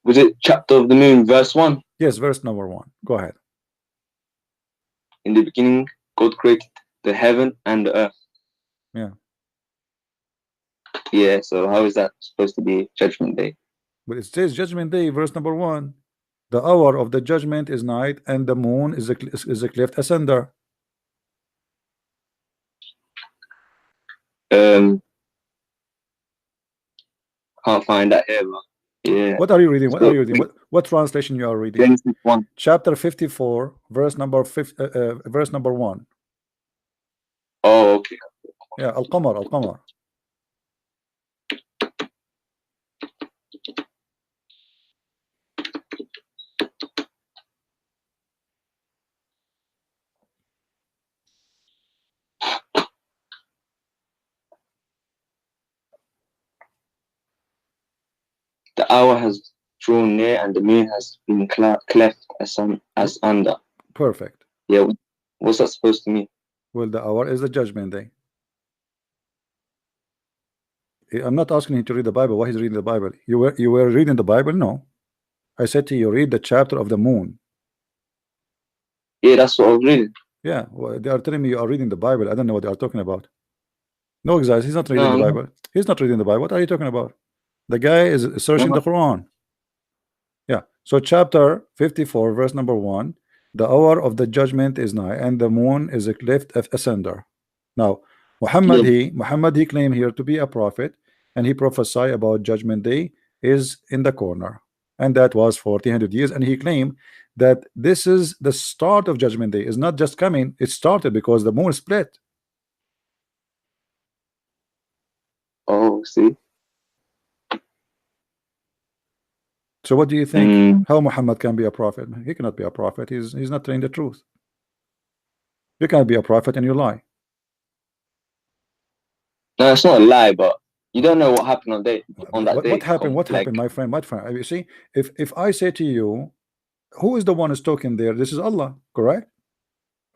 Was it chapter of the moon, verse 1? Yes, verse number 1. Go ahead. In the beginning, God created the heaven and the earth. Yeah. Yeah, so how is that supposed to be Judgment Day? But it says Judgment Day, verse number 1. The hour of the judgment is night, and the moon is a cleft asunder. Can't find that here, but yeah. What are you reading? What are you reading? What translation you are reading? Genesis 1. Chapter 54, verse number 1. Oh, okay. Yeah, Al-Qamar, Al-Qamar. The hour has drawn near, and the moon has been cleft as under. Perfect. Yeah, what's that supposed to mean? Well, the hour is the judgment day. I'm not asking you to read the Bible. Why is reading the Bible? You were reading the Bible? No. I said to you, read the chapter of the moon. Yeah, that's what I was reading. Yeah, well, they are telling me you are reading the Bible. I don't know what they are talking about. No, guys, he's not reading the Bible. He's not reading the Bible. What are you talking about? The guy is searching the Quran. Yeah. So chapter 54, verse number 1. The hour of the judgment is nigh, and the moon is a cleft asunder. Now, Muhammad he claimed here to be a prophet, and he prophesied about Judgment Day is in the corner, and that was 1400 years. And he claimed that this is the start of Judgment Day. It's not just coming; it started because the moon split. Oh, see. So what do you think? How Muhammad can be a prophet? He cannot be a prophet. He's not telling the truth. You can't be a prophet and you lie. No, it's not a lie, but you don't know what happened on that day. What happened? What happened, my friend? What friend? You see, if I say to you, who is the one who's talking there? This is Allah, correct?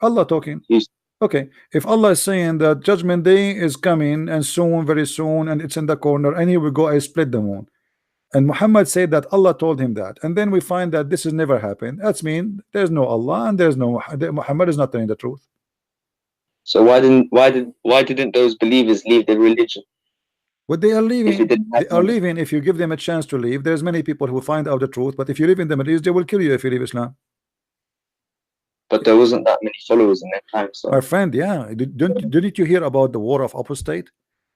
Allah talking. Yes. Okay. If Allah is saying that Judgment Day is coming and soon, very soon, and it's in the corner, and here we go, I split the moon. And Muhammad said that Allah told him that, and then we find that this has never happened. That's mean there's no Allah and there's no Muhammad is not telling the truth. So why didn't those believers leave their religion? What they are leaving, they are leaving. If you give them a chance to leave, there's many people who find out the truth. But if you live in the Middle East, they will kill you if you leave Islam. But there wasn't that many followers in that time. So my friend, yeah, didn't you hear about the war of apostate?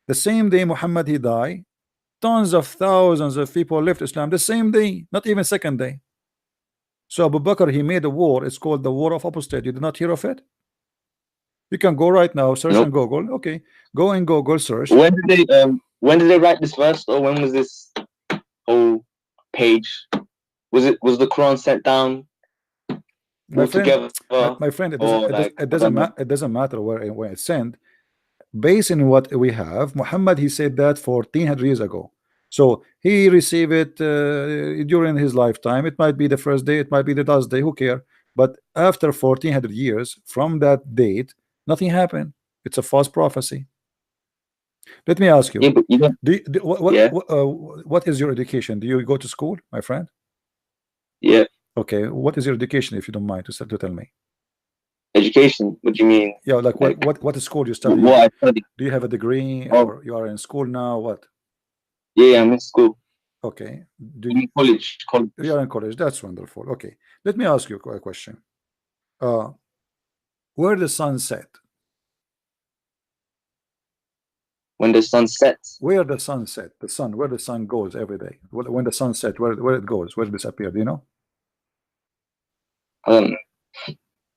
The same day Muhammad he died, tons of thousands of people left Islam the same day, not even second day. So Abu Bakr he made a war. It's called the war of apostate. You did not hear of it? You can go right now, search on Google. Okay, go and Google search. When did they write this verse, or when was this whole page? Was the Quran sent down? My friend, it doesn't matter where it's sent. Based on what we have, Muhammad he said that 1400 years ago. So he received it during his lifetime. It might be the first day, it might be the last day, who cares? But after 1400 years from that date, nothing happened. It's a false prophecy. Let me ask you, what is your education? Do you go to school, my friend? Yeah. Okay, what is your education, if you don't mind to tell me? Education? What do you mean? Yeah, like what school you study? What I study. Do you have a degree, or you are in school now? What? Yeah, I'm in school. Okay. In college. You are in college. That's wonderful. Okay. Let me ask you a question. Where the sun set? When the sun sets. Where the sun set? The sun. Where the sun goes every day. When the sun sets, where it goes? Where it disappears? Do you know? I don't know.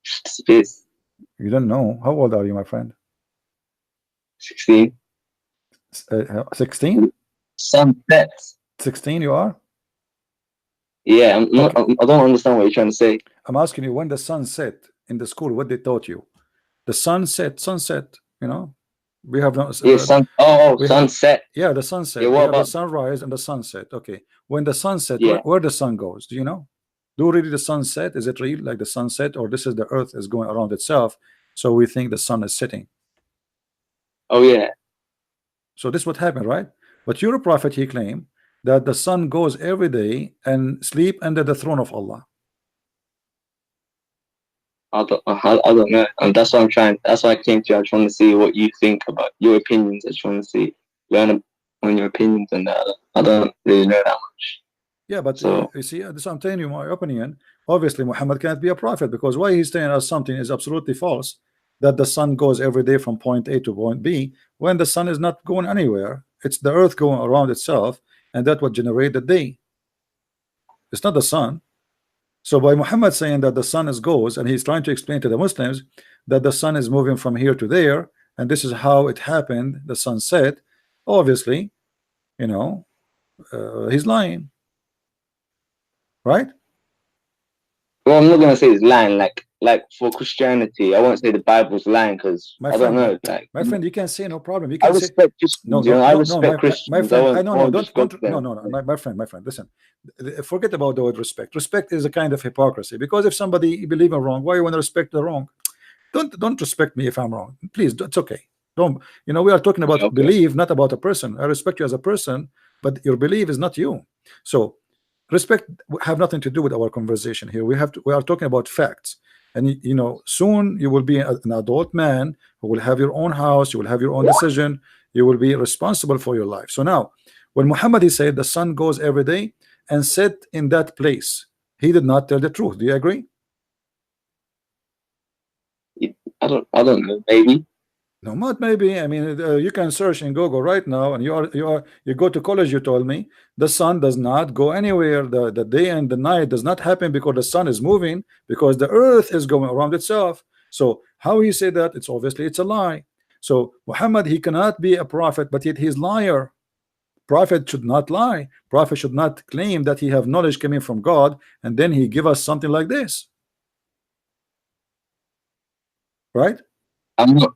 Space. You don't know? How old are you, my friend? 16. 16? Sun sets. 16 you are? Yeah, I don't understand what you're trying to say. I'm asking you, when the sun set in the school, what they taught you? The sunset, you know? We have no sunset. Yeah, the sunset. Yeah, we have the sunrise and the sunset. Okay. When the sunset, where the sun goes, do you know? Do really the sun set? Is it real like the sunset, or this is the earth is going around itself, so we think the sun is setting? Oh yeah. So this is what happened, right? But your prophet, he claimed that the sun goes every day and sleep under the throne of Allah. I don't know, and that's what I'm trying. That's why I came to you. I'm trying to see what you think about your opinions. I'm trying to see, learn on your opinions, and I don't really know that much. Yeah, but So you see, this I'm telling you my opinion. Obviously, Muhammad can't be a prophet, because why he's telling us something is absolutely false, that the sun goes every day from point A to point B, when the sun is not going anywhere. It's the earth going around itself, and that would generate the day. It's not the sun. So by Muhammad saying that the sun is goes, and he's trying to explain to the Muslims that the sun is moving from here to there, and this is how it happened, the sun set, obviously, you know, he's lying, right? well, I'm not gonna say it's lying. Like for Christianity, I won't say the Bible's lying because My I don't friend, know. Like my friend, you can say no problem. You I can say respect Christians, no, you know, no, I no, no, respect my Christians. friend. I I know, no, won't just go to no, them. no, no, my friend. Listen, forget about the word respect. Respect is a kind of hypocrisy, because if somebody believe in wrong, why you want to respect the wrong? Don't respect me if I'm wrong, please. It's okay. Don't, you know, we are talking about Okay. belief, not about a person. I respect you as a person, but your belief is not you. So respect have nothing to do with our conversation here. We are talking about facts. And you know, soon you will be an adult man who will have your own house, you will have your own decision, you will be responsible for your life. So now, when Muhammad, he said the sun goes every day and set in that place, he did not tell the truth. Do you agree? I don't know. Maybe. No, not maybe. I mean, you can search in Google right now, and you go to college. You told me the sun does not go anywhere. The day and the night does not happen because the sun is moving, because the earth is going around itself. So how he said that? It's obviously it's a lie. So Muhammad, he cannot be a prophet, but yet he's liar. Prophet should not lie. Prophet should not claim that he have knowledge coming from God, and then he give us something like this, right? I'm not.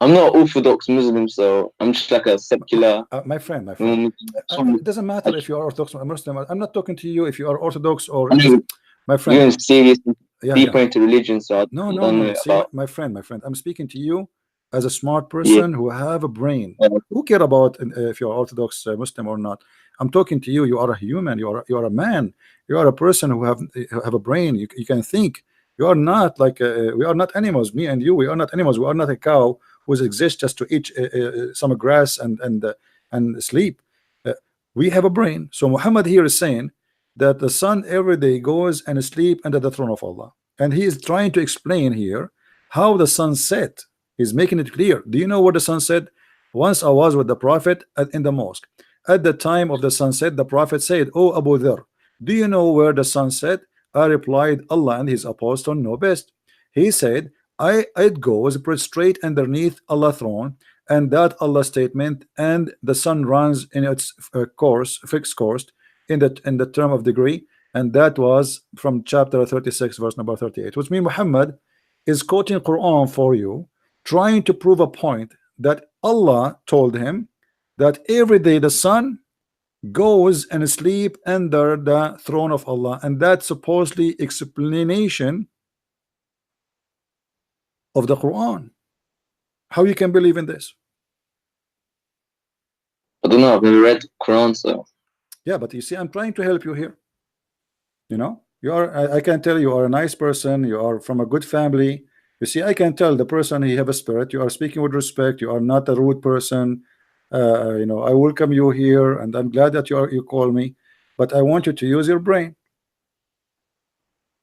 I'm not Orthodox Muslim, so I'm just like a secular. My friend, Muslim. it doesn't matter if you are Orthodox or Muslim. I'm not talking to you if you are Orthodox or I mean, my friend. you're serious, Yeah, deeper yeah. into religion, so I No, don't know see, about. my friend, I'm speaking to you as a smart person who have a brain. Who care about if you're Orthodox Muslim or not? I'm talking to you. You are a human. You are a man. You are a person who have a brain. You can think. You are not like we are not animals. Me and you, we are not animals. We are not a cow who exists just to eat some grass and sleep. We have a brain. So Muhammad here is saying that the sun every day goes and sleep under the throne of Allah, and he is trying to explain here how the sun set. He's making it clear. Do you know what the sun said? Once I was with the Prophet in the mosque. At the time of the sunset, the Prophet said, "Oh Abu Dhar, do you know where the sun set?" I replied, "Allah and his apostle know best." He said, it goes prostrate underneath Allah's throne, and that Allah statement, and the sun runs in its fixed course in the term of degree, and that was from chapter 36 verse number 38, which means Muhammad is quoting Quran for you, trying to prove a point that Allah told him that every day the sun goes and sleep under the throne of Allah, and that's supposedly explanation of the Quran. How you can believe in this? I don't know. I've never read the Quran, so. Yeah, but you see, I'm trying to help you here. You know, you are. I can tell you are a nice person. You are from a good family. You see, I can tell the person he have a spirit. You are speaking with respect. You are not a rude person. You know, I welcome you here, and I'm glad that you call me. But I want you to use your brain.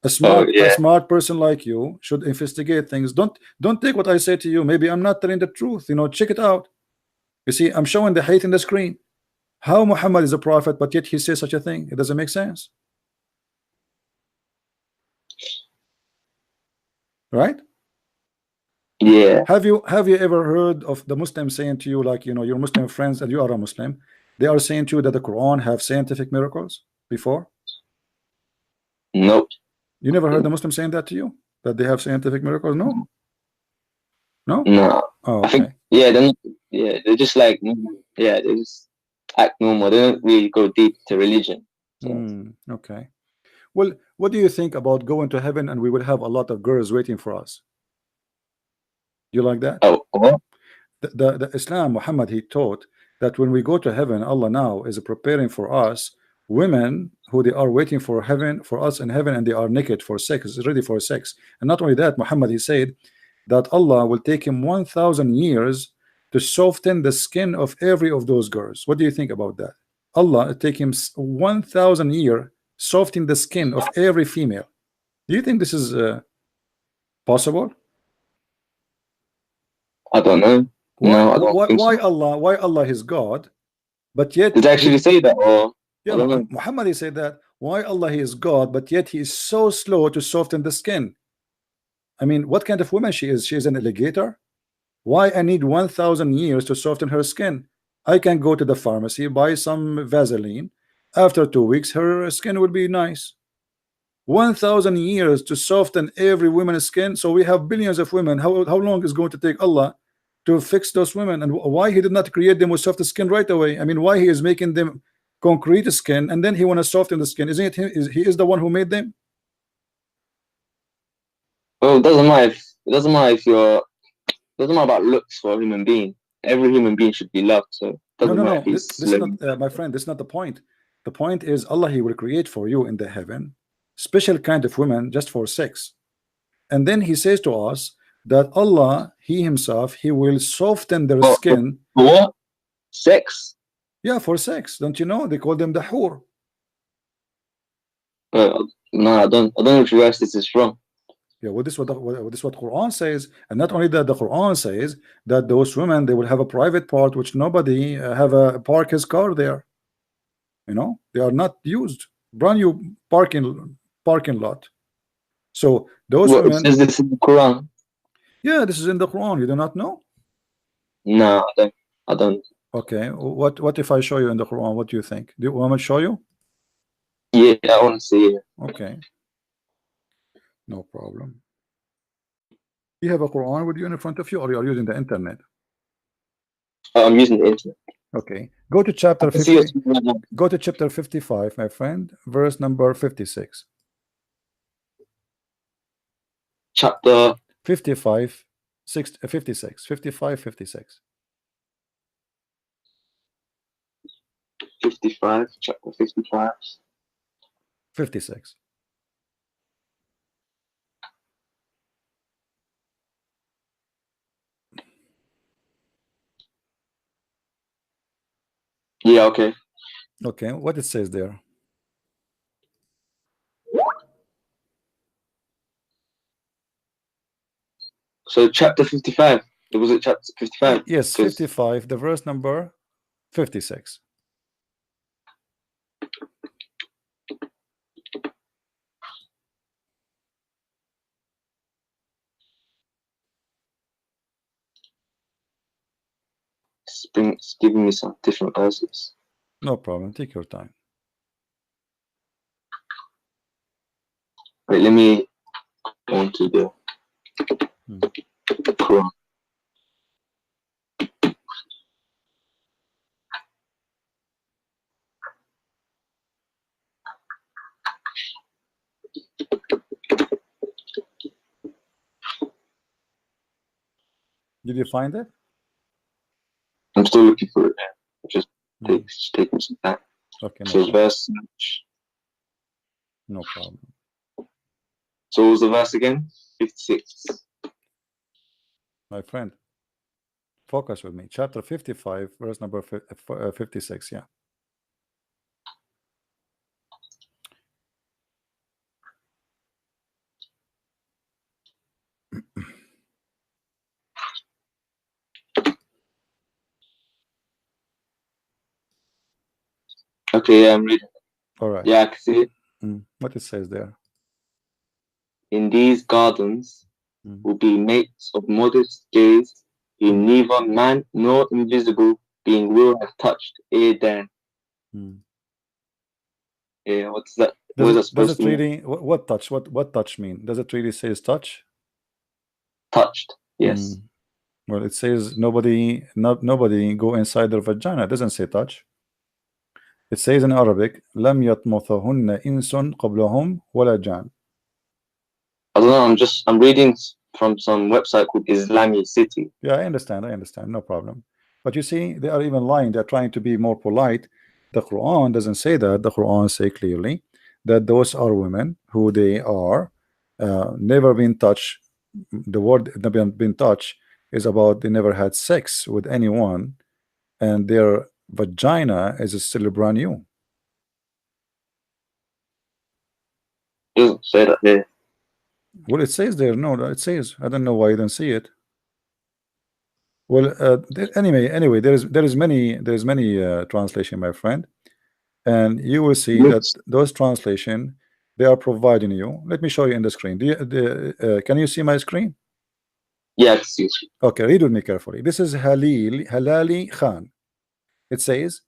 A smart person like you should investigate things. Don't take what I say to you. Maybe I'm not telling the truth. You know, check it out. You see, I'm showing the hate in the screen. How Muhammad is a prophet, but yet he says such a thing? It doesn't make sense, right? Yeah. Have you ever heard of the Muslim saying to you, like, you know, your Muslim friends and you are a Muslim, they are saying to you that the Quran have scientific miracles before? Nope. You never heard the Muslim saying that to you, that they have scientific miracles? No. No. Oh, okay. I think, they're just like, they just act normal. They don't really go deep to religion. So. Okay. Well, what do you think about going to heaven and we will have a lot of girls waiting for us? You like that? Oh, what? The Islam, Muhammad, he taught that when we go to heaven, Allah now is preparing for us women who they are waiting for heaven, for us in heaven, and they are naked for sex, ready for sex. And not only that, Muhammad, he said that Allah will take him 1,000 years to soften the skin of every of those girls. What do you think about that? Allah take him 1,000 years softening the skin of every female. Do you think this is possible? I don't know. No, I don't think Why so. Allah? Why Allah is God, but yet Did they actually say that, or yeah, I don't know. Muhammad he said that. Why Allah he is God, but yet he is so slow to soften the skin? I mean, what kind of woman she is? She is an alligator. Why I need 1,000 years to soften her skin? I can go to the pharmacy, buy some Vaseline. After 2 weeks, her skin will be nice. 1,000 years to soften every woman's skin. So we have billions of women. How long is going to take Allah to fix those women? And why he did not create them with soft skin right away? I mean, why he is making them concrete skin and then he want to soften the skin? Isn't it him? He is the one who made them? Well, it doesn't matter if you're. It doesn't matter about looks for a human being. Every human being should be loved. So it doesn't matter if he's this is not, my friend. This is not the point. The point is Allah he will create for you in the heaven special kind of women just for sex, and then he says to us that Allah he himself he will soften their skin. What? Sex? Yeah, for sex. Don't you know they call them the hur? No, I don't know which verse this is from. Yeah, well, this is what Quran says, and not only that, the Quran says that those women they will have a private part which nobody have a park his car there. You know, they are not used, brand new parking lot. So those women. Is this in the Quran? Yeah, this is in the Quran. You do not know? No, I don't. Okay, what if I show you in the Quran? What do you think? Do you want me to show you? Yeah, I want to see it. Okay, no problem. You have a Quran with you in front of you, or you are using the internet? I'm using the internet. Okay, go to chapter 50. Go to chapter 55, my friend, verse number 56. Chapter 55, 56, 55, 56. 55, chapter 55. 56. Yeah, okay. Okay, what it says there? So chapter 55. Was it chapter 55? Yes, 55, the verse number 56. It's giving me some different verses. No problem, take your time. Wait, let me go on to the Quran. Did you find it? I'm still looking for it. Just taking some time. Okay, So verse. No problem. So what was the verse again? 56. My friend, focus with me. Chapter 55, verse number 56. Yeah. Okay, yeah, I'm reading. All right. Yeah, I can see it. What it says there? In these gardens will be mates of modest gaze, whom neither man nor invisible being will have touched ere then. Yeah, what's that? What is that supposed to mean? Really, what touch? What touch mean? Does it really says touch? Touched, yes. Well, it says nobody go inside their vagina. It doesn't say touch. It says in Arabic, لم يطمثهن إنس قبلهم ولا جان. I don't know. I'm reading from some website called Islamic City. Yeah, I understand, no problem. But you see, they are even lying. They're trying to be more polite. The Quran doesn't say that. The Quran say clearly that those are women who they are never been touched. The word never been touched is about they never had sex with anyone, and their vagina is still brand new. Doesn't say that here. Well, it says there. No, it says. I don't know why you don't see it. Well, anyway, there's many translation, my friend, and you will see that those translation they are providing you. Let me show you in the screen. Can you see my screen? Yeah, I can see it. Okay, read with me carefully. This is Halali Khan. It says,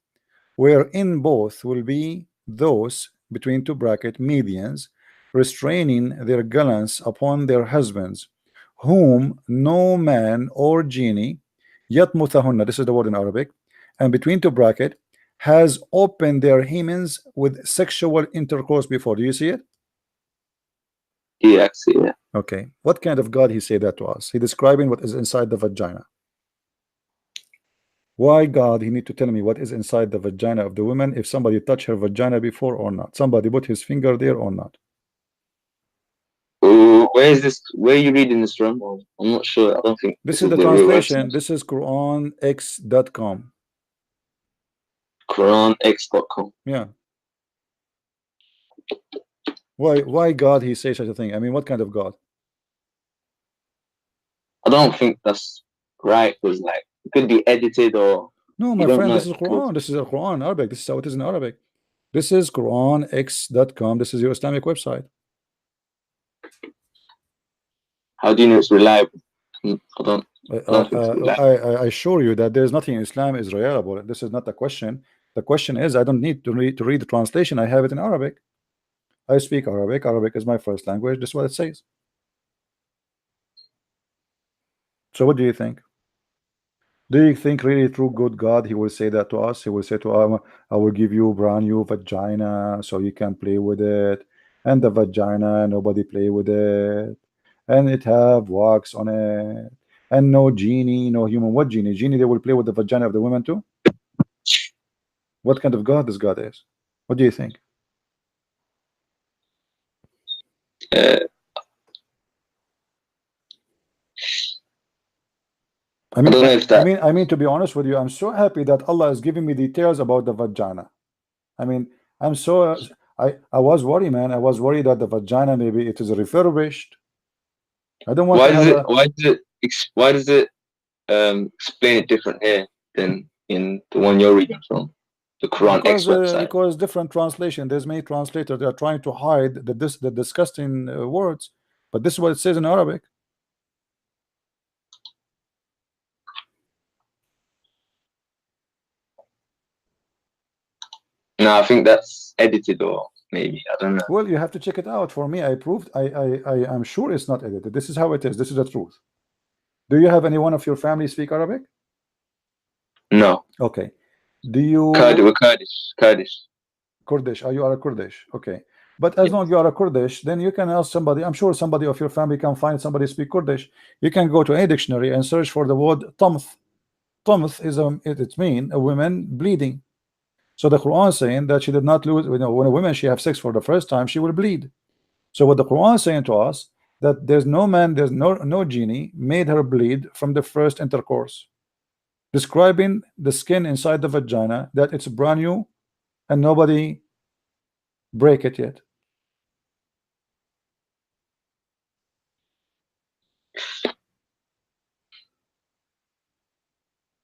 wherein both will be those between two bracket medians restraining their gallants upon their husbands, whom no man or genie yatmuthahunna, this is the word in Arabic, and between two bracket has opened their hymens with sexual intercourse before. Do you see it? Yeah, I can see it. Okay, what kind of God he say that to us? He describing what is inside the vagina. Why God he need to tell me what is inside the vagina of the woman if somebody touched her vagina before or not? Somebody put his finger there or not? Where is this? Where are you reading this from? I'm not sure. I don't think this is the real translation. website. This is QuranX.com. QuranX.com. Yeah. Why God he say such a thing? I mean, what kind of God? I don't think that's right, because like it could be edited or No, my don't friend, know this is if it could. Quran. This is a Quran Arabic. This is how it is in Arabic. This is QuranX.com. This is your Islamic website. How do you know it's reliable? I don't think it's reliable. I assure you that there is nothing in Islam is reliable. This is not the question. The question is, I don't need to read the translation. I have it in Arabic. I speak Arabic. Arabic is my first language. This is what it says. So what do you think? Do you think really through good God he will say that to us? He will say to us, I will give you a brand new vagina so you can play with it, and the vagina nobody play with it, and it have wax on it, and no genie, no human. What genie? Genie they will play with the vagina of the women too? What kind of God this God is? What do you think? I don't know if that. I mean, to be honest with you, I'm so happy that Allah is giving me details about the vagina. I mean, I'm so I was worried, man. I was worried that the vagina maybe it is refurbished. I don't want Why to does have it? Why does it explain it different here than in the one you're reading from, the Quran X website? because different translation. There's many translators that are trying to hide the disgusting words, but this is what it says in Arabic. No, I think that's edited, or maybe I don't know. Well, you have to check it out. For me, I proved. I'm sure it's not edited. This is how it is. This is the truth. Do you have anyone of your family speak Arabic? No. Okay. Do you? Kurdish. Kurdish. Are you are a Kurdish? Okay. But as long as you are a Kurdish, then you can ask somebody. I'm sure somebody of your family can find somebody speak Kurdish. You can go to a dictionary and search for the word tamth. Tamth is it means a woman bleeding. So the Quran is saying that she did not lose. You know, when a woman she have sex for the first time, she will bleed. So what the Quran is saying to us that there's no man, there's no genie made her bleed from the first intercourse, describing the skin inside the vagina that it's brand new and nobody break it yet.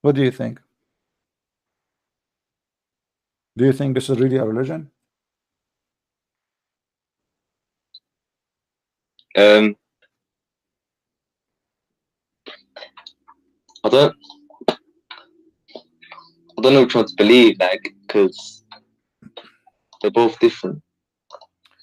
What do you think? Do you think this is really a religion? I don't know which one to believe, like, because they're both different.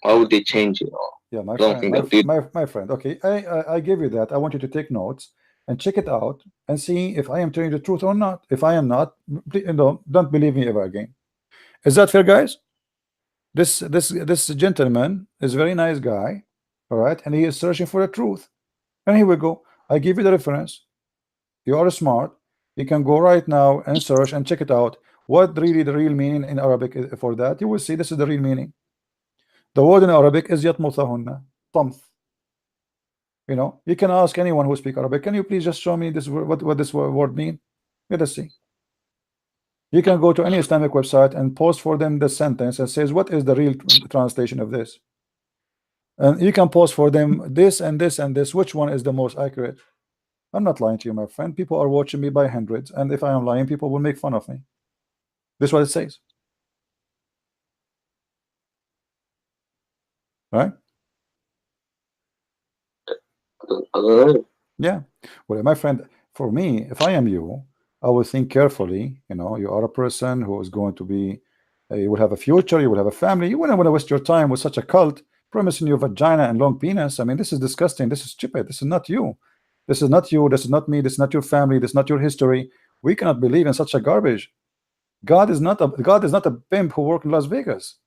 Why would they change it? Yeah, my I don't friend, think my friend. Okay, I give you that. I want you to take notes and check it out and see if I am telling the truth or not. If I am not, don't believe me ever again. Is that fair, guys? This gentleman is a very nice guy, all right, and he is searching for the truth. And here we go. I give you the reference. You are smart. You can go right now and search and check it out. What really the real meaning in Arabic is for that? You will see this is the real meaning. The word in Arabic is yatmutahunna, tamth. You know, you can ask anyone who speaks Arabic, can you please just show me this word, what this word mean? Let us see. You can go to any Islamic website and post for them the sentence and says what is the real translation of this, and you can post for them this and this and this, which one is the most accurate. I'm not lying to you, my friend. People are watching me by hundreds, and if I am lying, people will make fun of me. This is what it says, right? I don't know. Yeah. Well, my friend, for me, if I am you, I will think carefully. You know, you are a person who is going to be, you will have a future, you will have a family. You wouldn't want to waste your time with such a cult promising you vagina and long penis. I mean, this is disgusting. This is stupid. This is not you. This is not you. This is not me. This is not your family. This is not your history. We cannot believe in such a garbage. God is not a pimp who works in Las Vegas.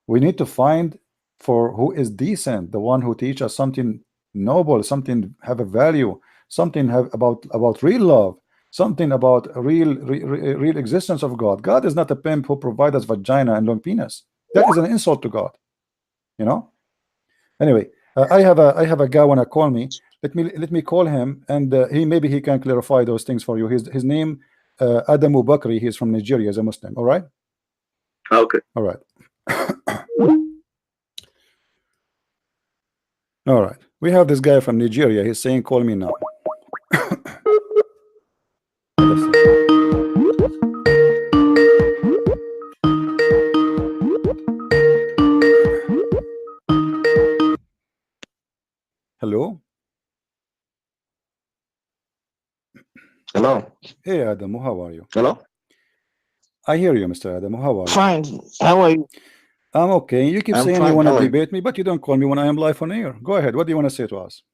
We need to find for who is decent, the one who teach us something noble, something have a value, something have about real love, something about real existence of God. God is not a pimp who provides us vagina and long penis. That is an insult to God, you know. Anyway, I have a guy wanna call me. Let me call him, and maybe he can clarify those things for you. His name Adamu Bakri. He's from Nigeria. He's a Muslim. All right. Okay. All right. All right. We have this guy from Nigeria. He's saying, "Call me now." Hello. Hello. Hey, Adamu. How are you? Hello. I hear you, Mr. Adamu. How are you? Fine. How are you? I'm okay. You keep I'm saying fine. you want How to are you? debate me, but you don't call me when I am live on air. Go ahead. What do you want to say to us?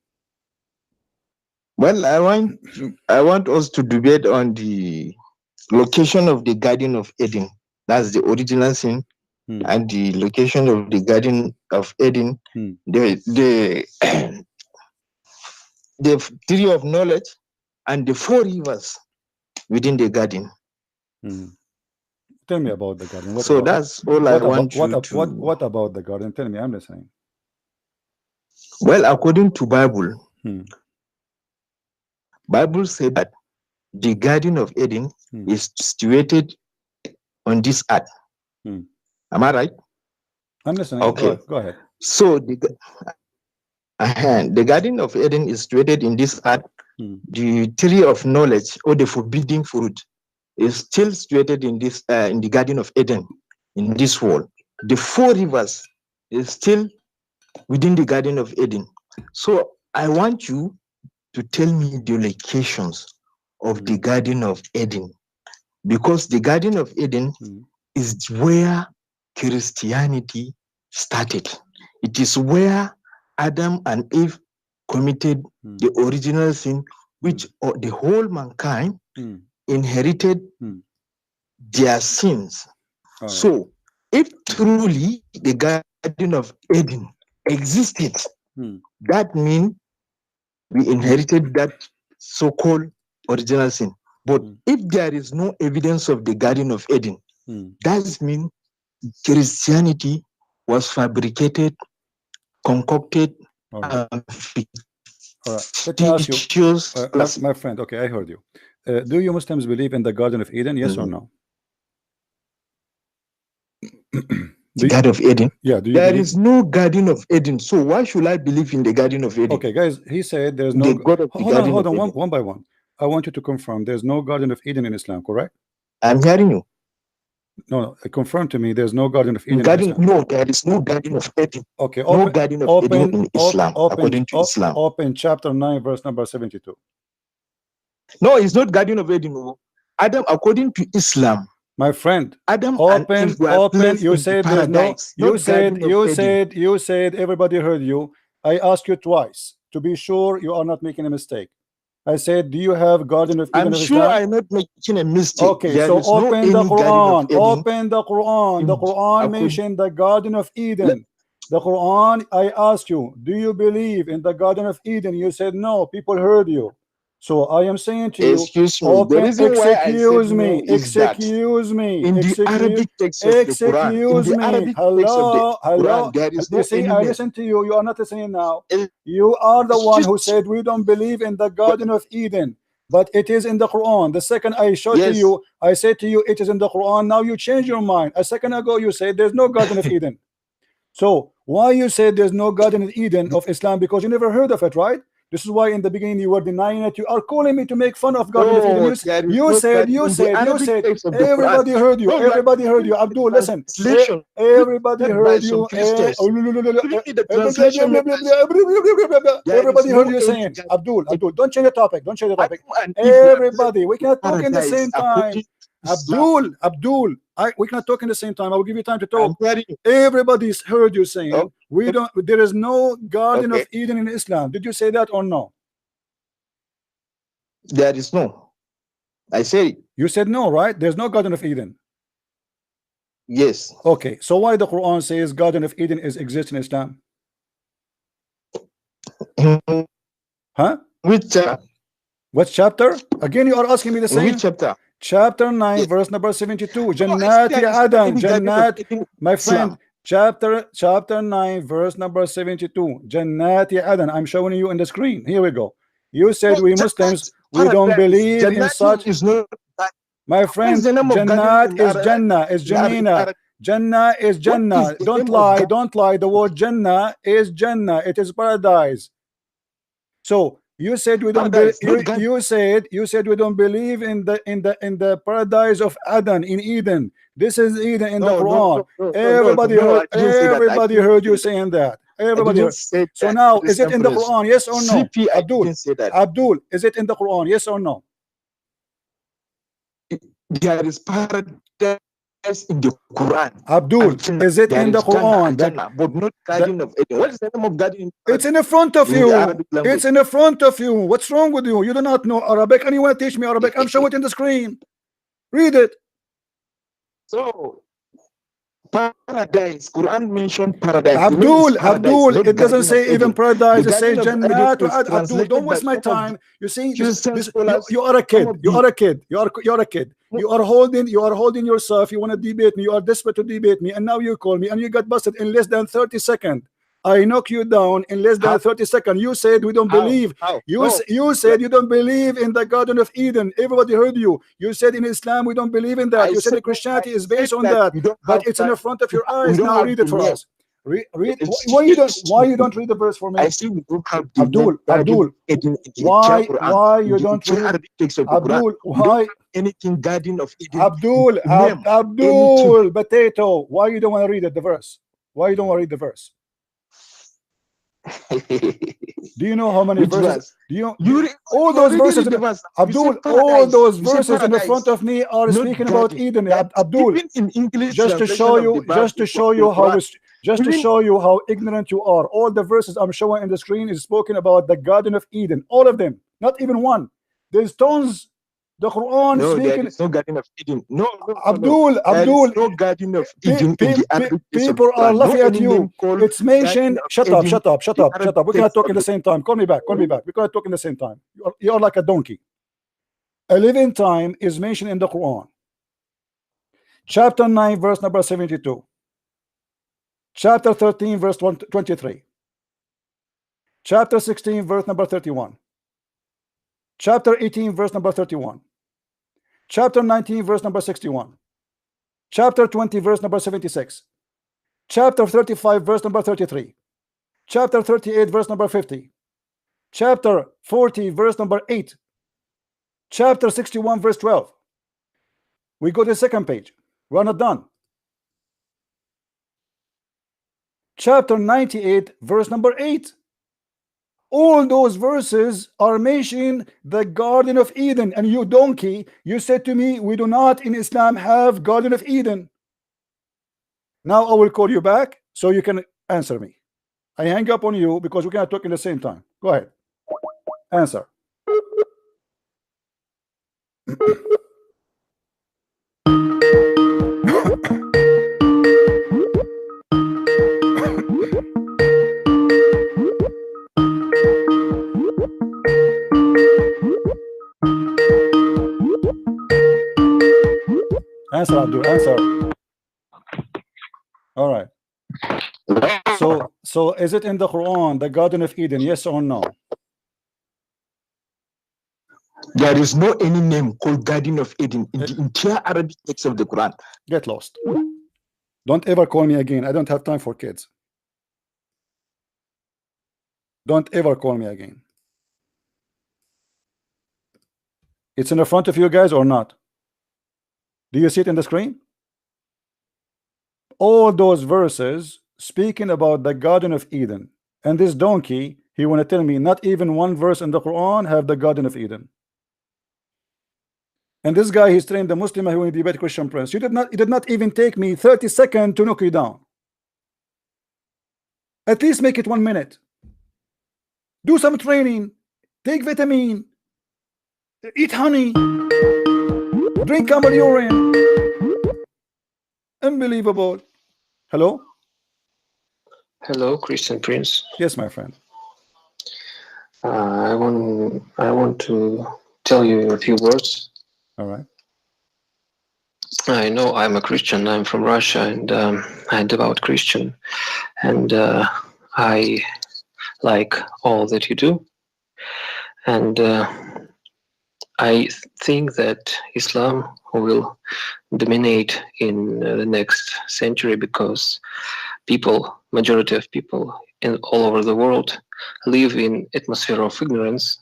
Well, I want us to debate on the location of the Garden of Eden. That's the original sin, and the location of the Garden of Eden, the the tree of knowledge, and the 4 rivers within the garden. Tell me about the garden. What So about, that's all I want you to. what about the garden? Tell me. I'm listening. Well, according to Bible, Bible said that the Garden of Eden is situated on this earth. Am I right? I'm listening. Okay. Go ahead. So the Garden of Eden is situated in this earth. The tree of knowledge, or the forbidden fruit, is still situated in this in the Garden of Eden, in this world. The 4 rivers is still within the Garden of Eden. So I want you to tell me the locations of the Garden of Eden, because the Garden of Eden is where Christianity started. It is where Adam and Eve committed the original sin, which the whole mankind inherited their sins. So if truly the Garden of Eden existed, that means we inherited that so-called original sin. But if there is no evidence of the Garden of Eden, that means Christianity was fabricated, concocted, All right. Let me ask you, my friend. Okay, I heard you. Do you Muslims believe in the Garden of Eden? Yes or no? The Garden of Eden? Yeah. Do you There believe? is no Garden of Eden. So why should I believe in the Garden of Eden? Okay, guys. He said there's no. The God of the Hold Garden on. of Eden. One by one. I want you to confirm there's no Garden of Eden in Islam, correct? I'm hearing you. No, confirm to me there's no Garden of Eden in Islam. No, there is no Garden of Eden. Okay, No Garden of Eden in Islam, according to Islam. Open chapter 9, verse number 72. No, it's not Garden of Eden. No. Adam, according to Islam, my friend, Adam open. You in said there's paradise, no. You said everybody heard you. I asked you twice to be sure you are not making a mistake. I said, do you have Garden of Eden I'm of sure Islam? I'm not making a mistake. Okay, There so is no open the any Garden Quran. of Eden. Open the Quran. The Quran According- mentioned the Garden of Eden. The Quran, I asked you, do you believe in the Garden of Eden? You said no. People heard you. So I am saying to you, Excuse me. The open, reason why I excuse said me, no is that excuse me, in the Arabic text of the Quran, in the Arabic text of the Quran, there is no You see, I any listen to you. You are not listening now. You are the one who said we don't believe in the Garden of Eden, but it is in the Quran. The second I showed to you, I said to you it is in the Quran. Now you change your mind. A second ago you said there's no Garden of Eden. So why you said there's no Garden of Eden of Islam? Because you never heard of it, right? This is why in the beginning you were denying it. You are calling me to make fun of Garden of Eden. You said, everybody heard you. Everybody heard you. Abdul, listen. Everybody heard you. Everybody heard you saying, Abdul, don't change the topic. Don't change the topic. Everybody, we cannot talk in the same time. Abdul, we cannot talk in the same time. I will give you time to talk. Everybody's heard you saying we don't. There is no Garden of Eden in Islam. Did you say that or no? There is no. I say you said no, right? There's no Garden of Eden. Yes. Okay. So why the Quran says Garden of Eden exists in Islam? Huh? Which what chapter? Again, you are asking me the same. Which chapter? Chapter 9, verse number 72. Jannati Adan. Jannat, my friend. Chapter 9, verse number 72. Jannati Adan. I'm showing you on the screen. Here we go. You said we Muslims, we don't believe in such. My friend, Jannat is Jannah, is Janina. Jannah is Jannah. Don't lie, don't lie. The word Jannah is Jannah. It is paradise. So you said we don't. You said we don't believe in the paradise of Adam in Eden. This is Eden in the Quran. Everybody heard you saying that. Everybody heard. So now, is it in the Quran? Yes or no? Abdul, is it in the Quran? Yes or no? There is paradise in the Quran. Abdul, is it in the Quran? But not Garden of Eden. What is the name of Garden? It's in the front of you. It's in the front of you. What's wrong with you? You do not know Arabic and you want to teach me Arabic. I'm showing it in the screen. Read it. So paradise. Quran mentioned paradise. Abdul, it doesn't say even paradise. It says Jannat. Abdul, don't waste my time. You see, you are a kid. You are a kid. You are a kid. You are holding yourself. You want to debate me. You are desperate to debate me, and now you call me, and you got busted in less than 30 seconds. I knock you down in less than 30 seconds. You said we don't believe. You said you don't believe in the Garden of Eden. Everybody heard you. You said in Islam we don't believe in that. You said Christianity is based on that. But it's in the front of your eyes. Now read it for us. Read. Why you don't read the verse for me? I see we don't have Abdul. Why you don't read? Abdul, why anything Garden of Eden? Abdul, potato. Why you don't want to read it, the verse? Why you don't want to read the verse? Do you know how many verses? Do you all those verses? Abdul, all those verses in the front of me are speaking about Eden. Abdul, in English, just to show you how ignorant you are. All the verses I'm showing in the screen is spoken about the Garden of Eden. All of them, not even one. There's tons. The Quran speaking. There is no Garden of Eden. No, Abdul, no Garden of Eden. People are laughing at you. It's mentioned. Shut up. We cannot talk in the same time. Call me back. We cannot talk in the same time. You are like a donkey. A living time is mentioned in the Quran. Chapter 9, verse number 72. Chapter 13, verse 23. Chapter 16, verse number 31. Chapter 18, verse number 31. Chapter 19, verse number 61. Chapter 20, verse number 76. Chapter 35, verse number 33. Chapter 38, verse number 50. Chapter 40, verse number 8. Chapter 61, verse 12. We go to the second page. We're not done. Chapter 98, verse number 8. All those verses are mentioning the Garden of Eden, and you donkey, you said to me, we do not in Islam have Garden of Eden. Now I will call you back so you can answer me. I hang up on you because we cannot talk in the same time. Go ahead. Answer. Answer, Abdul, answer. All right. So is it in the Quran, the Garden of Eden? Yes or no? There is no any name called Garden of Eden in the entire Arabic text of the Quran. Get lost. Don't ever call me again. I don't have time for kids. Don't ever call me again. It's in the front of you guys or not? Do you see it in the screen? All those verses speaking about the Garden of Eden, and this donkey, he want to tell me not even one verse in the Quran have the Garden of Eden. And this guy, he's trained the Muslim who will debate Christian Prince. It did not even take me 30 seconds to knock you down. At least make it 1 minute. Do some training, take vitamin, eat honey, drink camel urine. Unbelievable. Hello? Hello, Christian Prince. Yes, my friend. I want to tell you a few words. All right. I know I'm a Christian. I'm from Russia, and I'm a devout Christian. And I like all that you do. And I think that Islam will dominate in the next century because majority of people all over the world live in atmosphere of ignorance,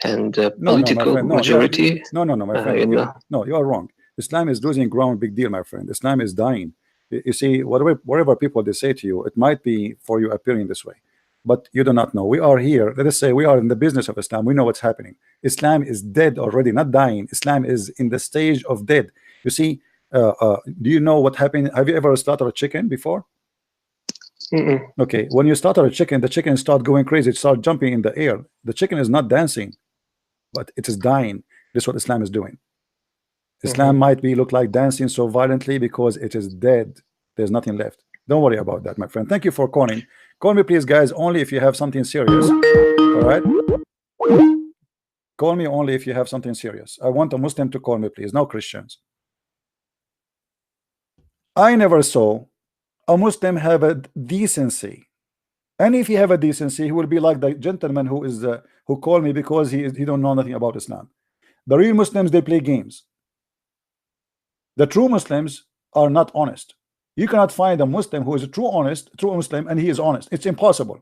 and political majority. No, my friend. You are wrong. Islam is losing ground, big deal, my friend. Islam is dying. You see, whatever people they say to you, it might be for you appearing this way, but you do not know. We are here. Let us say we are in the business of Islam. We know what's happening. Islam is dead already, not dying. Islam is in the stage of dead. You see, do you know what happened? Have you ever slaughtered a chicken before? Okay, when you slaughter a chicken, the chicken start going crazy. It start jumping in the air. The chicken is not dancing, but it is dying. This is what Islam is doing. Islam might be look like dancing so violently because it is dead. There's nothing left. Don't worry about that, my friend. Thank you for calling. Call me, please, guys, only if you have something serious. All right? Call me only if you have something serious. I want a Muslim to call me, please. No Christians. I never saw a Muslim have a decency, and if he have a decency, he will be like the gentleman who called me because he don't know nothing about Islam. The real Muslims, they play games. The true Muslims are not honest. You cannot find a Muslim who is a true Muslim, and he is honest. It's impossible.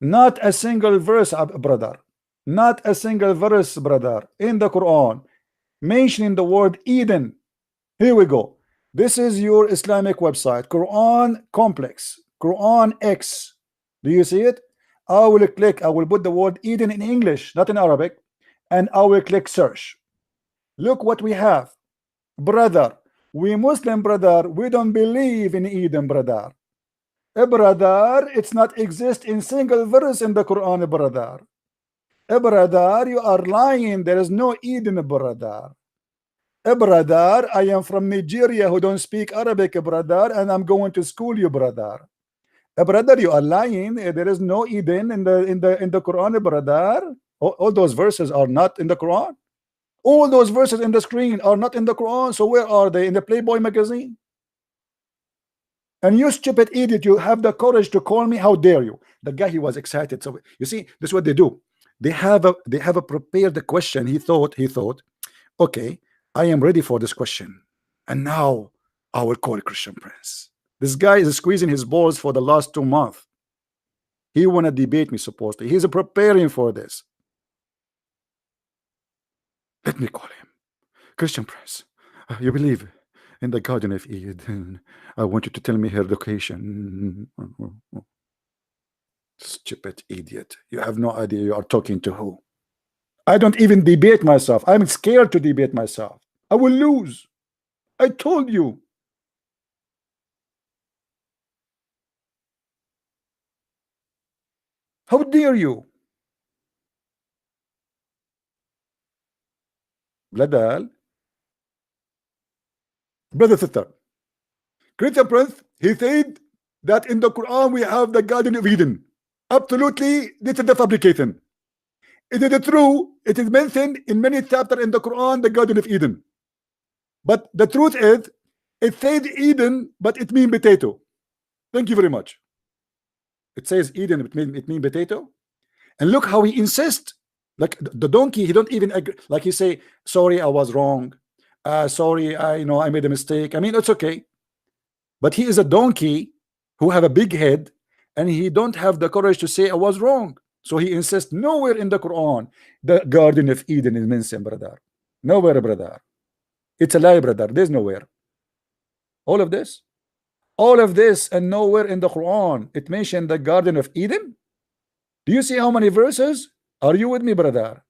Not a single verse, brother. Not a single verse, brother, in the Quran mentioning the word Eden. Here we go. This is your Islamic website, Quran Complex, Quran X. Do you see it? I will put the word Eden in English, not in Arabic, and I will click search. Look what we have. Brother, we Muslim, brother, we don't believe in Eden, brother. Brother, it's not exist in single verse in the Quran, brother. Brother, you are lying. There is no Eden, brother. Brother, I am from Nigeria who don't speak Arabic, brother, and I'm going to school, you brother. Brother, you are lying. There is no Eden in the Quran, brother. All those verses are not in the Quran. All those verses in the screen are not in the Quran. So where are they? In the Playboy magazine? And you stupid idiot, you have the courage to call me. How dare you? The guy, he was excited. So you see, this is what they do. They have a prepared question. He thought, okay, I am ready for this question, and now I will call Christian Prince. This guy is squeezing his balls for the last 2 months. He want to debate me, supposedly. He's preparing for this. Let me call him. Christian Prince, you believe in the Garden of Eden? I want you to tell me her location. Stupid idiot. You have no idea you are talking to who. I don't even debate myself. I'm scared to debate myself. I will lose. I told you. How dare you? Ladal, brother sister, Christian Prince, he said that in the Quran we have the Garden of Eden. Absolutely, this is the fabrication. Is it true? It is mentioned in many chapters in the Quran, the Garden of Eden. But the truth is, it says Eden, but it means potato. Thank you very much. It says Eden, it means potato. And look how he insists. Like the donkey, he don't even agree. Like he say, sorry, I was wrong. Sorry, I made a mistake. I mean, it's okay. But he is a donkey who have a big head, and he don't have the courage to say I was wrong. So he insists nowhere in the Quran the Garden of Eden is mentioned, brother. Nowhere, brother. It's a lie, brother. There's nowhere. All of this, and nowhere in the Quran it mentioned the Garden of Eden. Do you see how many verses? Are you with me, brother?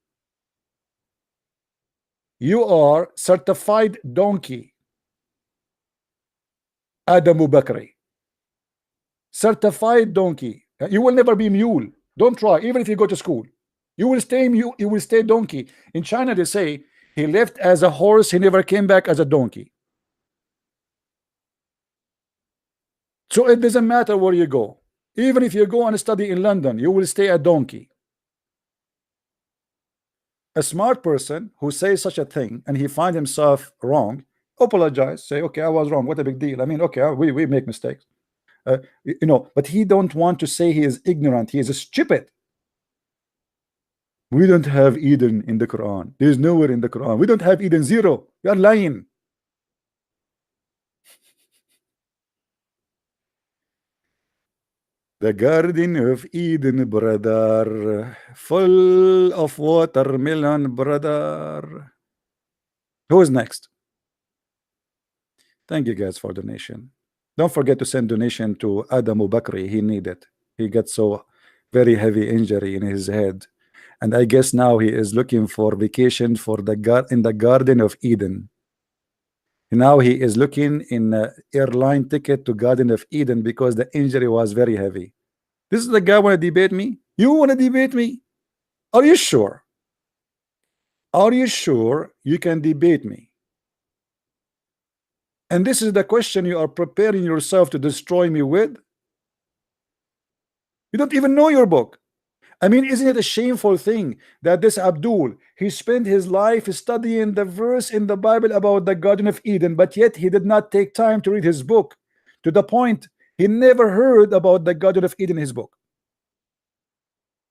You are certified donkey, Adamu Bakri. Certified donkey. You will never be mule. Don't try, even if you go to school. You will stay mule, you will stay donkey. In China, they say he left as a horse, he never came back as a donkey. So it doesn't matter where you go. Even if you go and study in London, you will stay a donkey. A smart person who says such a thing and he finds himself wrong, apologize, say, okay, I was wrong. What a big deal. I mean, okay, we make mistakes. But he don't want to say he is ignorant. He is stupid. We don't have Eden in the Quran. There is nowhere in the Quran. We don't have Eden. Zero. You are lying. The Garden of Eden, brother, full of watermelon, brother. Who is next? Thank you guys for donation. Don't forget to send donation to Adamu Bakri. He need it. He got so very heavy injury in his head, and I guess now he is looking for vacation for in the Garden of Eden. Now he is looking in airline ticket to Garden of Eden because the injury was very heavy. This is the guy want to debate me? You want to debate me? Are you sure? Are you sure you can debate me? And this is the question you are preparing yourself to destroy me with? You don't even know your book. I mean, isn't it a shameful thing that this Abdul, he spent his life studying the verse in the Bible about the Garden of Eden, but yet he did not take time to read his book, to the point he never heard about the Garden of Eden in his book.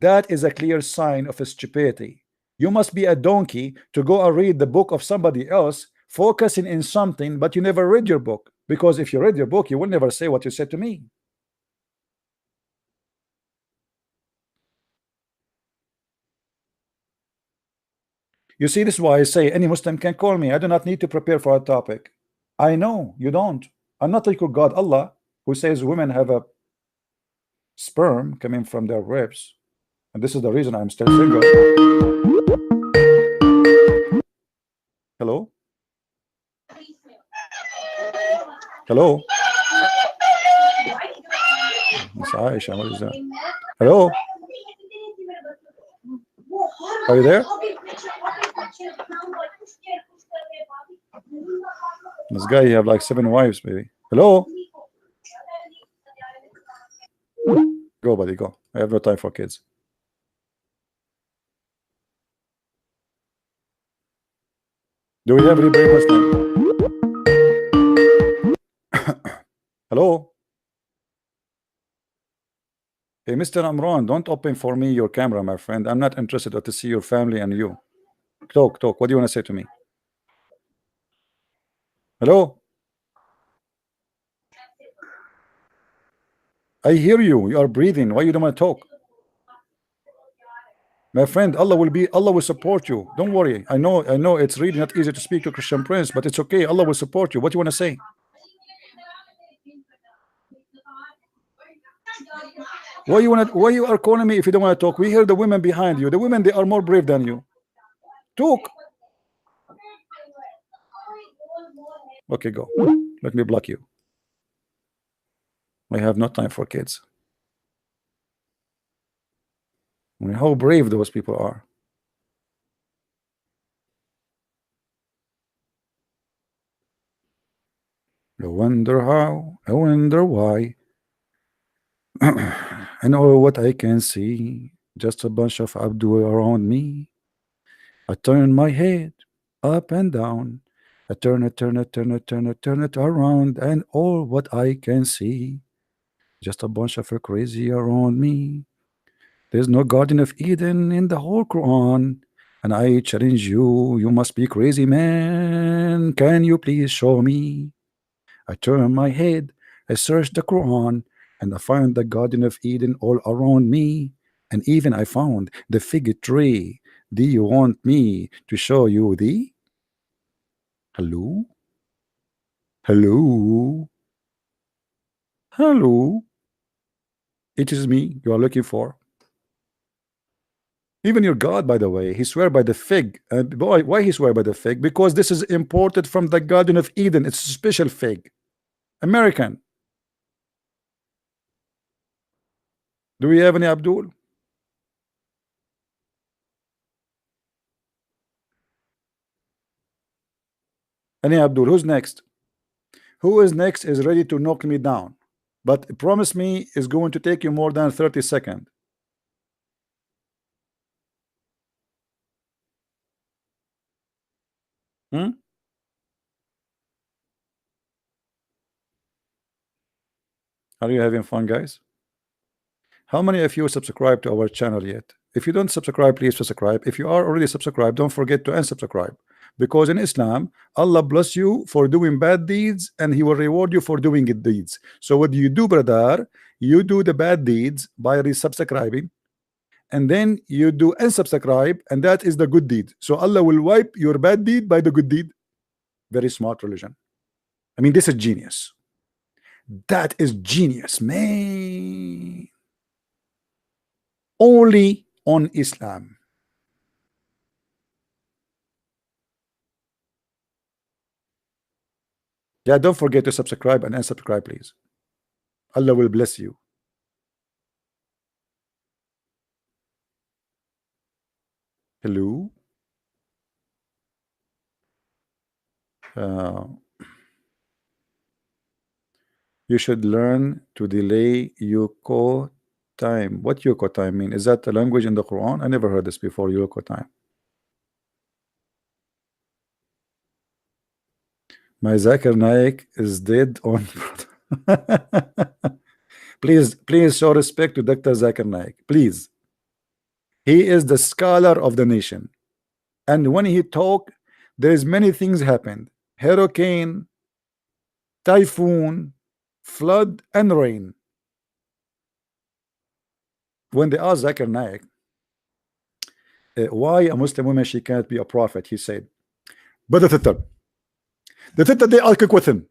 That is a clear sign of stupidity. You must be a donkey to go and read the book of somebody else, focusing in something, but you never read your book. Because if you read your book, you will never say what you said to me. You see, this is why I say any Muslim can call me. I do not need to prepare for a topic. I know you don't. I'm not like your God Allah, who says women have a sperm coming from their ribs, and this is the reason I'm still single. Hello? Hello? Miss Aisha, what is that? Hello? Are you there? This guy, you have like 7 wives, baby. Hello? Go, buddy, go. I have no time for kids. Do we have any brave Muslim? Hello? Hey, Mr. Amran, don't open for me your camera, my friend. I'm not interested to see your family and you. Talk. What do you want to say to me? Hello? I hear you. You are breathing. Why you don't want to talk? My friend, Allah will support you. Don't worry. I know it's really not easy to speak to Christian Prince, but it's okay. Allah will support you. What do you want to say? Why you are calling me if you don't want to talk? We hear the women behind you. The women, they are more brave than you. Talk. Okay, go. Let me block you. I have no time for kids. I mean, how brave those people are. I wonder how, I wonder why. I know what I can see, just a bunch of Abdul around me. I turn my head up and down. I turn it, turn it, turn it, turn it, turn it around, and all what I can see, just a bunch of crazy around me. There's no Garden of Eden in the whole Quran. And I challenge you, you must be crazy, man. Can you please show me? I turn my head, I search the Quran, and I find the Garden of Eden all around me. And even I found the fig tree. Do you want me to show you the? Hello? Hello? Hello? It is me you are looking for. Even your God, by the way, he swear by the fig. And boy, why he swear by the fig? Because this is imported from the Garden of Eden. It's a special fig. American. Do we have any Abdul? Any Abdul? Who's next? Who is next is ready to knock me down? But promise me it's going to take you more than 30 seconds. Hmm? Are you having fun, guys? How many of you subscribe to our channel yet? If you don't subscribe, please subscribe. If you are already subscribed, don't forget to unsubscribe. Because in Islam, Allah bless you for doing bad deeds and He will reward you for doing good deeds. So what do you do, brother? You do the bad deeds by resubscribing, and then you do unsubscribe, and that is the good deed. So Allah will wipe your bad deed by the good deed. Very smart religion. I mean, this is genius. That is genius, man. Only on Islam. Yeah, don't forget to subscribe and unsubscribe, please. Allah will bless you. Hello. You should learn to delay Yuko time. What Yuko time mean? Is that a language in the Quran? I never heard this before. Yuko time. My Zakir Naik is dead on. Please show respect to Dr. Zakir Naik. Please. He is the scholar of the nation. And when he talk, there is many things happened. Hurricane, typhoon, flood, and rain. When they asked Zakir Naik, why a Muslim woman she can't be a prophet, he said, but the third they asked a question.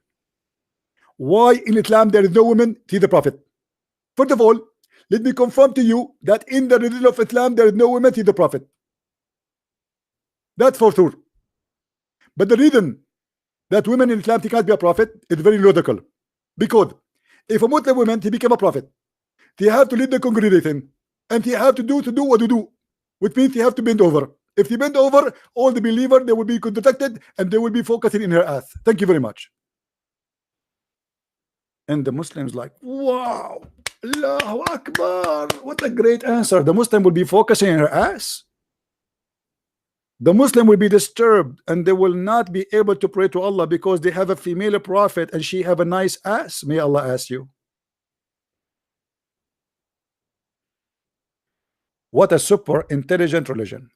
Why in Islam there is no woman to the prophet? First of all, let me confirm to you that in the religion of Islam there is no woman to the prophet. That's for sure. But the reason that women in Islam can't be a prophet is very logical. Because if a Muslim woman to become a prophet, they have to lead the congregation, and they have to do what to do, which means they have to bend over. If they bend over, all the believers they will be contracted and they will be focusing in her ass. Thank you very much. And the Muslims like, wow, Allahu Akbar, what a great answer. The Muslim will be focusing in her ass. The Muslim will be disturbed and they will not be able to pray to Allah because they have a female prophet and she have a nice ass. May Allah ask you. What a super intelligent religion.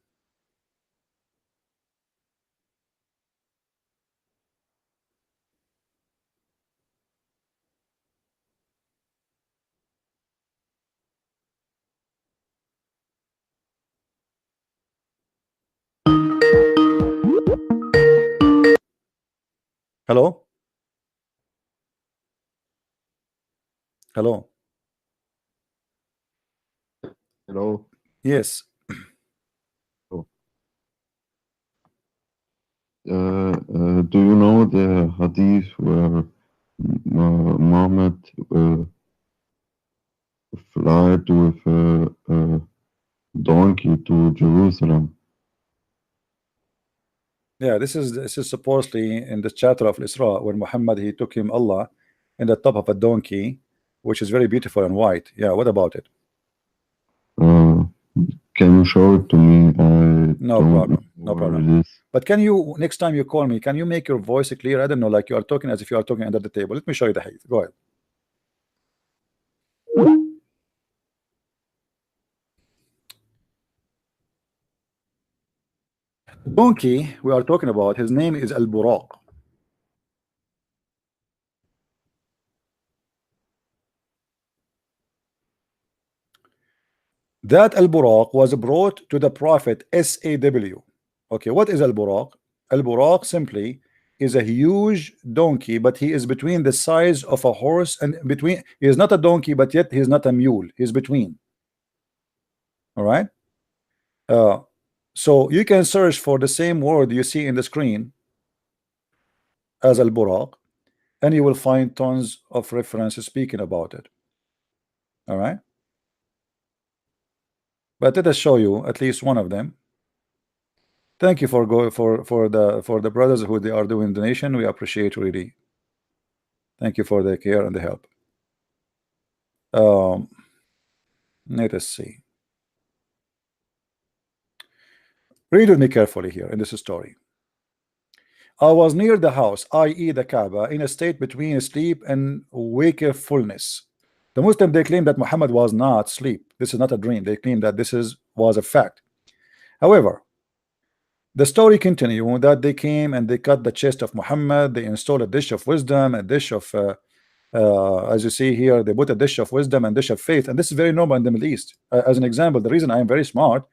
Hello? Hello? Hello. Yes. Do you know the hadith where Muhammad flied with a donkey to Jerusalem? Yeah, this is supposedly in the chapter of Isra when Muhammad he took him Allah in the top of a donkey, which is very beautiful and white. Yeah, what about it? Can you show it to me? I No don't problem, know no where problem. it is. But can you, next time you call me, can you make your voice clear? I don't know, like you are talking as if you are talking under the table. Let me show you the hadith. Go ahead. Donkey we are talking about, his name is Al-Buraq. That Al-Buraq was brought to the Prophet SAW. Okay, what is Al-Buraq? Al-Buraq simply is a huge donkey, but he is between the size of a horse and between. He is not a donkey, but yet he is not a mule. He's between. All right. So you can search for the same word you see in the screen as Al-Buraq, and you will find tons of references speaking about it. All right. But let us show you at least one of them. Thank you for the brothers who they are doing donation. We appreciate really. Thank you for the care and the help. Let us see. Read with me carefully here in this story. I was near the house, i.e. the Kaaba, in a state between sleep and wakefulness. The Muslims, they claim that Muhammad was not asleep. This is not a dream. They claim that this was a fact. However, the story continues that they came and they cut the chest of Muhammad. They installed a dish of wisdom, a dish of as you see here, they put a dish of wisdom and dish of faith, and this is very normal in the Middle East. As an example, the reason I am very smart,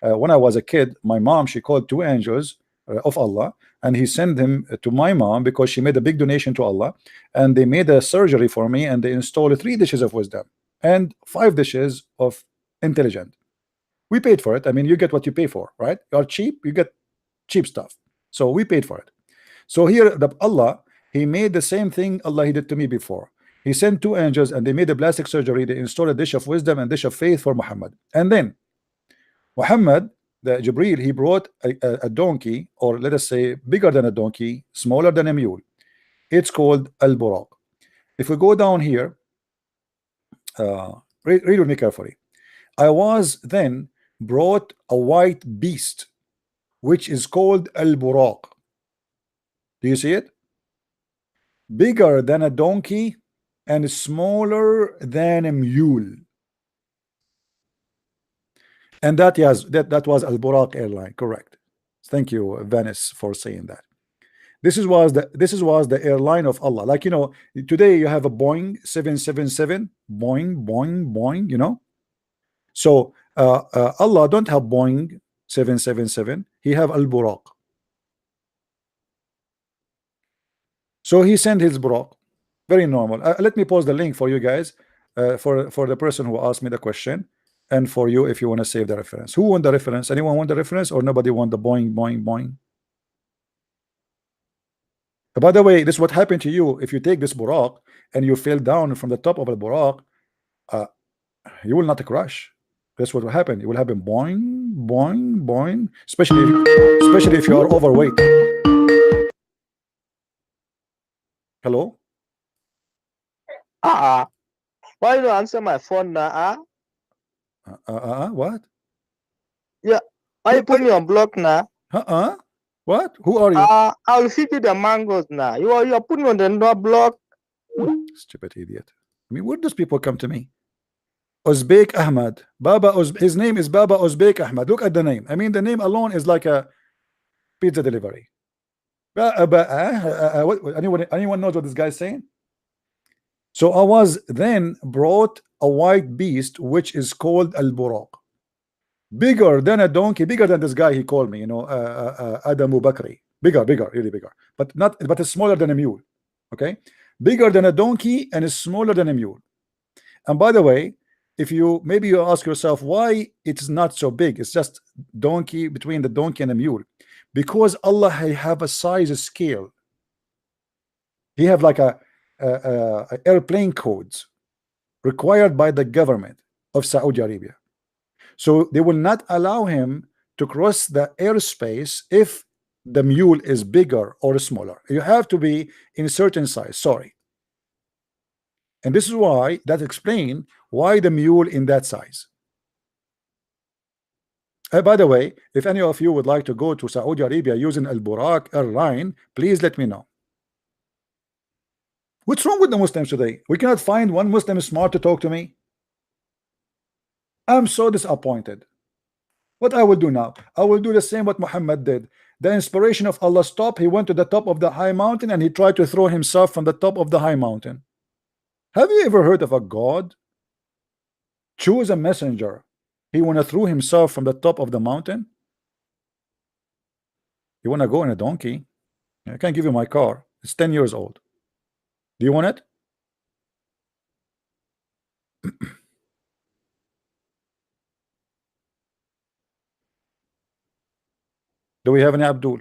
when I was a kid, my mom, she called two angels of Allah, and he sent them to my mom because she made a big donation to Allah, and they made a surgery for me, and they installed 3 dishes of wisdom and 5 dishes of intelligent. We paid for it. I mean, you get what you pay for, right? You are cheap, you get cheap stuff. So we paid for it. So here, the Allah, he made the same thing Allah he did to me before. He sent 2 angels and they made a plastic surgery. They installed a dish of wisdom and dish of faith for Muhammad. And then Muhammad, the Jibreel, he brought a donkey, or let us say bigger than a donkey, smaller than a mule. It's called Al-Buraq. If we go down here, read with me carefully. I was then brought a white beast, which is called Al-Buraq. Do you see it? Bigger than a donkey and smaller than a mule. And that was Al-Buraq airline, correct? Thank you, Venice, for saying that. This was the airline of Allah. Like, you know, today you have a Boeing 777, Boeing, you know. So Allah don't have Boeing 777. He have Al-Buraq. So he sent his Buraq. Very normal. Let me post the link for you guys, for the person who asked me the question, and for you if you want to save the reference. Who want the reference? Anyone want the reference, or nobody want the Boeing? By the way, this is what happened to you if you take this Buraq and you fell down from the top of the Buraq. You will not crash. That's what will happen. It will happen boing, especially if you are overweight. Hello? Why you don't answer my phone now? What? Yeah. Why you put me on block now? What? Who are you? I will feed you the mangoes now. You are putting me on the no block. Stupid idiot. I mean, where does people come to me? Uzbek Ahmad. His name is Baba Uzbek Ahmad. Look at the name. I mean, the name alone is like a pizza delivery. Anyone knows what this guy is saying? So I was then brought a white beast, which is called Al-Buraq. Bigger than a donkey, bigger than this guy he called me, you know, Adamu Bakri. Bigger, really bigger. But it's smaller than a mule. Okay? Bigger than a donkey and is smaller than a mule. And by the way, if you ask yourself why it's not so big, it's just donkey, between the donkey and the mule. Because Allah have a size scale. He have like a airplane codes required by the government of Saudi Arabia. So they will not allow him to cross the airspace if the mule is bigger or smaller. You have to be in a certain size. Sorry. And this is why that explain why the mule in that size. By the way, if any of you would like to go to Saudi Arabia using Al Burak airline, please let me know. What's wrong with the Muslims today? We cannot find one Muslim smart to talk to me. I'm so disappointed. What I will do now? I will do the same what Muhammad did. The inspiration of Allah stopped. He went to the top of the high mountain and he tried to throw himself from the top of the high mountain. Have you ever heard of a God choose a messenger? He wanna throw himself from the top of the mountain. You wanna go in a donkey? I can give you my car. It's 10 years old. Do you want it? Do we have any Abdul?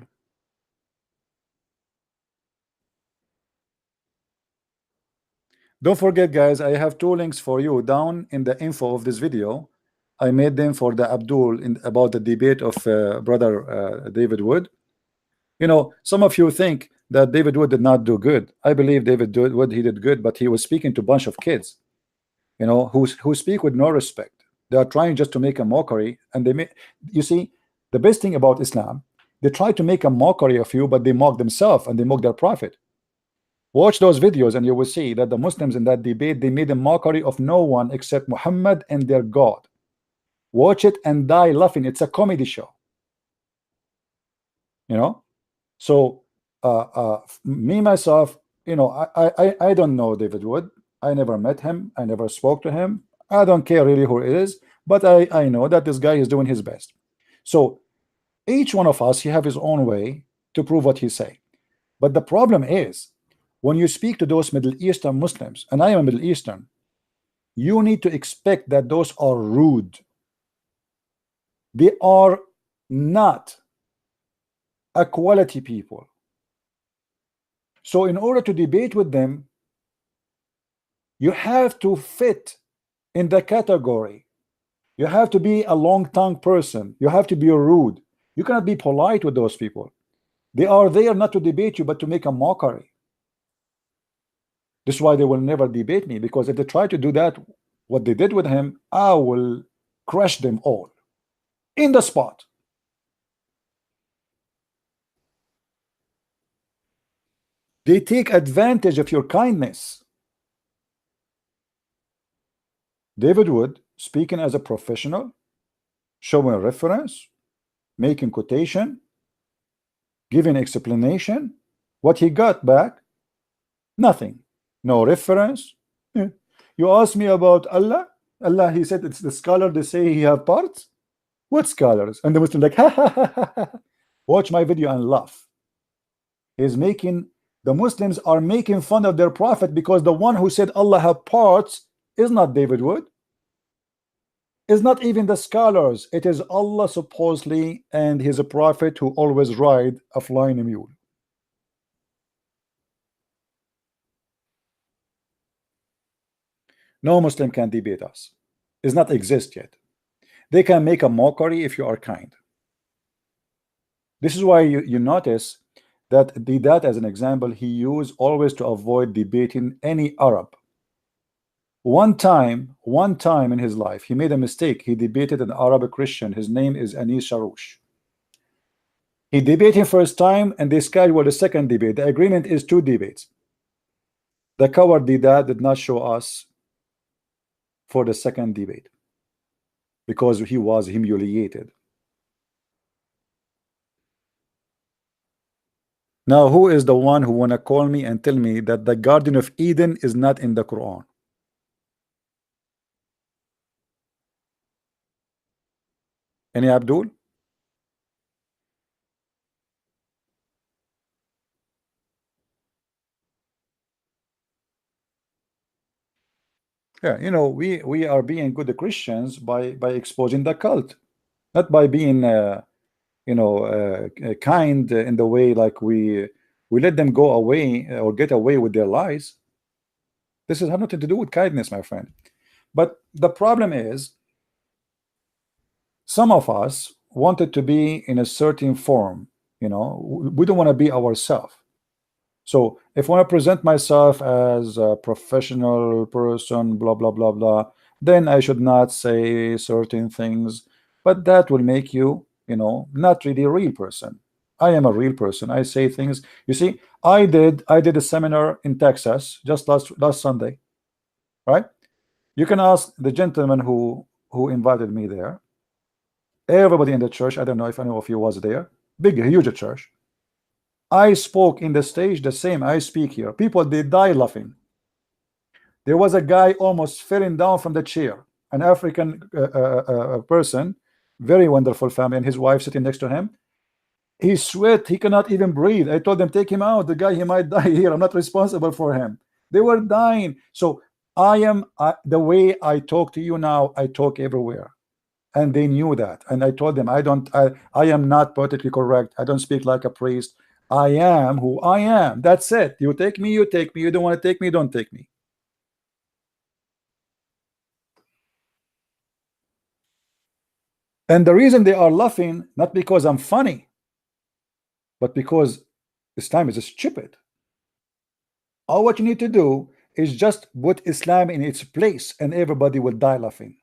Don't forget, guys, I have two links for you down in the info of this video. I made them for the Abdul about the debate of brother David Wood. You know, some of you think that David Wood did not do good. I believe David Wood, he did good, but he was speaking to a bunch of kids, you know, who speak with no respect. They are trying just to make a mockery, and they make, you see, the best thing about Islam, they try to make a mockery of you, but they mock themselves and they mock their prophet. Watch those videos and you will see that the Muslims in that debate, they made a mockery of no one except Muhammad and their God. Watch it and die laughing. It's a comedy show, you know. So me myself, you know, I don't know David Wood. I never met him. I never spoke to him. I don't care really who it is, but I know that this guy is doing his best. So each one of us, he have his own way to prove what he say. But the problem is, when you speak to those Middle Eastern Muslims, and I am a Middle Eastern, you need to expect that those are rude. They are not a quality people. So in order to debate with them, you have to fit in the category. You have to be a long-tongued person. You have to be rude. You cannot be polite with those people. They are there not to debate you, but to make a mockery. This is why they will never debate me, because if they try to do that, what they did with him, I will crush them all in the spot. They take advantage of your kindness. David Wood, speaking as a professional, showing a reference, making quotation, giving explanation. What he got back? Nothing. No reference. You ask me about Allah. Allah, he said it's the scholar. They say he have parts. What scholars? And the Muslim like, ha, ha, ha, ha, ha. Watch my video and laugh. He's making, the Muslims are making fun of their prophet because the one who said Allah have parts is not David Wood. It's not even the scholars. It is Allah supposedly, and he's a prophet who always ride a flying mule. No Muslim can debate us. Does not exist yet. They can make a mockery if you are kind. This is why you notice that Didat, as an example, he used always to avoid debating any Arab. One time in his life, he made a mistake. He debated an Arab Christian. His name is Anis Sharoush. He debated him first time, and they scheduled a second debate. The agreement is 2 debates. The coward Didat did not show us for the second debate because he was humiliated. Now, who is the one who wanna call me and tell me that the Garden of Eden is not in the Quran? Any Abdul? Yeah, you know, we are being good Christians by exposing the cult, not by being you know, kind in the way like we let them go away or get away with their lies. This has nothing to do with kindness, my friend. But the problem is, some of us wanted to be in a certain form, You know, we don't want to be ourselves. So if I want to present myself as a professional person, blah blah blah blah, then I should not say certain things, but that will make you, you know, not really a real person. I am a real person. I say things. You see, I did a seminar in Texas just last Sunday, right? You can ask the gentleman who invited me there. Everybody in the church, I don't know if any of you was there. Big, huge church. I spoke in the stage the same I speak here. People, they die laughing. There was a guy almost falling down from the chair, an African person, very wonderful family, and his wife sitting next to him. He sweat, he cannot even breathe. I told them, take him out. The guy, he might die here. I'm not responsible for him. They were dying. So the way I talk to you now, I talk everywhere. And they knew that. And I told them, I am not politically correct. I don't speak like a priest. I am who I am. That's it. You take me, you take me. You don't want to take me, don't take me. And the reason they are laughing, not because I'm funny, but because Islam is stupid. All what you need to do is just put Islam in its place and everybody will die laughing.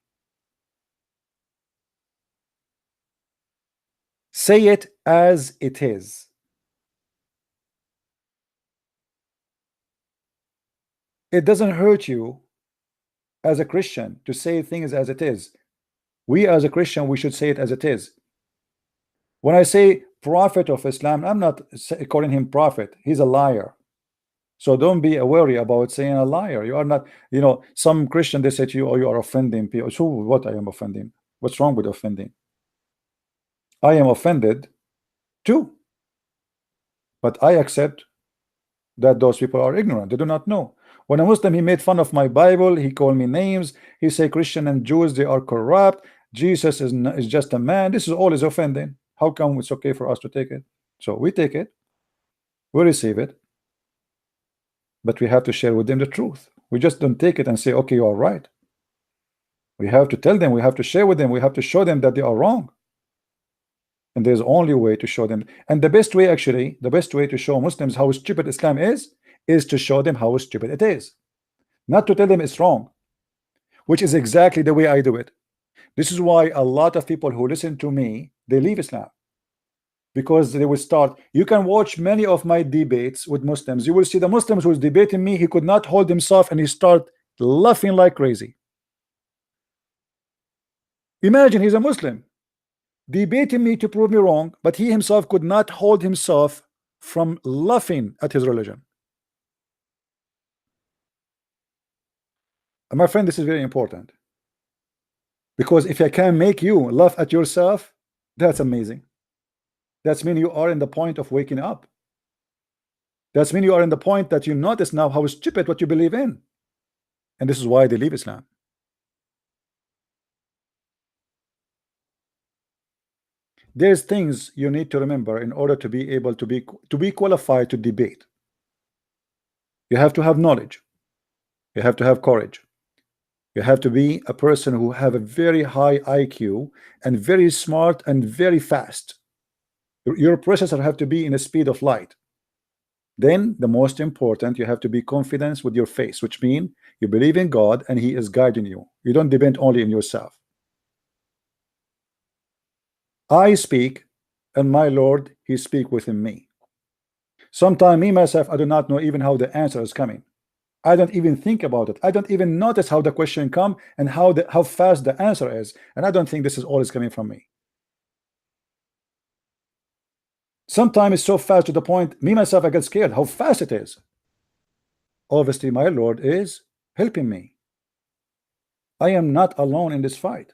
Say it as it is. It doesn't hurt you as a Christian to say things as it is. We as a Christian, we should say it as it is. When I say prophet of Islam, I'm not calling him prophet. He's a liar. So don't be worried about saying a liar. You are not, you know, some Christian, they say to you, oh, you are offending people. So what I am offending? What's wrong with offending? I am offended too. But I accept that those people are ignorant. They do not know. When a Muslim, he made fun of my Bible, he called me names, he said Christian and Jews, they are corrupt, Jesus is just a man. This is all is offending. How come it's okay for us to take it? So we take it, we receive it, but we have to share with them the truth. We just don't take it and say, okay, you are right. We have to tell them, we have to share with them, we have to show them that they are wrong. And there's only a way to show them. And the best way, actually, the best way to show Muslims how stupid Islam is to show them how stupid it is. Not to tell them it's wrong, which is exactly the way I do it. This is why a lot of people who listen to me, they leave Islam. Because they will start, you can watch many of my debates with Muslims. You will see the Muslims who was debating me, he could not hold himself and he start laughing like crazy. Imagine he's a Muslim debating me to prove me wrong, but he himself could not hold himself from laughing at his religion. And my friend, this is very important, because if I can make you laugh at yourself, that's amazing. That's mean you are in the point of waking up. That's mean you are in the point that you notice now how stupid what you believe in. And this is why they leave Islam. There's things you need to remember in order to be able to be qualified to debate. You have to have knowledge. You have to have courage. You have to be a person who have a very high IQ and very smart and very fast. Your processor have to be in the speed of light. Then the most important, you have to be confident with your faith, which means you believe in God and he is guiding you. You don't depend only on yourself. I speak and my Lord, he speak within me. Sometimes me myself, I do not know even how the answer is coming. I don't even think about it. I don't even notice how the question come and how fast the answer is. And I don't think this is all is coming from me. Sometimes it's so fast to the point, me myself, I get scared how fast it is. Obviously, my Lord is helping me. I am not alone in this fight.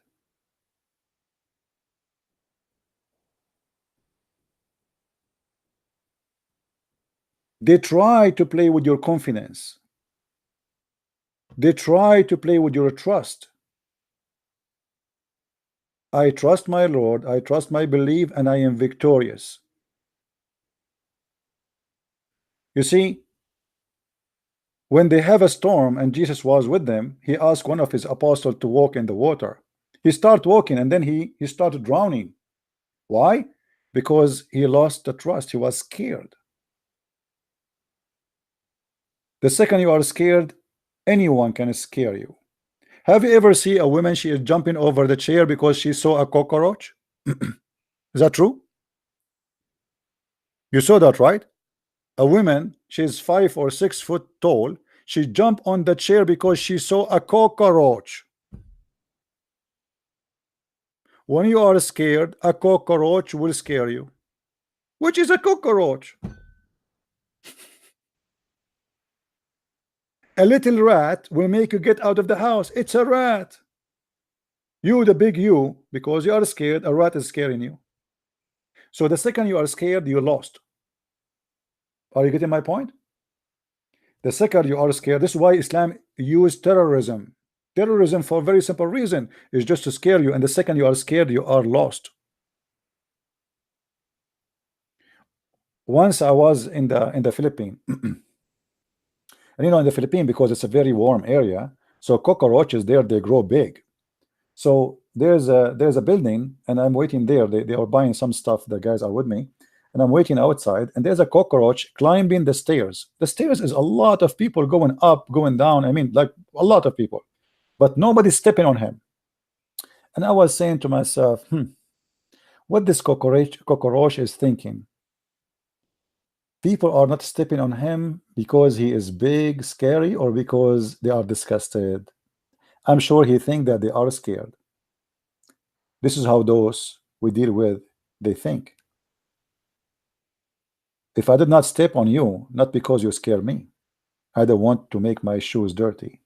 They try to play with your confidence. They try to play with your trust. I trust my Lord, I trust my belief, and I am victorious. You see, when they have a storm and Jesus was with them, he asked one of his apostles to walk in the water. He started walking and then he started drowning. Why? because he lost the trust. He was scared. The second you are scared, anyone can scare you. Have you ever seen a woman, she is jumping over the chair because she saw a cockroach? Is that true? You saw that, right? A woman, she's 5 or 6 foot tall, she jumped on the chair because she saw a cockroach. When you are scared, a cockroach will scare you. Which is a cockroach? A little rat will make you get out of the house. It's a rat. You, the big you, because you are scared, a rat is scaring you. So the second you are scared, you lost. Are you getting my point? The second you are scared, this is why Islam used terrorism. Terrorism, for a very simple reason, is just to scare you, and the second you are scared, you are lost. Once I was in the Philippines, and you know, in the Philippines, because it's a very warm area, so cockroaches there, they grow big. So there's a building, and I'm waiting there. They are buying some stuff. The guys are with me, and I'm waiting outside, and there's a cockroach climbing the stairs. The stairs is a lot of people going up, going down. I mean, like a lot of people, but nobody's stepping on him. And I was saying to myself, what this cockroach is thinking? People are not stepping on him because he is big, scary, or because they are disgusted. I'm sure he thinks that they are scared. This is how those we deal with, they think. If I did not step on you, not because you scare me, I don't want to make my shoes dirty.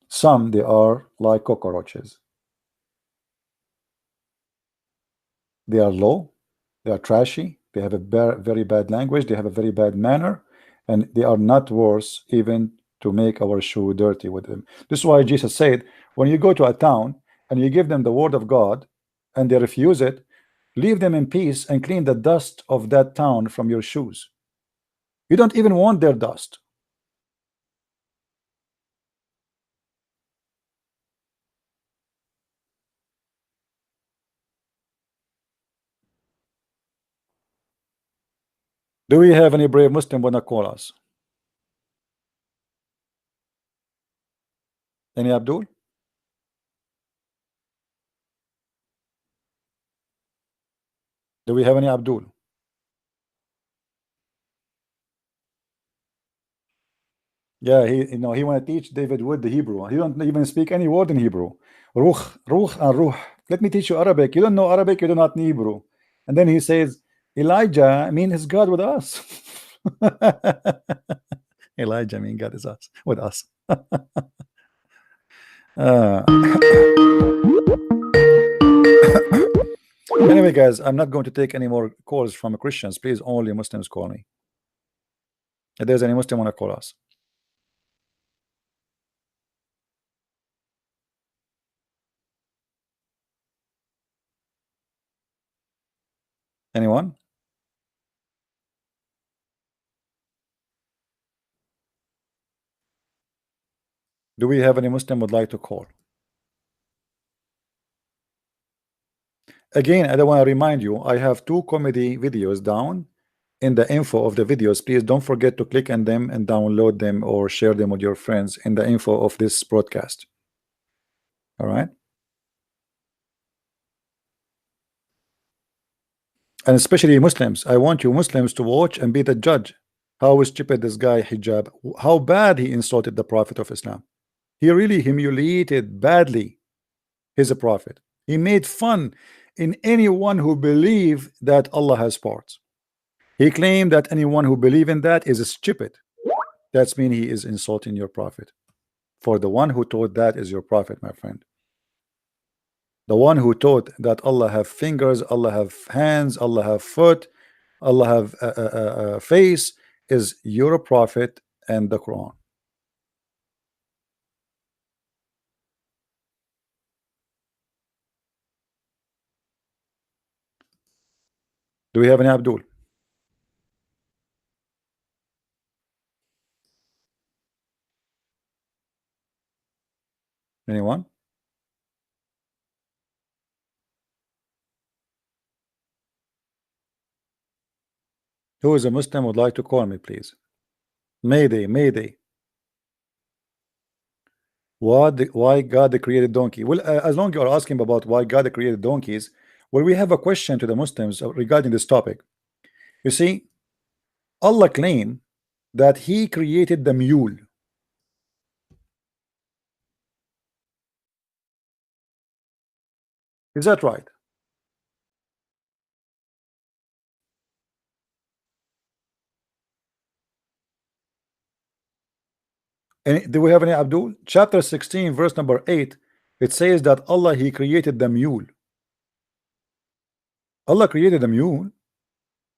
Some, they are like cockroaches. They are low, they are trashy, they have a very bad language, they have a very bad manner, and they are not worth even to make our shoe dirty with them. This is why Jesus said, when you go to a town and you give them the word of God and they refuse it, leave them in peace and clean the dust of that town from your shoes. You don't even want their dust. Do we have any brave Muslim wanna call us? Any Abdul? Do we have any Abdul? Yeah, he want to teach David Wood the Hebrew. He don't even speak any word in Hebrew. Ruh, and ruh. Let me teach you Arabic. You don't know Arabic, you do not know Hebrew. And then he says, Elijah mean his God with us. Elijah mean God is us with us. Anyway, guys, I'm not going to take any more calls from Christians. Please, only Muslims call me. If there's any Muslim want to call us. Anyone? Do we have any Muslim would like to call? Again, I don't want to remind you, I have 2 comedy videos down in the info of the videos. Please don't forget to click on them and download them or share them with your friends in the info of this broadcast. All right. And especially Muslims, I want you Muslims to watch and be the judge. How stupid this guy Hijab, how bad he insulted the Prophet of Islam. He really humiliated badly his prophet. He made fun in anyone who believe that Allah has parts. He claimed that anyone who believe in that is stupid. That's mean he is insulting your prophet. For the one who taught that is your prophet, my friend. The one who taught that Allah have fingers, Allah have hands, Allah have foot, Allah have a face is your prophet and the Quran. Do we have any Abdul? Anyone? Who is a Muslim would like to call me, please? Mayday, Mayday. Why God created donkey? Well, as long as you're asking about why God created donkeys, well, we have a question to the Muslims regarding this topic. You see, Allah claimed that He created the mule. Is that right? And do we have any Abdul? Chapter 16, verse number 8, it says that Allah, He created the mule. Allah created the mule?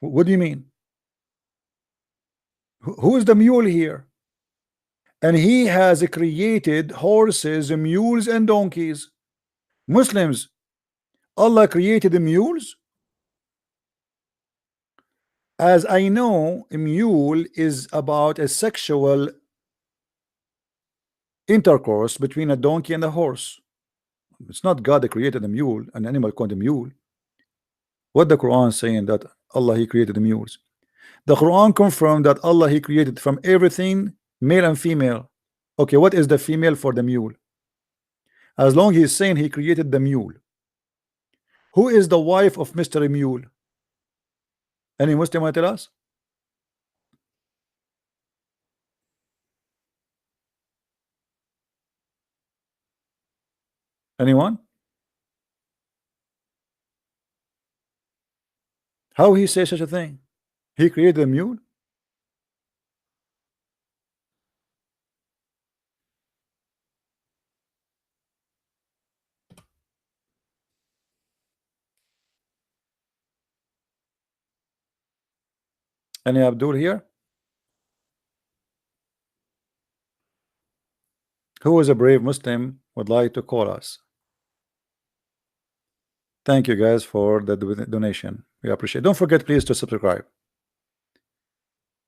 What do you mean? Who is the mule here? And He has created horses, mules, and donkeys. Muslims, Allah created the mules? As I know, a mule is about a sexual intercourse between a donkey and a horse. It's not God that created a mule, an animal called a mule. What the Quran saying that Allah, He created the mules. The Quran confirmed that Allah, He created from everything male and female. Okay, what is the female for the mule? As long as He's saying He created the mule. Who is the wife of Mr. Mule? Any Muslim want to tell us? Anyone? How He say such a thing? He created a mule? Any Abdul here? Who is a brave Muslim would like to call us? Thank you guys for the donation. We appreciate it. Don't forget please to subscribe.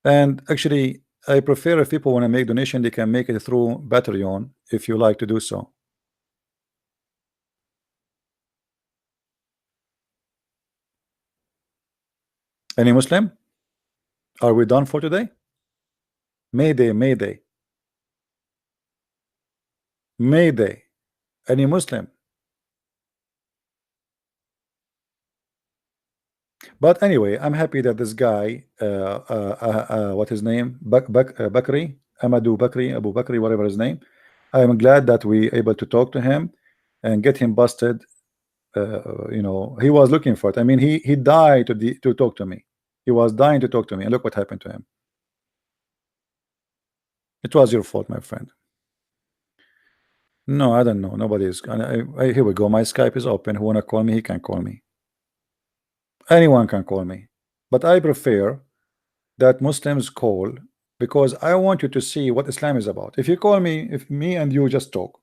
And actually I prefer if people want to make donation, they can make it through Patreon if you like to do so. Any Muslim? Are we done for today? Mayday, Mayday. Mayday. Any Muslim? But anyway, I'm happy that this guy, what his name? Bakri, Amadou Bakri, Abu Bakri, whatever his name. I'm glad that we able to talk to him and get him busted. You know, he was looking for it. I mean, he died to talk to me. He was dying to talk to me, and look what happened to him. It was your fault, my friend. No, I don't know. Nobody is. Here we go. My Skype is open. Who wanna call me? He can call me. Anyone can call me, but I prefer that Muslims call because I want you to see what Islam is about. If you call me, if me and you just talk,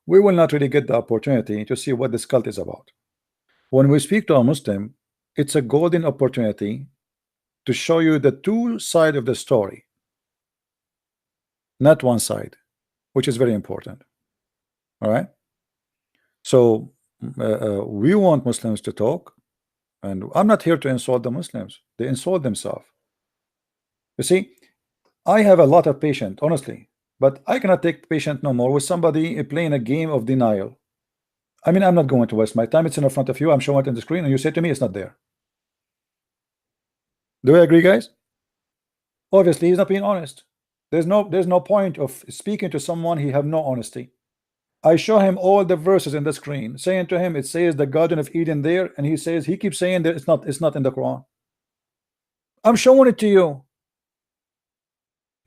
we will not really get the opportunity to see what this cult is about. When we speak to a Muslim, it's a golden opportunity to show you the two sides of the story, not one side, which is very important. All right, so we want Muslims to talk, and I'm not here to insult the Muslims. They insult themselves. You see, I have a lot of patience, honestly, but I cannot take patience no more with somebody playing a game of denial. I mean, I'm not going to waste my time. It's in front of you. I'm showing it on the screen, and you say to me it's not there. Do I agree, guys? Obviously, he's not being honest. There's no point of speaking to someone he have no honesty. I show him all the verses in the screen, saying to him, it says the Garden of Eden there, and he keeps saying that it's not in the Quran. I'm showing it to you.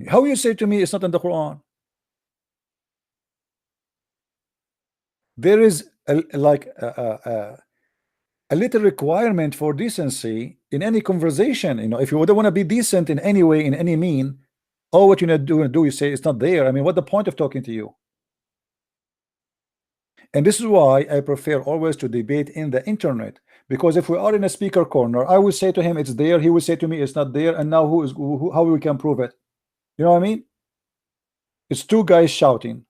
How you say to me it's not in the Quran? There is a little requirement for decency in any conversation. You know, if you don't want to be decent in any way, in any mean, oh, what you do, you say it's not there. I mean, what the point of talking to you? And this is why I prefer always to debate in the internet, because if we are in a speaker corner, I will say to him it's there, he will say to me it's not there, and now how we can prove it? You know what I mean? It's two guys shouting.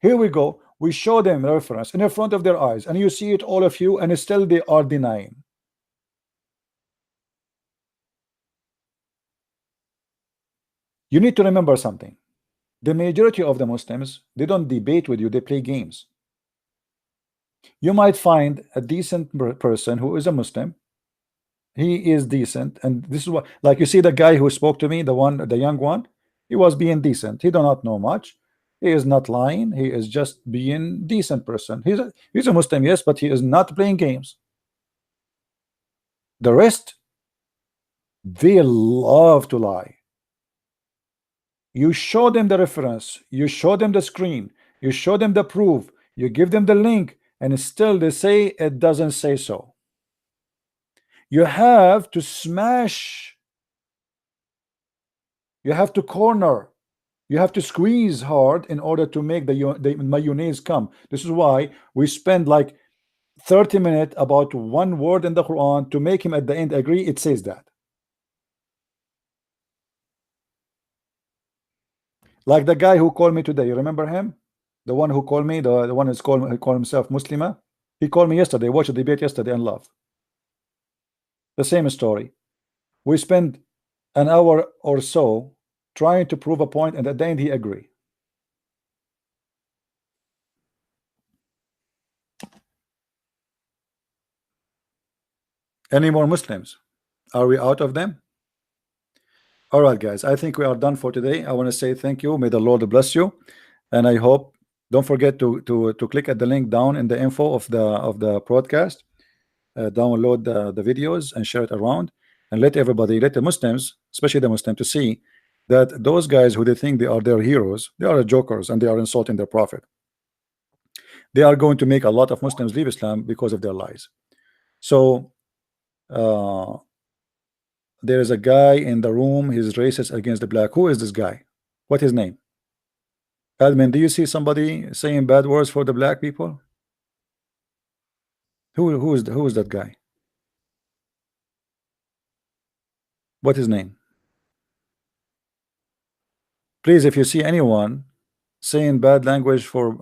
Here we go. We show them reference in front of their eyes, and you see it, all of you, and still they are denying. You need to remember something. The majority of the Muslims, they don't debate with you, they play games. You might find a decent person who is a Muslim. He is decent, and this is what, like, you see the guy who spoke to me, the young one, he was being decent. He do not know much. He is not lying. He is just being decent person. He's a Muslim, yes, but he is not playing games. The rest, they love to lie. You show them the reference, you show them the screen, you show them the proof, you give them the link, and still they say it doesn't say so. You have to smash, you have to corner, you have to squeeze hard in order to make the mayonnaise come. This is why we spend like 30 minutes about one word in the Quran to make him at the end agree it says that. Like the guy who called me today, you remember him? The one who called me, the one who's called himself Muslima. He called me yesterday, watched the debate yesterday and laughed. The same story. We spent an hour or so trying to prove a point, and at the end he agreed. Any more Muslims? Are we out of them? All right, guys, I think we are done for today. I want to say thank you. May the Lord bless you, and I hope, don't forget to click at the link down in the info of the broadcast. Download the videos and share it around, and let everybody, let the Muslims, especially the Muslim, to see that those guys who they think they are their heroes, they are jokers, and they are insulting their prophet. They are going to make a lot of Muslims leave Islam because of their lies. So there is a guy in the room, he's racist against the black. Who is this guy? What his name? Admin, do you see somebody saying bad words for the black people? Who is that guy? What his name? Please, if you see anyone saying bad language for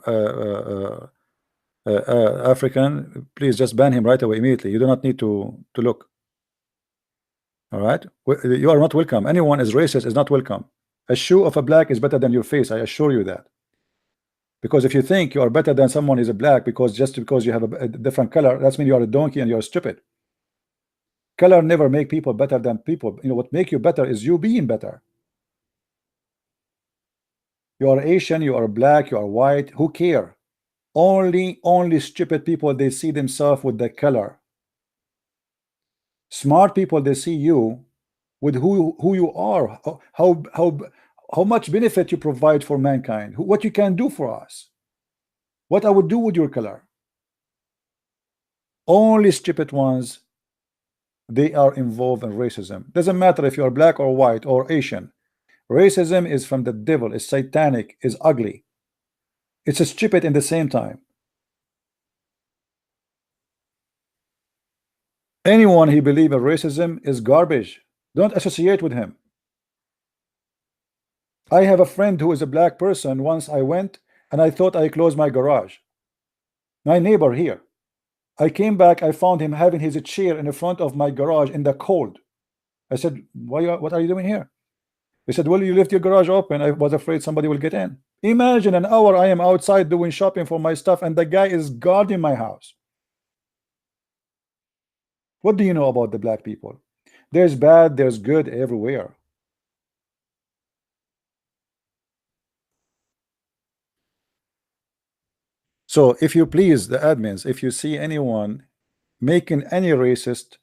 African, please just ban him right away, immediately. You do not need to look. All right, you are not welcome. Anyone is racist is not welcome. A shoe of a black is better than your face, I assure you that. Because if you think you are better than someone is a black just because you have a different color, that's mean you are a donkey and you are stupid. Color never make people better than people. You know what make you better is you being better. You are Asian, you are black, you are white, who care? Only stupid people, they see themselves with the color. Smart people, they see you with who you are, how much benefit you provide for mankind, what you can do for us, what I would do with your color. Only stupid ones, they are involved in racism. Doesn't matter if you are black or white or Asian. Racism is from the devil, is satanic, is ugly. It's a stupid in the same time. Anyone who believes in racism is garbage. Don't associate with him. I have a friend who is a black person. Once I went and I thought I closed my garage. My neighbor here. I came back, I found him having his chair in the front of my garage in the cold. I said, what are you doing here? He said, well, you left your garage open. I was afraid somebody will get in. Imagine an hour I am outside doing shopping for my stuff and the guy is guarding my house. What do you know about the black people? There's bad, there's good everywhere. So if you please, the admins, if you see anyone making any racist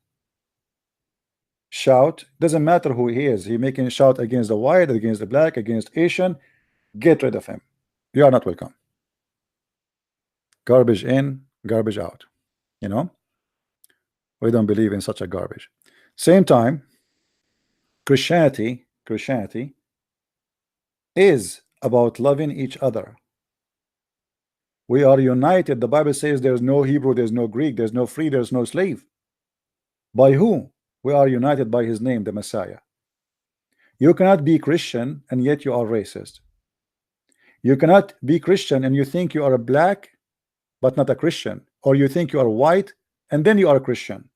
shout, doesn't matter who he is, he making a shout against the white, against the black, against Asian, get rid of him. You are not welcome. Garbage in, garbage out. You know, we don't believe in such a garbage. Same time, Christianity is about loving each other. We are united. The Bible says there's no Hebrew, there's no Greek, there's no free, there's no slave. By who? We are united by his name, the Messiah. You cannot be Christian and yet you are racist. You cannot be Christian and you think you are a black but not a Christian, or you think you are white and then you are a Christian.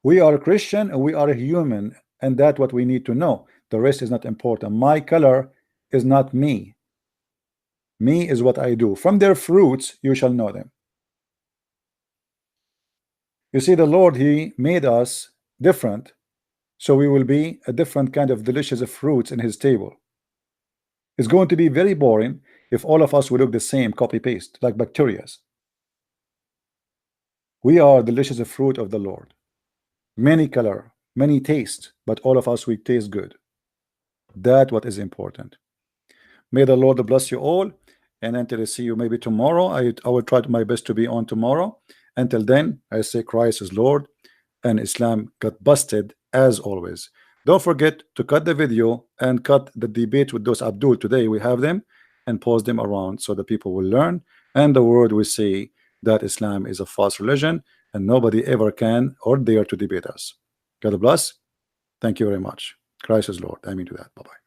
We are a Christian and we are a human, and that's what we need to know. The rest is not important. My color is not me. Me is what I do. From their fruits you shall know them. You see, the Lord, He made us different, so we will be a different kind of delicious fruits in His table. It's going to be very boring if all of us will look the same, copy paste, like bacteria. We are delicious fruit of the Lord. Many color, many taste, but all of us we taste good. That what is important. May the Lord bless you all, and until I see you maybe tomorrow, I will try my best to be on tomorrow. Until then, I say Christ is Lord, and Islam got busted as always. Don't forget to cut the video and cut the debate with those Abdul today. We have them and post them around so the people will learn, and the world will see that Islam is a false religion and nobody ever can or dare to debate us. God bless. Thank you very much. Christ is Lord. I mean to that. Bye-bye.